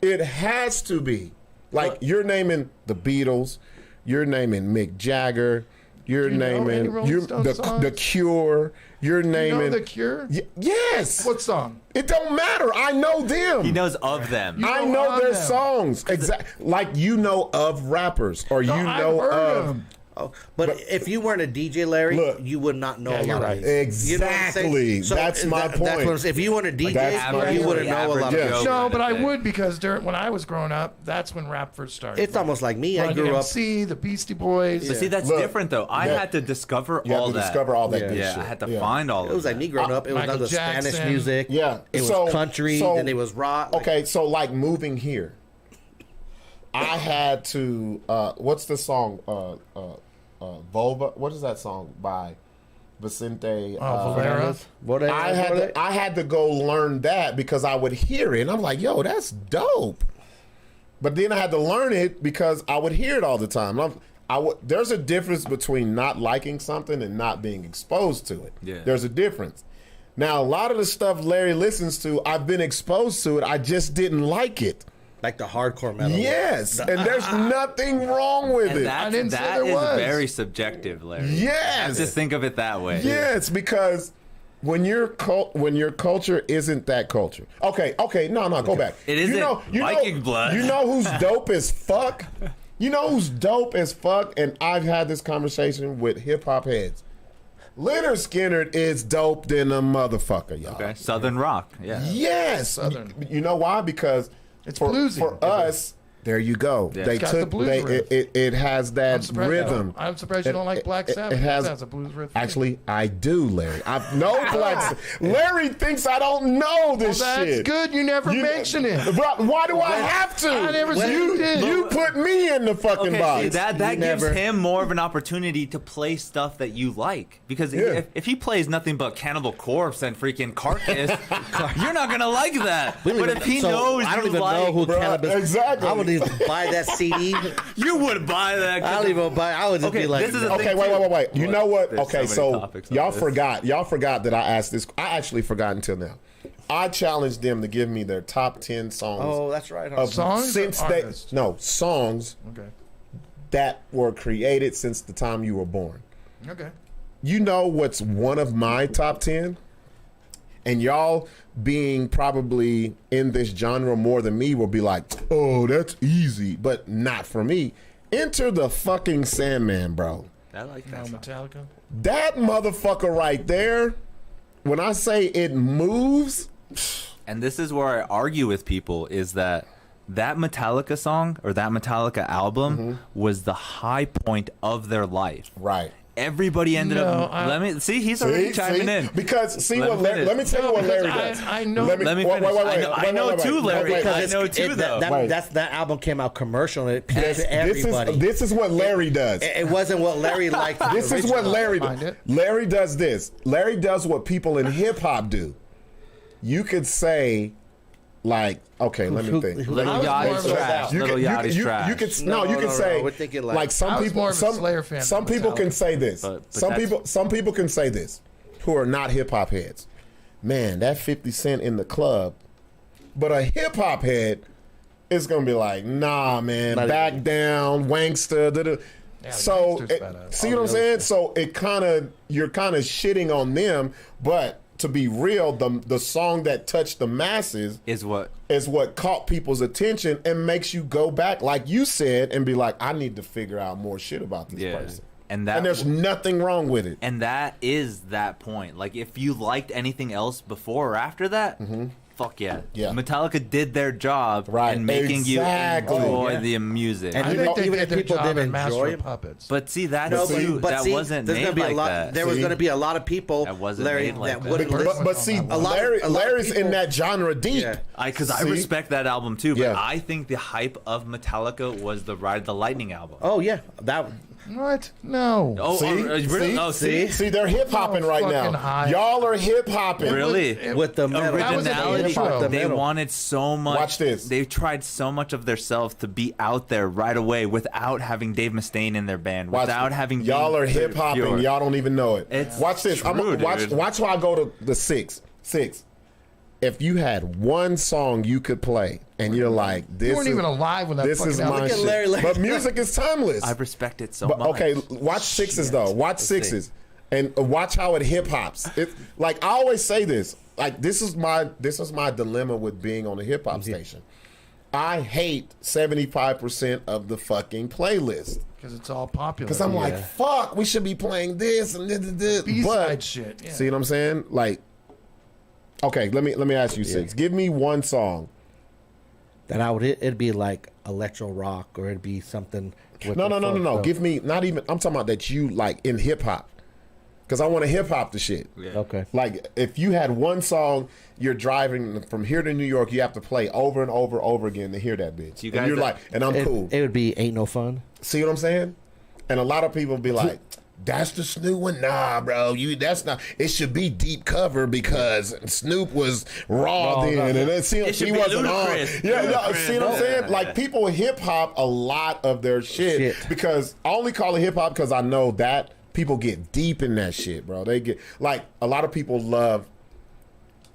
It has to be. Like you're naming the Beatles, you're naming Mick Jagger, you're You know any naming Rolling Stones songs? the Cure, you're You naming know The Cure? yes. What song? It don't matter. I know them. He knows of them. I know know of their them. songs. Exactly. Like you know of rappers or you I've know heard of them. Oh, but if you weren't a DJ, Larry, Look. you would not know Yeah, a you're lot right. of these. You know what I'm saying? Exactly. That's my That's what I'm point. saying. If you weren't a DJ, That's my you point. wouldn't know a lot Yeah. of Joe these. No, kind but of I thing. would because when I was growing up, that's when rap first started. It's almost like me. I Run grew up. DMC, the Beastie Boys. But see, that's Look, different though. I that- had to discover You have all to that. discover all that Yeah. good Yeah, shit. I had to Yeah. find all of It was like me growing up. It was Michael under Spanish Jackson. music. Yeah. It was So- country. so- Then it was rock. Like, Okay, so like moving here, I had to. What's the song? Volva. What is that song by Vicente? Valera. I had to go learn that because I would hear it and I'm like, yo, that's dope. But then I had to learn it because I would hear it all the time. There's a difference between not liking something and not being exposed to it. Yeah. There's a difference. Now, a lot of the stuff Larry listens to, I've been exposed to it. I just didn't like it. Like the hardcore metal. Yes, and there's nothing wrong with And it. I didn't say that there is was. very subjective, Larry. Yes. Just think of it that way. Yes, because when your culture isn't that culture. Okay, no, go back. It isn't Viking blood. You know who's dope as fuck? You know who's dope as fuck? And I've had this conversation with hip hop heads. Leonard Skinner is dope than a motherfucker, y'all. Okay. Southern rock. Yeah. Yes. Southern. You know why? Because It's for bluesy. us, there you go. Yeah. They It's got the took blues riff. it has that rhythm. I'm surprised you don't like Black Sabbath. It has That's a blues riff. Actually, I do, Larry. I know Black. Larry thinks I don't know this That's shit. good. You never mention it. Bro, why do I have to? I never said you did. You put me in the fucking Okay, box. see, that gives never- him more of an opportunity to play stuff that you like. Because Yeah. if he plays nothing but Cannibal Corpse and freaking Carcass, you're not gonna like that. But if he knows I don't you even like, know who Bruh, Cannabis. exactly. I wouldn't even buy that CD. you would buy that. I don't even buy. I would just Okay, be like, this is a Okay, thing, wait. too. You know what? There's Okay, so many so topics on y'all this. forgot. Y'all forgot that I asked this. I actually forgot until now. I challenged them to give me their top 10 songs. oh, that's right. of Songs or since they artists? songs Okay. that were created since the time you were born. Okay. You know what's one of my top 10? And y'all being probably in this genre more than me will be like, oh, that's easy, but not for me. Enter the fucking Sandman, bro. I like Now that. Metallica. That motherfucker right there, when I say it moves, And this is where I argue with people is that Metallica song or that Metallica album was the high point of their life. right. Everybody ended up. Let me see. He's already chiming in. Because see Let what me Larry, finish. let me tell you what Larry Because does. I know. Let me finish. I know too, Larry. Wait, I know too, though. Wait. That album came out commercial and it appealed to everybody. This is what Larry does. It wasn't what Larry liked. This is what Larry Mind does. it. Larry does this. Larry does what people in hip hop do. You could say, like, okay, let me think. Little I was more Yachty's of a- trash. Little Yachty's trash. You could No, you could no, say we're thinking like like- some I was people more of a Slayer fan some than people can Metallica. say this. But some that's- people can say this who are not hip hop heads. Man, that 50 Cent in the club. But a hip hop head is gonna be like, nah, man, back down, wankster. Yeah, So Wankster's badass. see what I'm saying? So you're kind of shitting on them, but to be real, the song that touched the masses Is what? is what caught people's attention and makes you go back, like you said, and be like, I need to figure out more shit about this Yeah. person. And that. And there's nothing wrong with it. And that is that point. Like, if you liked anything else before or after that, fuck yeah. Yeah. Metallica did their job Right. in making Exactly. you enjoy Yeah. the music. And I even- think they even did if their people job didn't in Master enjoy of it. Puppets. but see, that No, too, but that see, wasn't there's made gonna be like a lot. that. There was See? going to be a lot of people, That wasn't Larry, made like that that. wouldn't But, listen. but see, A lot of- Larry, a lot of Larry's in people- that genre deep. Yeah. Because I See? respect that album too, but Yeah. I think the hype of Metallica was the Ride the Lightning album. Oh yeah, that. What? No. Oh, really? Oh, see? See, they're hip hopping Oh, right fucking now. hype. Y'all are hip hopping. Really? With the metal. That was an Originality. intro. The They metal. wanted so much. Watch this. They tried so much of themselves to be out there right away without having Dave Mustaine in their band, Watch without it. having. Y'all being are hip hopping. pure. Y'all don't even know it. It's Watch this. true, dude. Watch how I go to the Sixx. If you had one song you could play, and you're like, this You weren't is, even alive when that this fucking is album my Look at shit. Larry. But music is timeless. I respect it so But much. okay, watch Sixes though. Watch Sixes, and watch how it hip hops. It like I always say this. Like this is my dilemma with being on a hip hop station. I hate 75% of the fucking playlist because it's all popular. because I'm like, fuck, we should be playing this and this. B-side But shit. Yeah. see what I'm saying? Like, okay, let me ask you, Sixx. Give me one song. That I would. It'd be like electro rock, or it'd be something. With No. the folk stuff. Give me not even. I'm talking about that you like in hip hop, because I want to hip hop the shit. Yeah. Okay. Like if you had one song, you're driving from here to New York, you have to play over and over again to hear that bitch. You And you're guys- like, and I'm cool. It would be Ain't No Fun. See what I'm saying? And a lot of people be like, that's the Snoop one. Nah, bro, that's not. It should be deep cover because Snoop was raw then, and then CMC wasn't on. Yeah, see what I'm saying? Like people hip hop a lot of their shit because I only call it hip hop because I know that people get deep in that shit, bro. They get like a lot of people love.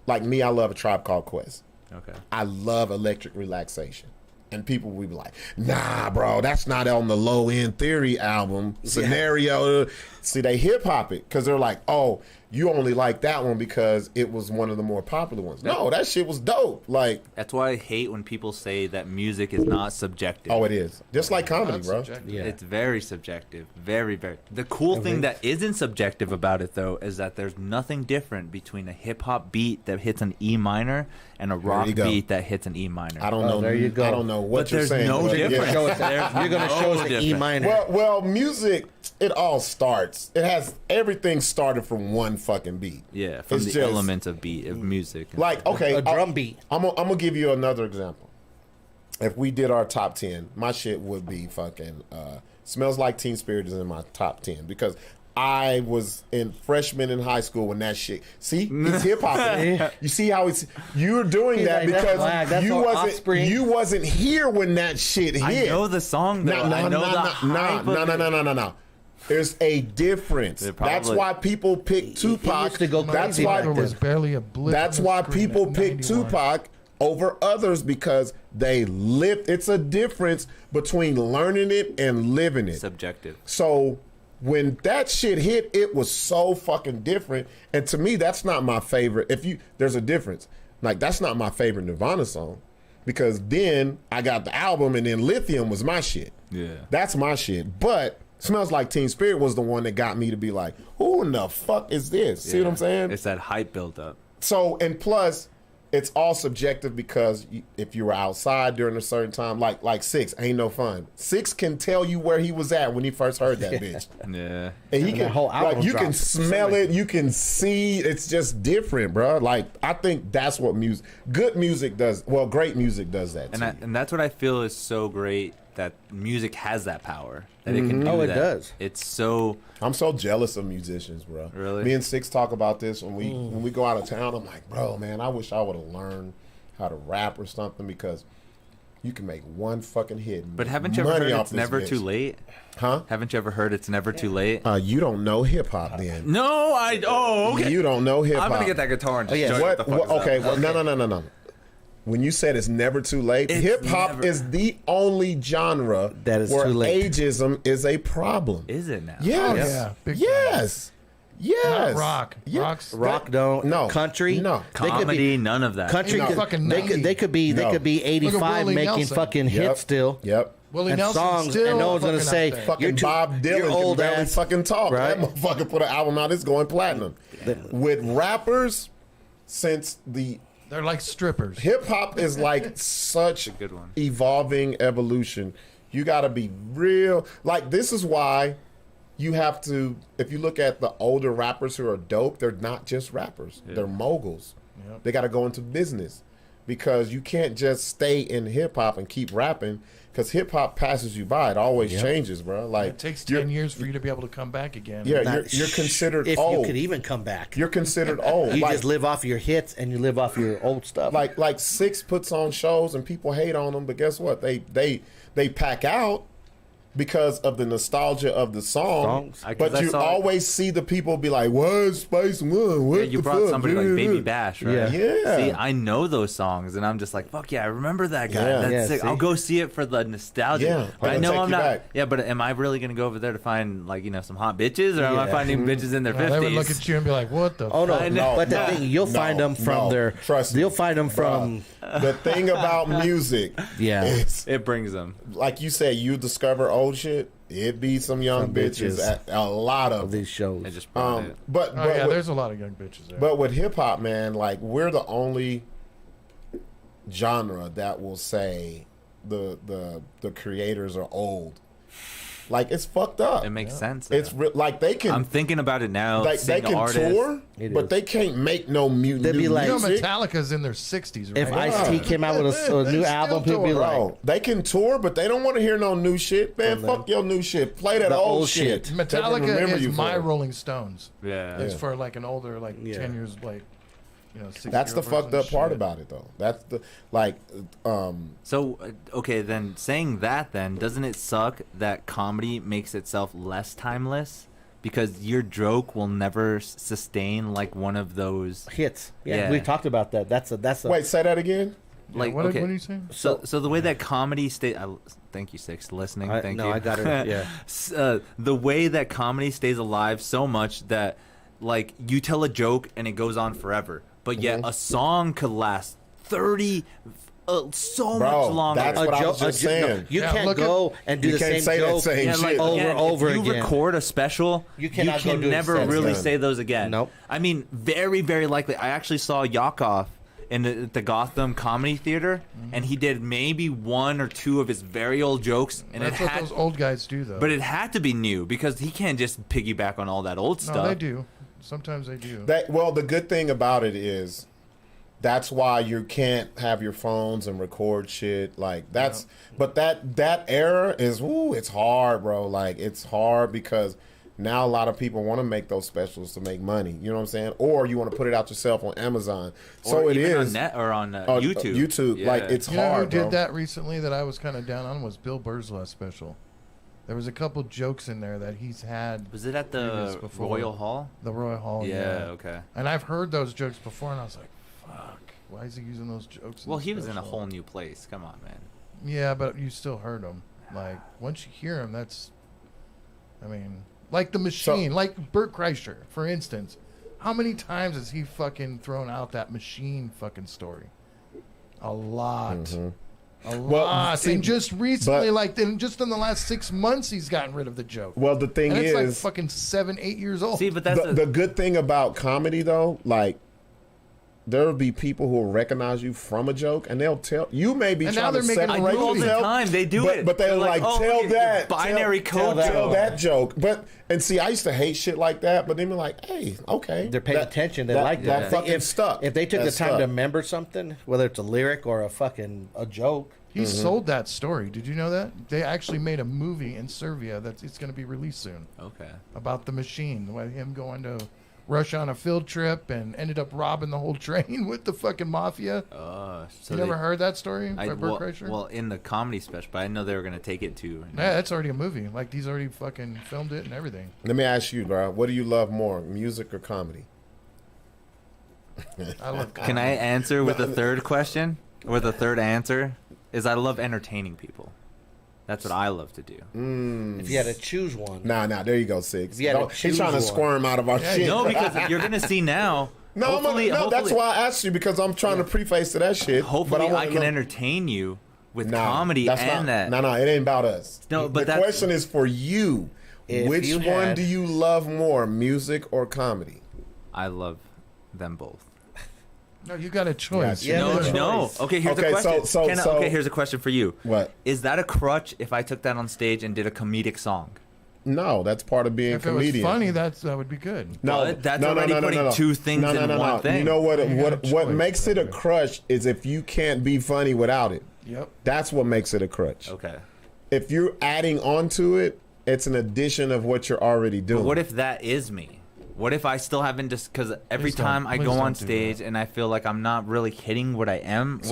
Like me, I love A Tribe Called Quest. Okay. I love Electric Relaxation. And people will be like, nah, bro, that's not on the Low End Theory album scenario. See, they hip hop it because they're like, oh, you only like that one because it was one of the more popular ones. No, that shit was dope. Like that's why I hate when people say that music is not subjective. Oh, it is. Just like comedy, bro. Yeah. It's very subjective. Very, very. The cool thing that isn't subjective about it, though, is that there's nothing different between a hip-hop beat that hits an E minor and a rock beat that hits an E minor. I don't know. There you go. I don't know what you're saying. No difference. You're going to show us the E minor. Well, music, it all starts. It has everything started from one fucking beat. Yeah, from the elements of beat, of music. Like, okay. A drum beat. I'm going to give you another example. If we did our top 10, my shit would be fucking Smells Like Teen Spirit is in my top 10 because I was in freshman in high school when that shit. See, it's hip hop. You see how you're doing that like, because you wasn't here when that shit hit. I know the song though. No. There's a difference. That's why people pick Tupac. That's why there was barely a blip. That's why people pick Tupac over others because they lived. It's a difference between learning it and living it. Subjective. So when that shit hit, it was so fucking different. And to me, that's not my favorite. There's a difference. Like, that's not my favorite Nirvana song. Because then I got the album and then Lithium was my shit. Yeah. That's my shit. But Smells Like Teen Spirit was the one that got me to be like, who in the fuck is this? See what I'm saying? It's that hype build up. So, and plus, it's all subjective because if you were outside during a certain time, like Sixx, ain't no fun. Sixx can tell you where he was at when he first heard that bitch. Yeah. And he can, like, you can smell it, you can see, it's just different, bro. Like, I think that's what good music does. Well, great music does that too. And that's what I feel is so great, that music has that power. That it can do it that. Does. It's so... I'm so jealous of musicians, bro. Really? Me and Sixx talk about this when we go out of town. I'm like, bro, man, I wish I would have learned how to rap or something because you can make one fucking hit. But haven't you ever heard It's Never Too Late? Huh? Haven't you ever heard It's Never Too Late? You don't know hip hop then. No, okay. You don't know hip hop. I'm gonna get that guitar and just show you what the fuck okay, well, no. When you said it's never too late, hip hop is the only genre that is where too late. Ageism is a problem. Is it now? Yes. Yeah. Yes. Yes. Not rock. Yeah. Rock don't. No. Country. No. Comedy. None of that. Country. No. They could be 85 making Nelson. fucking hits still. Yep. Willie And Nelson songs, still and no one's gonna fucking say out there. Fucking Bob Dylan you're old can barely ass. fucking talk. Right? That motherfucker put an album out, it's going platinum. With rappers, since the They're like strippers. hip hop is like such good one. evolving evolution. You got to be real. Like, this is why you have to, if you look at the older rappers who are dope, they're not just rappers. Yeah. They're moguls. Yep. They got to go into business because you can't just stay in hip hop and keep rapping because hip hop passes you by. It always changes, bro. Like, it takes 10 years for you to be able to come back again. Yeah, you're considered old. If you could even come back. You're considered old. You just live off your hits and you live off your old stuff. Like Sixx puts on shows and people hate on them, but guess what? They pack out because of the nostalgia of the song. But you always see the people be like, "What Spice One? What you brought somebody like Baby Bash, right? Yeah. See, I know those songs, and I'm just like, "Fuck yeah, I remember that guy. Yeah. That's sick. See? I'll go see it for the nostalgia." Yeah, But I know I'm not. Back. Yeah, but am I really gonna go over there to find some hot bitches, or am I finding bitches in their 50s? They would look at you and be like, "What the?" Oh no, I know. But the thing, you'll find them from their. Trust me. You'll find them from. The thing about music, is, It brings them. like you say, you discover old shit. It be some young bitches at a lot of these shows. I just brought it. But there's a lot of young bitches there. But with hip hop, man, like, we're the only genre that will say the creators are old. Like it's fucked up. It makes sense. It's like they can. I'm thinking about it now. Like they can tour, but they can't make no music. They'd be like, Metallica's in their 60s. Right? If Ice-T came out with a new album, people be like, they can tour, but they don't want to hear no new shit. Man, fuck your new shit. Play that old shit. Metallica is my Rolling Stones. Yeah, it's for like an older, like 10 years, like. That's the fucked up part about it, though. That's the like. So okay, then saying that, then doesn't it suck that comedy makes itself less timeless because your joke will never sustain like one of those hits? Yeah, we talked about that. That's a. Wait, say that again. Like what are you saying? So the way that comedy stays. Thank you, Sixx, listening. Thank you. No, I got it. Yeah. The way that comedy stays alive so much that like you tell a joke and it goes on forever. But yet a song could last 30 so much longer. That's what I was just saying. You can't go and do the same joke over and over again. If you record a special, you can never really say those again. Nope. I mean, very, very likely. I actually saw Yakov in the Gotham Comedy Theater, and he did maybe one or two of his very old jokes. And that's what those old guys do, though. But it had to be new because he can't just piggyback on all that old stuff. No, they do. Sometimes they do. Well, the good thing about it is that's why you can't have your phones and record shit. Like that's, but that era is, it's hard, bro. Like it's hard because now a lot of people want to make those specials to make money. You know what I'm saying? Or you want to put it out yourself on Amazon. So it is on net or on YouTube. YouTube, yeah. Like it's hard. Who did that recently that I was kind of down on was Bill Burr's last special. There was a couple jokes in there that he's had. Was it at the Royal Hall? The Royal Hall, yeah. Okay. And I've heard those jokes before, and I was like, fuck, why is he using those jokes? Well, he was in a whole new place. Come on, man. Yeah, but you still heard them. Like, once you hear them, that's, I mean, like The Machine, like Bert Kreischer, for instance. How many times has he fucking thrown out that Machine fucking story? A lot. Mm-hmm. A lot. See, and just recently, just in the last 6 months, he's gotten rid of the joke. Well, the thing is, like fucking 7-8 years old. See, but that's the good thing about comedy, though. Like, there will be people who will recognize you from a joke, and they'll tell you. May be trying to separate all the time. They do it, but they're like, tell that binary code, tell that joke. And see, I used to hate shit like that, but then be like, hey, okay, they're paying attention. They like that. Fucking stuck. If they took the time to remember something, whether it's a lyric or a joke. He sold that story. Did you know that? They actually made a movie in Serbia it's going to be released soon. Okay. About the Machine, him going to Russia on a field trip and ended up robbing the whole train with the fucking mafia. So you never heard that story by Bert Kreischer? Well, in the comedy special, but I didn't know they were going to take it to. Yeah, that's already a movie. Like, he's already fucking filmed it and everything. Let me ask you, bro. What do you love more, music or comedy? I love comedy. Can I answer with a third question? With a third answer? Is I love entertaining people. That's what I love to do. If you had to choose one. Nah, there you go, Sixx. He's trying to squirm out of our shit. No, because you're going to see now. No, that's why I asked you, because I'm trying to preface to that shit. Hopefully I can entertain you with comedy and that. No, it ain't about us. No, but the question is for you. Which one do you love more, music or comedy? I love them both. No, you got a choice. No. Okay, here's a question. Here's a question for you. What? Is that a crutch if I took that on stage and did a comedic song? No, that's part of being a comedian. If it was funny, that would be good. No, that's already putting two things in one thing. You know what makes it a crutch is if you can't be funny without it. Yep. That's what makes it a crutch. Okay. If you're adding onto it, it's an addition of what you're already doing. But what if that is me? What if I still haven't because every time I go on stage and I feel like I'm not really hitting what I am.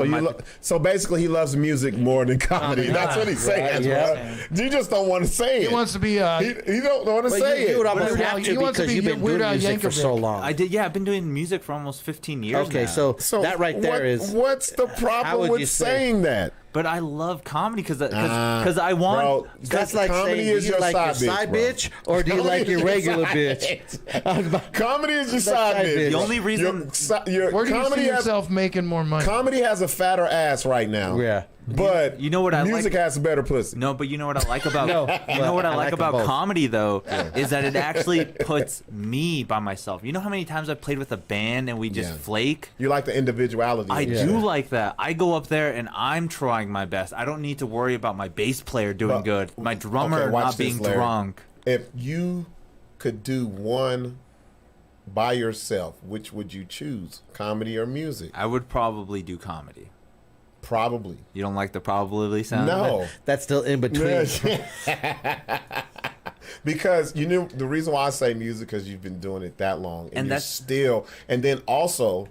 So basically, he loves music more than comedy. That's what he's saying. Yeah. You just don't want to say it. He wants to be. He don't want to say it. You would almost have to because you've been doing music for so long. I did. Yeah, I've been doing music for almost 15 years. Okay, now. so that right there is. What's the problem with saying that? But I love comedy because I want. Bro, that's like comedy saying, is do you like your side bitch or do you like your regular bitch? Comedy is your side bitch. The only reason where do you see yourself making more money? Comedy has a fatter ass right now. Yeah. but You know what I music like? has better pussy. No, but you know what I like about No, you know what I like them about both. comedy though is that it actually puts me by myself. You know how many times I've played with a band and we just Yeah. flake? You like the individuality. I of do it. like that. I go up there and I'm trying my best. I don't need to worry about my bass player doing But- good, my drummer Okay, watch not being this, Larry. drunk. If you could do one by yourself, which would you choose? Comedy or music? I would probably do comedy. Probably. You don't like the probably sound? No. That's still in between. Because you knew the reason why I say music because you've been doing it that long and you're that's- still and then also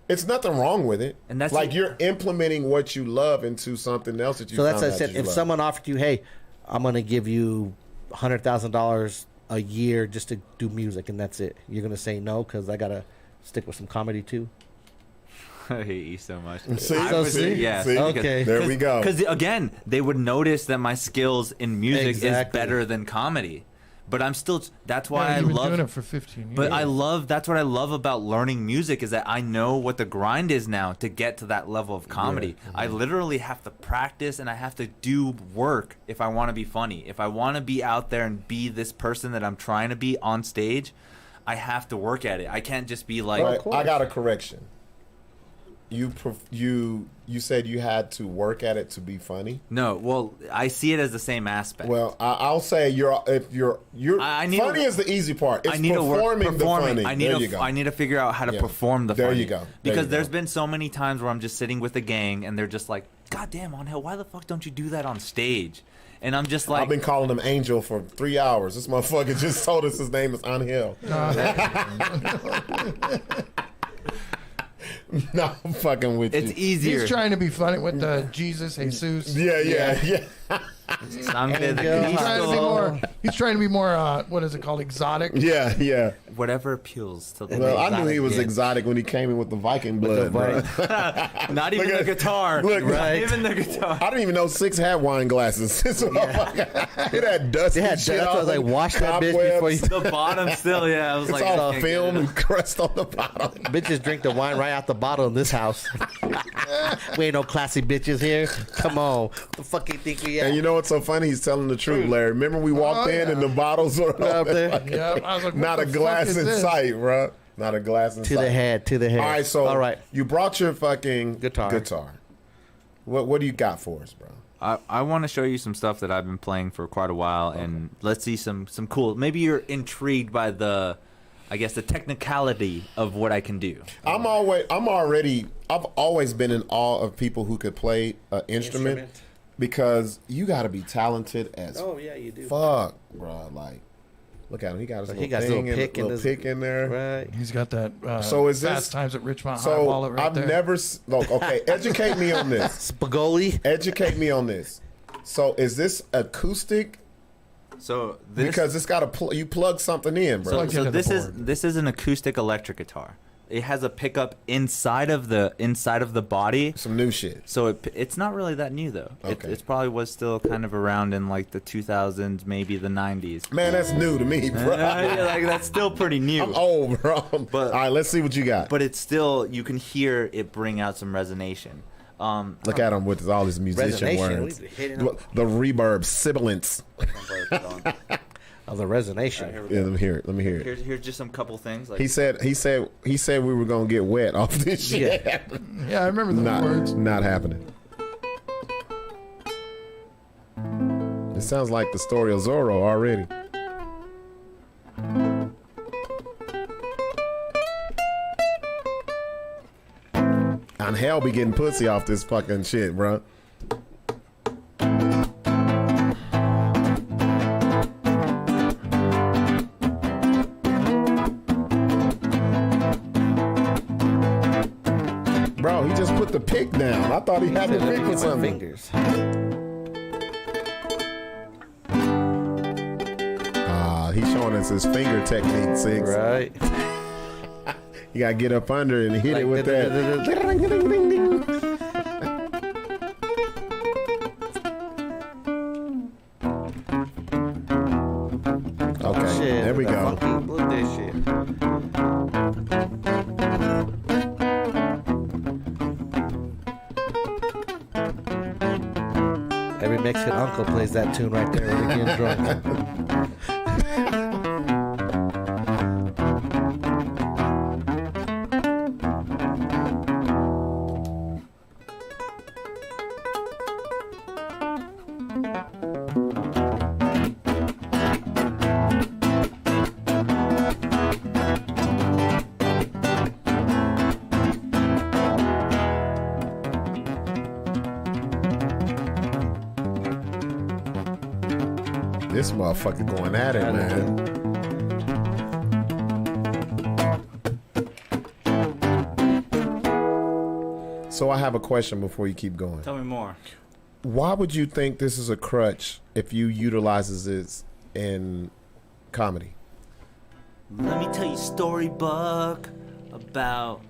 it's nothing wrong with it. And that's like it. you're implementing what you love into something else that you So that's found what I out said. you If love. someone offered you, hey, I'm gonna give you $100,000 a year just to do music, and that's it, you're gonna say no because I gotta stick with some comedy too. I hate you so much. See? I So would- see? yeah. See? Okay. There we go. Because again, they would notice that my skills in music Exactly. is better than comedy. But I'm still. That's why Yeah, I you've been love. doing it for 15 years. But I love. That's what I love about learning music is that I know what the grind is now to get to that level of comedy. I literally have to practice and I have to do work if I want to be funny. If I want to be out there and be this person that I'm trying to be on stage, I have to work at it. I can't just be like. Right, I got a correction. You said you had to work at it to be funny. No, well, I see it as the same aspect. Well, I'll say you're I need funny to- is the easy part. It's I need to work performing the funny. I need there to you go. I need to figure out how to Yeah. perform the There funny. you go. There Because you there's go. been so many times where I'm just sitting with a gang and they're just like, "God damn, Angel, why the fuck don't you do that on stage?" And I'm just like, I've been calling him Angel for 3 hours. This motherfucker just told us his name is Angel. No, I'm fucking with it's you. easier. He's trying to be funny with the Jesus, Jesus. Yeah. I'm gonna Angel. He's trying to be more. He's trying to be more. What is it called? Exotic. Yeah. whatever appeals to the Well, I knew Exotic, he was yeah. exotic when he came in with the Viking blood, bro. Not even Look the at- guitar. look, Not right. even the guitar. I didn't even know Sixx had wine glasses. It had dust. It had and shit dust. I was on like, it, wash that bitch before you- cobwebs. The bottom still, yeah. I was It's like, I all can't film get it. and crust on the bottom. Bitches drink the wine right out the bottle in this house. We ain't no classy bitches here. Come on. What the fuck you think we at? And you know what's so funny? He's telling the truth, Larry. Remember we walked in and the bottles were Up there. Yeah. I was like, Not what a the glass fuck is in this? sight, bro. Not a glass in To sight. the head, to the head. All right, so all right. you brought your fucking Guitar. What do you got for us, bro? I want to show you some stuff that I've been playing for quite a while, and let's see some cool. Maybe you're intrigued by the, I guess, the technicality of what I can do. I've always been in awe of people who could play an instrument because you got to be talented as Oh yeah, you do. fuck, bro. Like, look at him. He got his He little got his thing little pick in little his- pick in there. Right. He's got that. So is this- Fast Times at Richmond High So wallet right I've there. never look. Okay, educate me on this. Spagoli. Educate me on this. So is this acoustic? So this, Because it's got you plug something in, bro. so, Plug so into the this board. this is an acoustic electric guitar. It has a pickup inside of the body. Some new shit. So it's not really that new though. Okay. It probably was still kind of around in like the 2000s, maybe the 90s. Man, that's new to me, bro. Yeah, like that's still pretty new. I'm old, bro. But- all right, let's see what you got. But it's still, you can hear it bring out some resonation. Look at him with all his musician Resonation, words. we be hitting The reverb, sibilance. Of the resonation. Yeah, let me hear it. Let me hear it. Here's just some couple things. Like He said we were gonna get wet off this shit. Yeah, I remember the words. Not happening. It sounds like the story of Zorro already. And hell be getting pussy off this fucking shit, bro. Bro, he just put the pick down. I thought he had the Let me pick get with my something. fingers. He's showing us his finger technique, Sixx. Right. You gotta get up under and hit it with that. Okay, Shit, there we that go. funky blue day shit. your Mexican uncle plays that tune right there when they're getting drunk. This motherfucker going at it, man. So I have a question before you keep going. Tell me more. Why would you think this is a crutch if you utilizes this in comedy? Let me tell you a story, Buck, about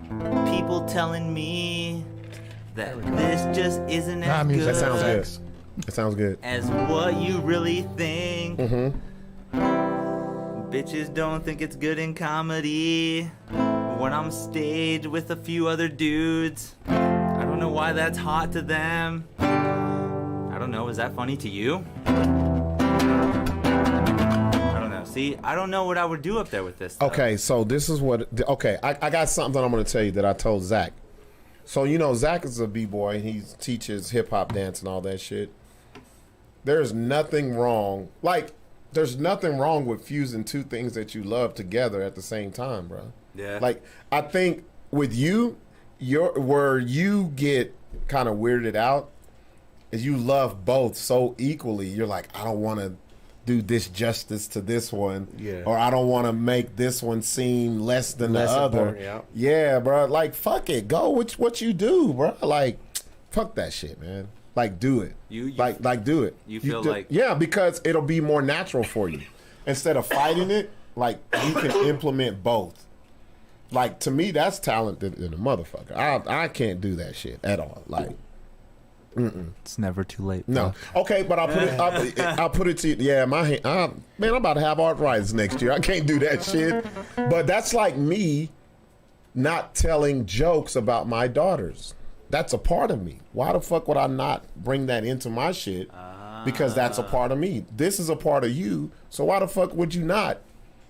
people telling me that this just isn't as music. good. That sounds good. That sounds good. As what you really think. Mm-hmm. Bitches don't think it's good in comedy. When I'm staged with a few other dudes, I don't know why that's hot to them. I don't know, is that funny to you? I don't know. See, I don't know what I would do up there with this stuff. Okay, so this is what. Okay, I got something I'm going to tell you that I told Zach. So, you know, Zach is a B-boy. And he teaches hip-hop dance and all that shit. There's nothing wrong. Like, there's nothing wrong with fusing two things that you love together at the same time, bro. Yeah. Like, I think with you, where you get kind of weirded out is you love both so equally. You're like, I don't want to do this justice to this one. Yeah. Or I don't want to make this one seem less than the other. important, yeah. Yeah, bro. Like, fuck it. Go with what you do, bro. Like, fuck that shit, man. Like, do it. You like do it. You feel do, like... Yeah, because it'll be more natural for you. Instead of fighting it, like, you can implement both. Like, to me, that's talented in a motherfucker. I can't do that shit at all. Like, It's never too late. no. Okay, but I'll put it to you. Yeah, man, I'm about to have arthritis next year. I can't do that shit. But that's like me not telling jokes about my daughters. That's a part of me. Why the fuck would I not bring that into my shit? Because that's a part of me. This is a part of you. So why the fuck would you not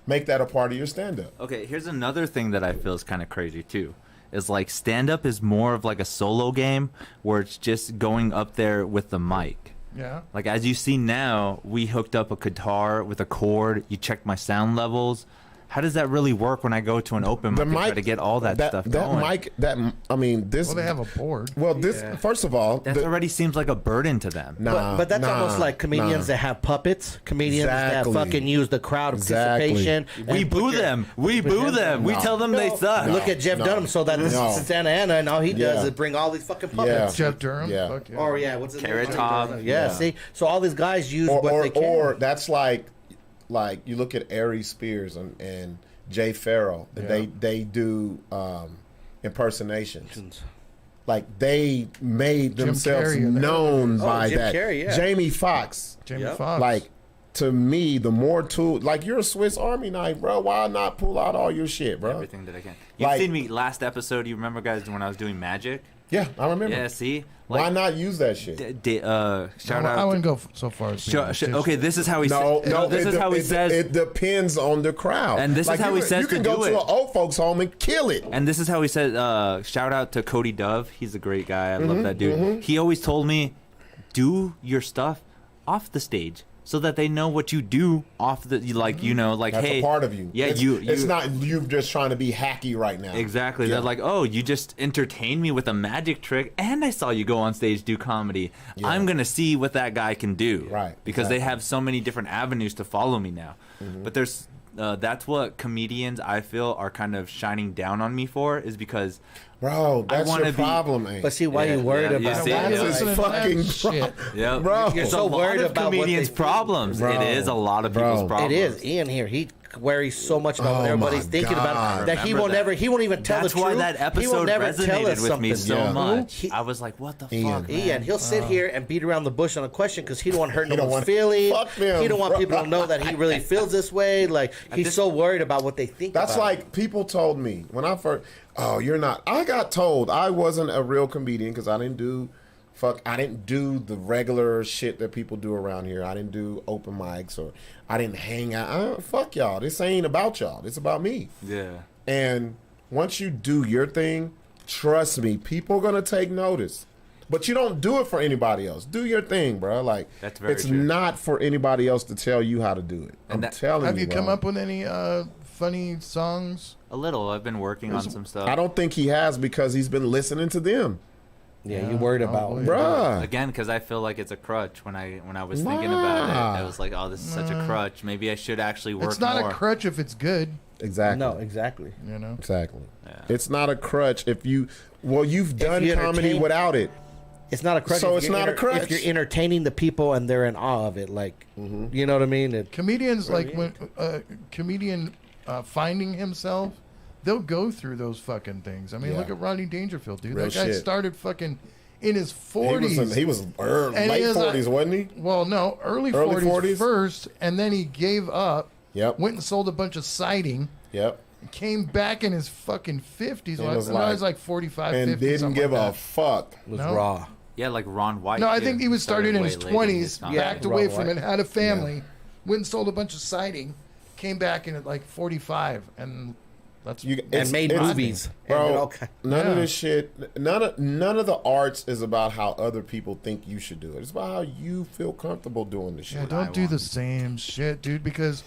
make that a part of your stand-up? Okay, here's another thing that I feel is kind of crazy too. Is like stand-up is more of like a solo game where it's just going up there with the mic. Yeah. Like as you see now, we hooked up a guitar with a cord. You checked my sound levels. How does that really work when I go to an open mic and try to get all that stuff going? This. Well, they have a board. Well, this first of all, That already seems like a burden to them. But that's almost like comedians that have puppets, comedians that fucking use the crowd participation. We boo them. We boo them. We tell them they suck. Look at Jeff Dunham, so that this is Santa Ana, and all he does is bring all these fucking puppets. Jeff Durham. Yeah. Fuck yeah. Or what's his Carrot name? Top. Yeah, see, so all these guys use what they can. Or that's like you look at Ari Spears and Jay Farrell. They do impersonations. Like they made themselves Carrey, known by Jim that. Carrey, yeah. Jamie Foxx. Jamie Foxx. Like, to me, the more tool, like you're a Swiss Army knife, bro. Why not pull out all your shit, bro? Everything that I can. You've seen me last episode. You remember, guys, when I was doing magic? Yeah, I remember. Yeah, see? Why not use that shit? Shout out. I wouldn't go so far as Okay, this is how he No, says. This is how he says. It depends on the crowd. And this is how he says you can to go do to it. an old folks home and kill it. And this is how he said, shout out to Cody Dove. He's a great guy. I love that dude. He always told me, do your stuff off the stage so that they know what you do off the, like, you know, like, That's hey. a part of you. Yeah, it's not you just trying to be hacky right now. Exactly. Yeah. They're like, oh, you just entertained me with a magic trick, and I saw you go on stage do comedy. Yeah. I'm going to see what that guy can do. Right. Because exactly. they have so many different avenues to follow me now. But there's that's what comedians, I feel, are kind of shining down on me for, is because Bro, that's wanna your be- problem, man. But see, why Yeah, you worried yeah, you about see it, that? yeah. That's his fucking shit. yeah, Bro. You're It's so a lot worried of about what comedians' they think. problems. Bro. It is a lot of people's Bro. problems. It is. Ian here, he worries so much about Oh what everybody's my thinking God. about that he Remember won't that. never. He won't even tell That's the why truth. that He will episode never tell resonated us with me something. so Yeah. much. He- I was like, what the Ian. fuck, man? Ian, he'll sit here and beat around the bush on a question because he don't want to hurt no don't one's want- feelings. Fuck them, He don't want bro. people to know that he really feels this way. Like he's so worried about what they think. That's about like people told me when I first, oh, you're not. I got told I wasn't a real comedian because I didn't do Fuck, I didn't do the regular shit that people do around here. I didn't do open mics or I didn't hang out. Fuck y'all. This ain't about y'all. It's about me. Yeah. And once you do your thing, trust me, people are gonna take notice. But you don't do it for anybody else. Do your thing, bro. Like That's very it's true. not for anybody else to tell you how to do it. And I'm telling you. Have you bro. come up with any funny songs? A little. I've been working on some stuff. I don't think he has because he's been listening to them. Yeah, you worried about probably. Bruh. Again, because I feel like it's a crutch. When I was thinking about it, I was like, "Oh, this is such a crutch. Maybe I should actually work It's not more." a crutch if it's good, Exactly. No, exactly. you know. Exactly. Yeah. It's not a crutch if you. Well, you've done you comedy entertain- without it. It's not a crutch. So if it's you're not a crutch. If you're entertaining the people and they're in awe of it, like, you know what I mean? Comedians like when comedian finding himself, they'll go through those fucking things. I mean, Yeah. look at Rodney Dangerfield, dude. Real That guy shit. started fucking in his He 40s. was And he late is 40s, wasn't he? Well, no, early Early 40s, 40s? first, and then he gave up. Yep. Went and sold a bunch of siding. Yep. Came back in his fucking 50s. It Well, was no, he like- was like 45, And 50, didn't something give like a that. fuck. Was No. raw. Yeah, like Ron White. No, I too. think he was started in way his later in 20s, comedy. backed Yeah, away Rob from White. it, had a family, went and sold a bunch of siding, came back in at like 45, and that's And made movies. And did all Bro, ki- none Yeah. of this shit, none of the arts is about how other people think you should do it. It's about how you feel comfortable doing the shit. Yeah, don't do the same shit, dude, because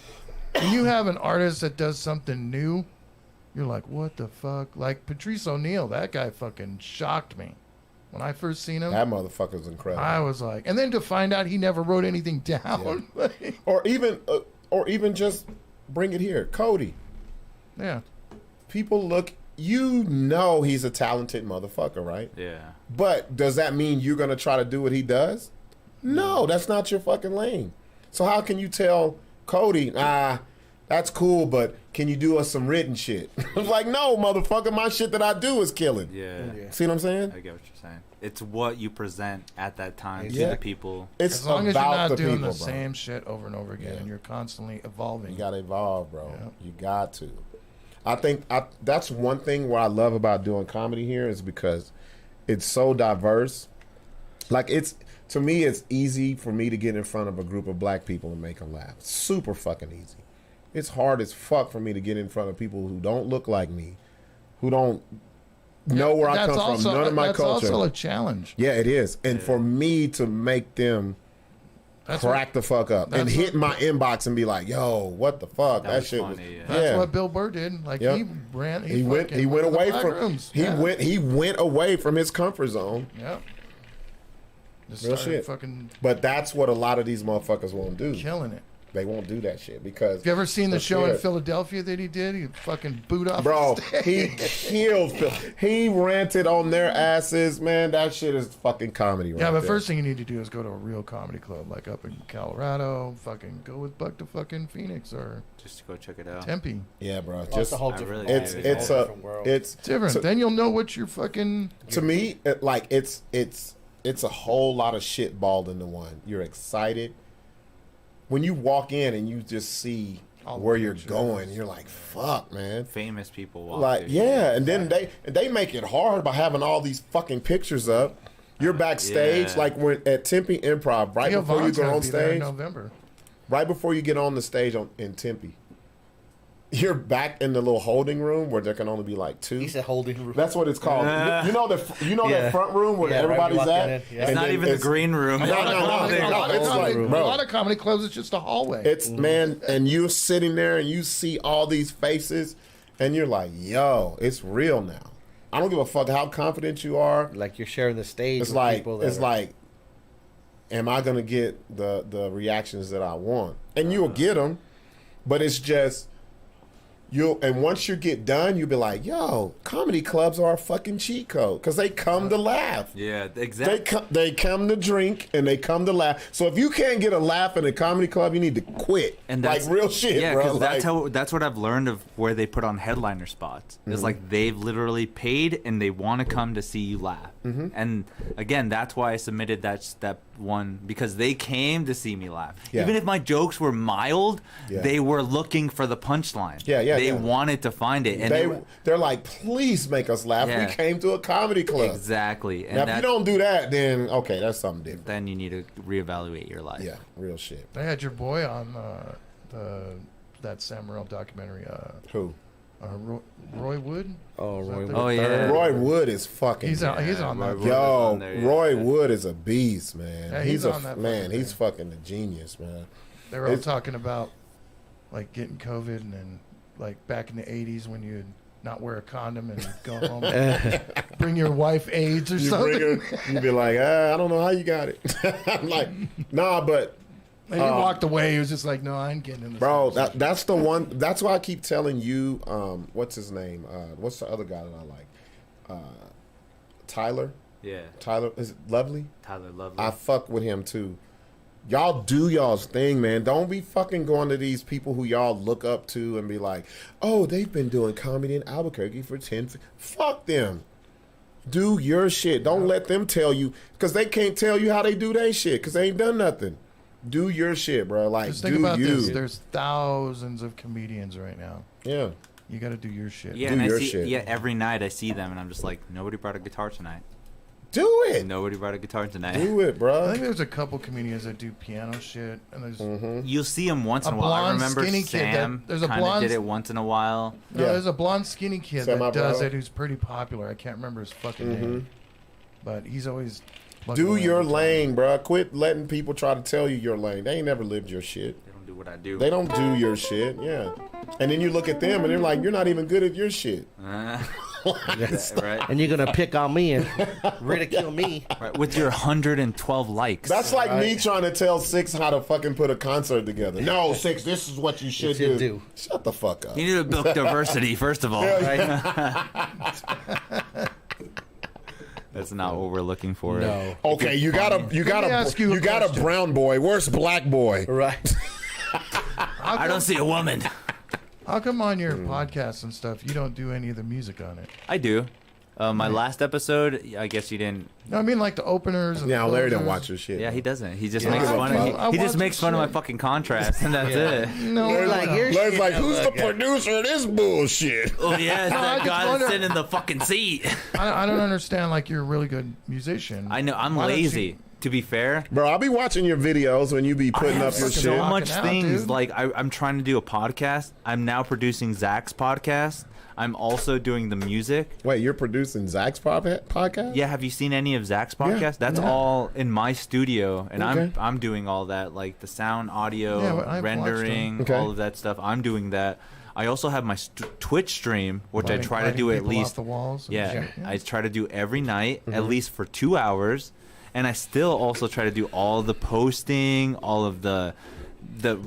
when you have an artist that does something new, you're like, what the fuck? Like Patrice O'Neal, that guy fucking shocked me. When I first seen him, That motherfucker's incredible. I was like, and then to find out he never wrote anything down. or even just bring it here. Cody. Yeah. People look, you know he's a talented motherfucker, right? Yeah. But does that mean you're going to try to do what he does? No, that's not your fucking lane. So how can you tell Cody, that's cool, but can you do us some written shit? I'm like, no, motherfucker, my shit that I do is killing. Yeah. See what I'm saying? I get what you're saying. It's what you present at that time to Yeah. the people. It's As long as you're about not the doing people, the bro. same shit over and over again, Yeah. and you're constantly evolving. You gotta evolve, bro. Yeah. You got to. I think that's one thing what I love about doing comedy here is because it's so diverse. Like to me, it's easy for me to get in front of a group of black people and make them laugh. Super fucking easy. It's hard as fuck for me to get in front of people who don't look like me, who don't know where I come from, none of my culture. That's also a challenge. Yeah, it is. And for me to make them That's crack the fuck up and that's hit my inbox and be like, yo, what the fuck? That was shit funny, was yeah. That's what Bill Burr did. Like Yep. he ran. He went fucking away to the from back rooms. he Yeah. went away from his comfort zone. Yep. Just Real started shit. fucking But that's what a lot of these motphfuckers won't do. killing it. They won't do that shit because Have you ever seen the they're show in scared. Philadelphia that he did? He fucking booed off Bro, the stage. he killed Phil. He ranted on their asses, man. That shit is fucking comedy right Yeah, but there. first thing you need to do is go to a real comedy club, like up in Colorado. Fucking go with Buck to fucking Phoenix or Just to go check it out. Tempe. Yeah, bro. It's Just a whole I different really world. it's do. It's a a whole different world. it's Different. to- Then you'll know what you're fucking. to me, it's a whole lot of shit balled into one. You're excited when you walk in and you just see All the where you're pictures. going. You're like, fuck, man. Famous people walk. Like, through. yeah, and then they make it hard by having all these fucking pictures up. You're backstage, Yeah. like we're at Tempe Improv, right Theo before you Vaughn's go gonna on be there in stage. November. Right before you get on the stage in Tempe, you're back in the little holding room where there can only be like two. He said holding room. That's what it's called. You know Yeah. that front room where Yeah, right, everybody's you walk at. in, yeah. It's And not then even the green room. No, A lot of it's comedy- like, a bro. lot of comedy clubs, it's just a hallway. It's man, and you're sitting there and you see all these faces, and you're like, yo, it's real now. I don't give a fuck how confident you are. Like you're sharing the stage It's with like people that it's are- like, am I gonna get the reactions that I want? And you'll get them, but it's just and once you get done, you'll be like, yo, comedy clubs are a fucking cheat code because they come to laugh. Yeah, exactly. They come to drink and they come to laugh. So if you can't get a laugh in a comedy club, you need to quit. And like that's real shit, yeah, bro. because Like, that's what I've learned of where they put on headliner spots. It's like they've literally paid and they want to come to see you laugh. And again, that's why I submitted that one, because they came to see me laugh. Yeah. Even if my jokes were mild, Yeah. they were looking for the punchline. Yeah, They wanted to find it, and they're like, please make us laugh. Yeah. We came to a comedy club. exactly. And Now, if you don't do that, then okay, that's something different. then you need to reevaluate your life. Yeah, real shit. They had your boy on that Sam Morril documentary. Who? Roy Wood. Oh, Is that Roy the- Oh yeah. Roy Wood is fucking. He's on that. Roy Yo, on there, yeah. Roy Wood is a beast, man. Yeah, he's he's a on that man. fucking He's thing. fucking a genius, man. They were all talking about like getting COVID and then like back in the '80s when you'd not wear a condom and go home, and bring your wife AIDS or You something. bring her, you be like, I don't know how you got it. I'm like, nah, but And he walked away. He was just like, "No, I ain't getting in this." bro, conversation." that's the one. That's why I keep telling you. What's his name? What's the other guy that I like? Tyler. Yeah. Tyler is it Lovely. Tyler Lovely. I fuck with him too. Y'all do y'all's thing, man. Don't be fucking going to these people who y'all look up to and be like, oh, they've been doing comedy in Albuquerque for 10. Fuck them. Do your shit. Don't let them tell you, because they can't tell you how they do their shit because they ain't done nothing. Do your shit, bro. Like, Just think do about you. this. There's thousands of comedians right now. Yeah. You got to do your shit. yeah, do and I your see. shit. Yeah, every night I see them, and I'm just like, nobody brought a guitar tonight. Do it. Nobody brought a guitar tonight. Do it, I bro. think there's a couple comedians that do piano shit, and there's You'll see them once in A a while. I blonde, remember skinny kid that- Sam there's a kind of blonde- did it once in a while. no, Yeah. there's a blonde skinny kid Semi that does bro. it who's pretty popular. I can't remember his fucking name, but he's always Do your lane, bro. Quit letting people try to tell you your lane. They ain't never lived your shit. They don't do what I do. They don't do your shit, yeah. And then you look at them and they're like, you're not even good at your shit. Right? And you're gonna pick on me and ridicule me. Right, with your 112 likes. That's like me trying to tell Sixx how to fucking put a concert together. No, Sixx, this is what you should do. Shut the fuck up. You need to build diversity first of all. Right? That's not what we're looking for. No. Okay, you got ask you a got a question. brown boy. Where's black boy? Right. I don't see a woman. How come on your podcasts and stuff you don't do any of the music on it? I do. My last episode, I guess you didn't. No, I mean like the openers. And Yeah, the Larry didn't closers. watch your shit. Yeah, he doesn't. He just Yeah. makes I fun watch of. He just your makes fun of my shit. fucking contrast, and that's it. No, You're like, no. you're Larry's like, who's the Okay. producer of this bullshit? Oh yeah, it's I that just guy wonder- that's sitting in the fucking seat. I don't understand. Like you're a really good musician. I know. I'm Why don't you- lazy. To be fair, Bro, I'll be watching your videos when you be putting up your fucking shit. so Rocking much out, things. dude. Like I'm trying to do a podcast. I'm now producing Zach's podcast. I'm also doing the music. Wait, you're producing Zach's podcast? Yeah, have you seen any of Zach's Yeah, podcast? That's yeah. all in my studio, and Okay. I'm doing all that, like the sound, audio, Yeah, but I've rendering, watched them. all Okay. of that stuff. I'm doing that. I also have my Twitch stream, which I try to Lighting do at people least. off the walls. and Yeah, shit. I try to do every night, Mm-hmm. at least for 2 hours, and I still also try to do all the posting, all of the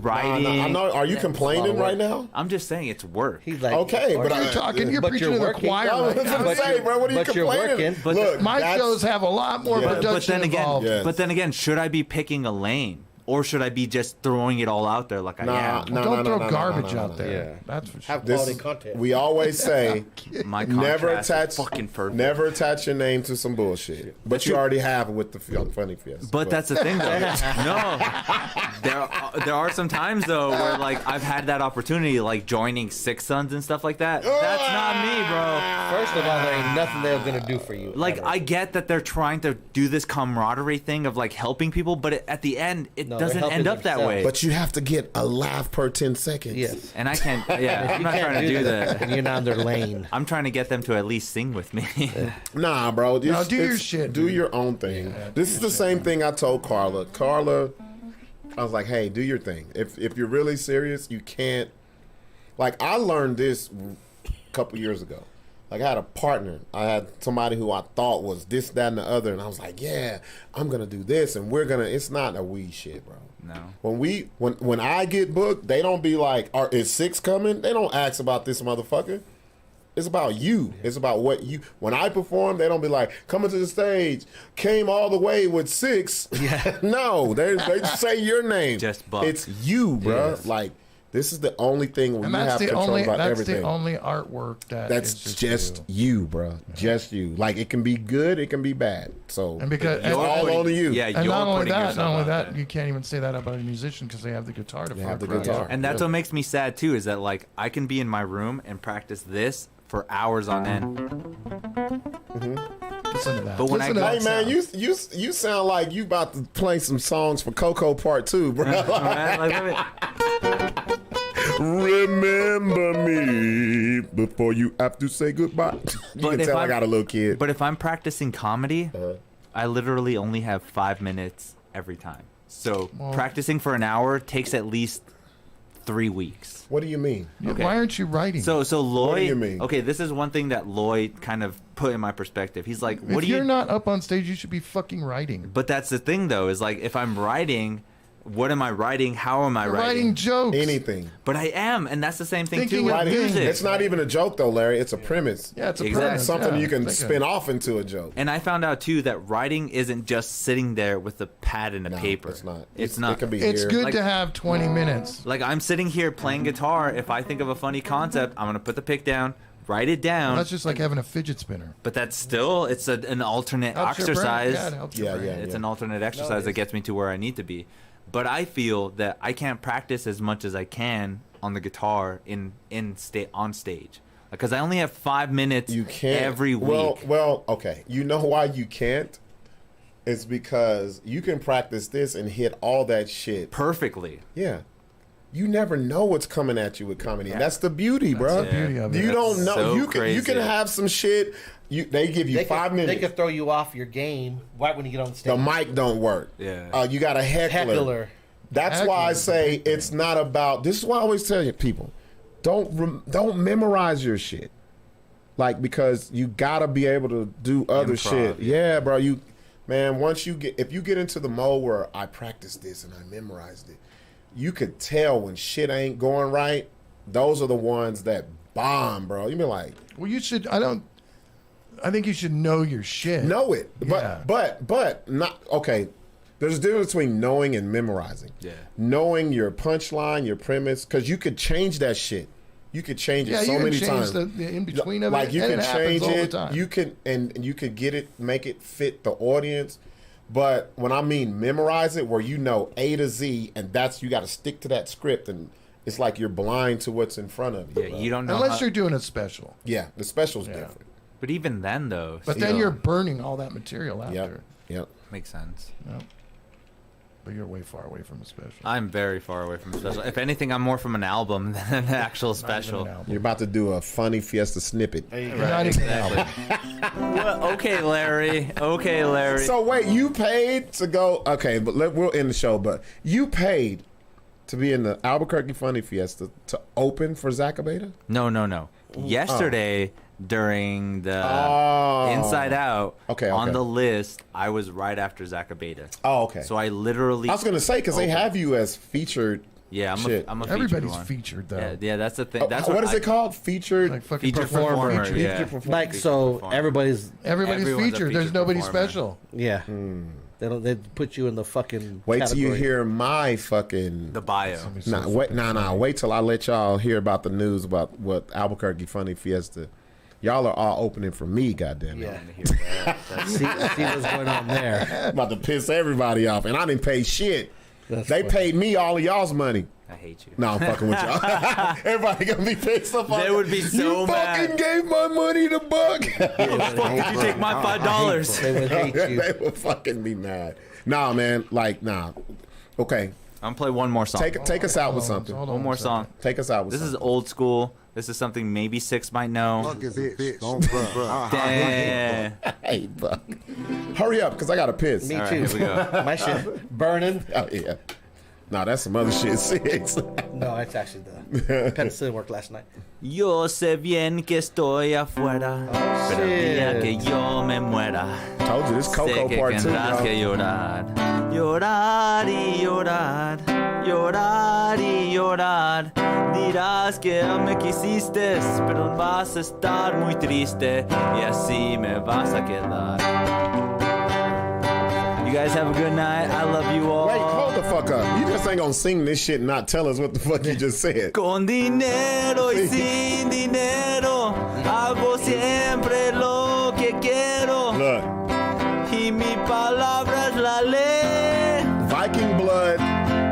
writing. I'm not, are you complaining right now? I'm just saying it's work. He's like, Okay, but are I- you talking- you're but preaching to the working. choir I was right gonna now. say, bro, what are you But you're complaining? working. But Look, My that's- shows have a lot more Yeah. production But then again, involved. Yeah. but then again, should I be picking a lane, or should I be just throwing it all out there like I Nah, am? nah. Don't throw no, garbage no, out no. there. Yeah. That's for sure. Have This quality is- content. we always say My never contrast attach is fucking perfect. never attach your name to some bullshit. But you already have with the Funny Fiesta. But that's the thing, though. No, there are some times though where like I've had that opportunity, like joining Six Sons and stuff like that. That's not me, bro. First of all, there ain't nothing they're gonna do for you. Like ever. I get that they're trying to do this camaraderie thing of like helping people, but at the end, it No, they're doesn't helping end up that themselves. way. But you have to get a laugh per 10 seconds. Yes. And I can't. Yeah, I'm You not can't trying to do that. And you're not in their lane. I'm trying to get them to at least sing with me. Nah, bro. No, do your shit, Do dude. your own thing. Yeah, this do is your the shit, same man. thing I told Carla. Carla, I was like, hey, do your thing. If you're really serious, you can't. Like, I learned this a couple years ago. Like, I had a partner. I had somebody who I thought was this, that, and the other. And I was like, yeah, I'm going to do this. And we're going to. It's not a we shit, bro. No. When I get booked, they don't be like, is Sixx coming? They don't ask about this motherfucker. It's about you. It's about what you. When I perform, they don't be like, coming to the stage, came all the way with Sixx. Yeah. No, they say your name. Just Buck. It's you, bruh. Yes. Like, This is the only thing where And you have that's the control only about that's everything. the only artwork That's is just you. you, bro. Just you. Like, it can be good, it can be bad. So And because it's all on you. Yeah, and you're not only putting that, yourself out there. you can't even say that about a musician because they have the guitar to They have the fuck with. guitar. And that's Yeah. what makes me sad too, is that like I can be in my room and practice this for hours on end. Listen to that. But when Listen I- to Hey that man, sound. you sound like you about to play some songs for Coco Part 2, bro. Right? Like, let me- Remember me before you have to say goodbye. You But can if tell I I'm- got a little kid. But if I'm practicing comedy, Uh-huh. I literally only have 5 minutes every time. So Well- practicing for an hour takes at least 3 weeks. What do you mean? Okay. Why aren't you writing? So Lloyd, What do you mean? okay, this is one thing that Lloyd kind of put in my perspective. He's like, if what do you're you not up on stage, you should be fucking writing. But that's the thing though, is like if I'm writing, what am I writing? How am I You're writing? writing jokes. Anything. But I am, and that's the same thing Thinking too with of things. music. It's not even a joke though, Larry. It's a premise. Yeah, it's a Exactly. premise. Something yeah. you can Think of spin it. off into a joke. And I found out too that writing isn't just sitting there with a pad and a No, paper. it's not. It's not. It can be It's here. good Like- to have 20 minutes. Like I'm sitting here playing guitar. If I think of a funny concept, I'm gonna put the pick down, write it down. That's just like having a fidget spinner. But that's still an alternate Helps your brain. exercise. Yeah, it helps your Yeah, brain. yeah. It's an alternate exercise that gets me to where I need to be. But I feel that I can't practice as much as I can on the guitar on stage because I only have 5 minutes You can't every week. Well, okay. You know why you can't? It's because you can practice this and hit all that shit. Perfectly. Yeah. You never know what's coming at you with comedy. And that's the beauty, bro. the beauty of it. You don't know. so you can crazy. have some shit. They give you 5 minutes. They could throw you off your game right when you get on stage. The mic don't work. Yeah. You got a heckler. That's why I Heckler's the say big thing. it's not about. This is why I always tell you people, don't memorize your shit, like because you gotta be able to do other Improv, shit. yeah. Yeah, bro. Once you get if you get into the mode where I practiced this and I memorized it, you could tell when shit ain't going right. Those are the ones that bomb, bro. You be like, Well, you should. I think you should know your shit. know it, Yeah. but not okay. There's a difference between knowing and memorizing. Yeah. Knowing your punchline, your premise, because you could change that shit. You could change it Yeah, so you can many change times. the in between of Like it. you and can it happens change all it. the time. You can and you could get it, make it fit the audience. But when I mean memorize it, where you know A to Z, and that's you got to stick to that script, and it's like you're blind to what's in front of you. Yeah, bro. you don't know. Unless how- you're doing a special. Yeah, the special's Yeah. different. but even then, though, But then still you're burning all that material Yep, after. yep. makes sense. Yep. But you're way far away from a special. I'm very far away from a special. If anything, I'm more from an album than an actual Not even special. an album. You're about to do a funny Fiesta snippet. You're not even an album. Well, okay, Larry. Okay, Larry. So wait, you paid to go? Okay, but we'll end the show. But you paid to be in the Albuquerque Funny Fiesta to open for Zacabeta? No. Yesterday, during the Oh. Inside Out, Okay, on okay. the list, I was right after Zacabeta. Oh, okay. So I literally. I was gonna say because they opened. have you as featured. Yeah, Shit. I'm a featured Everybody's one. featured though. Yeah, that's the thing. That's what is I- it called? Featured. Like fucking Feature performer. Featured. Yeah. Like Feature so, performer. everybody's Everybody's Everyone's a featured. There's featured nobody performer. special. yeah. They put you in the fucking. Wait till you category. hear my fucking. the bio. Wait till I let y'all hear about the news about what Albuquerque Funny Fiesta. Y'all are all opening for me, goddamn it. Yeah. see what's going on there. I'm about to piss everybody off, and I didn't pay shit. That's They funny. paid me all of y'all's money. I hate you. No, I'm fucking with y'all. Everybody gonna be pissed off. They would be so you mad. fucking gave my money to Buck. Did you take my $5? They would hate you. They would fucking be mad. Nah, man. Like, nah. Okay, I'm gonna play one more song. take us out with something. Hold on One more a second. song. Take us out with This is something. old school. This is something maybe Sixx might know. Damn. Hey, Buck. Hurry up, cause I gotta piss. Me All right, too. here we go. My shit burning. Oh yeah. Nah, that's some other shit. Six. No, it's actually the penicillin worked last night. Yo sé bien que estoy afuera, pero el día que yo me muera, Told you this sé Coco que part 2, tendrás que bro. llorar, llorar y llorar, llorar y llorar. Dirás que me quisiste, pero vas a estar muy triste y así me vas a quedar. You guys have a good night. I love you all. Wait, hold the fuck up. You just ain't gonna sing this shit and not tell us what the fuck you just said. Con dinero y sin dinero, hago siempre lo que quiero. Look, Y mi palabra es la ley. Viking blood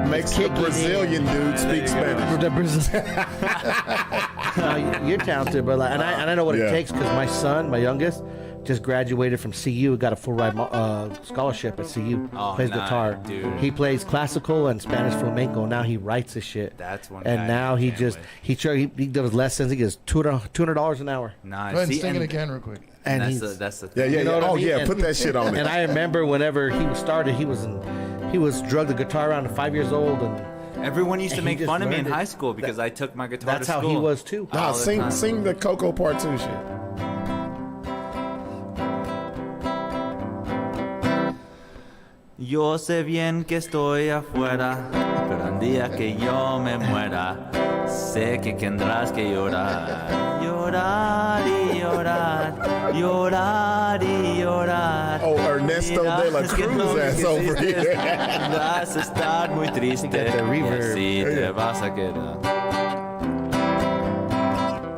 makes the Brazilian dude speak Spanish. The Brazil- You're talented, but like, and I know what Yeah. it takes because my son, my youngest, just graduated from CU, got a full ride scholarship at CU. Oh, plays nice, guitar. dude. He plays classical and Spanish flamenco. Now he writes his shit. That's one And guy now I he can't just wait. he does lessons. He gets $200 an hour. Nice. Go ahead and See, sing it and again real quick. And that's he's, the Yeah, thing. yeah, You know yeah. what I Oh, mean? yeah, And- put that shit on and it. I remember whenever he started, he was drugged the guitar around at 5 years old, and Everyone used to And he make just fun of me in learned it. high school because I took my guitar that's to how school. he was too. Nah, all the sing time. the Coco Part 2 shit. Yo sé bien que estoy afuera, pero un día que yo me muera, sé que tendrás que llorar. Llorar y llorar, llorar y llorar. Oh, Ernesto de la Dirás que Cruz no ass over quisiste, here. Vas a estar muy triste Got the y reverb. así te vas a quedar.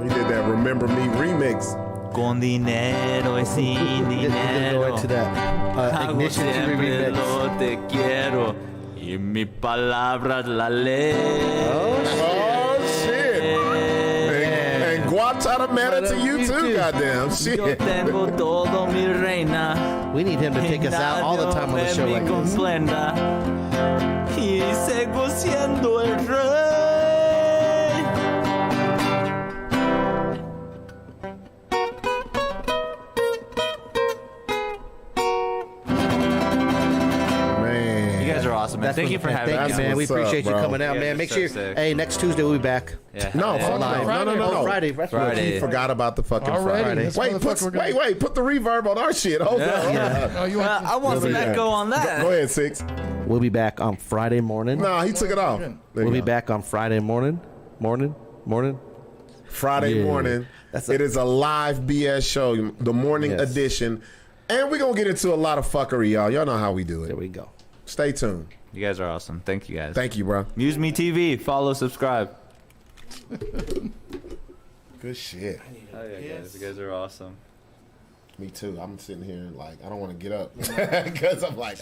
He did that Remember Me remix. Con dinero y sin We're gonna go dinero. into that Hago ignition to siempre remix. lo te quiero y mi palabra es la ley. Oh, shit. And Guantanamera to you too, goddamn Yo shit. tengo todo, mi reina. We need him to take us out all the time on the show like this. Comprenda. Y sigo siendo el rey. Man. You guys are awesome, man. That's Thank what- you for having Thank me. you, man. We What's up, appreciate you bro? coming out, You guys man. are Make so sure. sick. Hey, next Tuesday we'll be back. Yeah, No, yeah. fuck live. no, no, no, Oh, no. Friday. That's Look, Friday. he forgot about the fucking Already? Friday. This Wait, motherfucker we're gonna- put the reverb on our shit. Hold on. Oh, you want I want some Yeah. echo on that. Go ahead, Sixx. We'll be back on Friday morning. Nah, he took it off. There We'll you be go. back on Friday morning. Friday Yeah. morning. That's It is a live BS show, the morning Yes. edition. And we're going to get into a lot of fuckery, y'all. Y'all know how we do There it. we go. Stay tuned. You guys are awesome. Thank you guys. Thank you, bro. MuseMe TV. Follow, subscribe. Good shit. Oh, yeah, guys. You guys are awesome. Me too. I'm sitting here like, I don't want to get up. Because I'm like...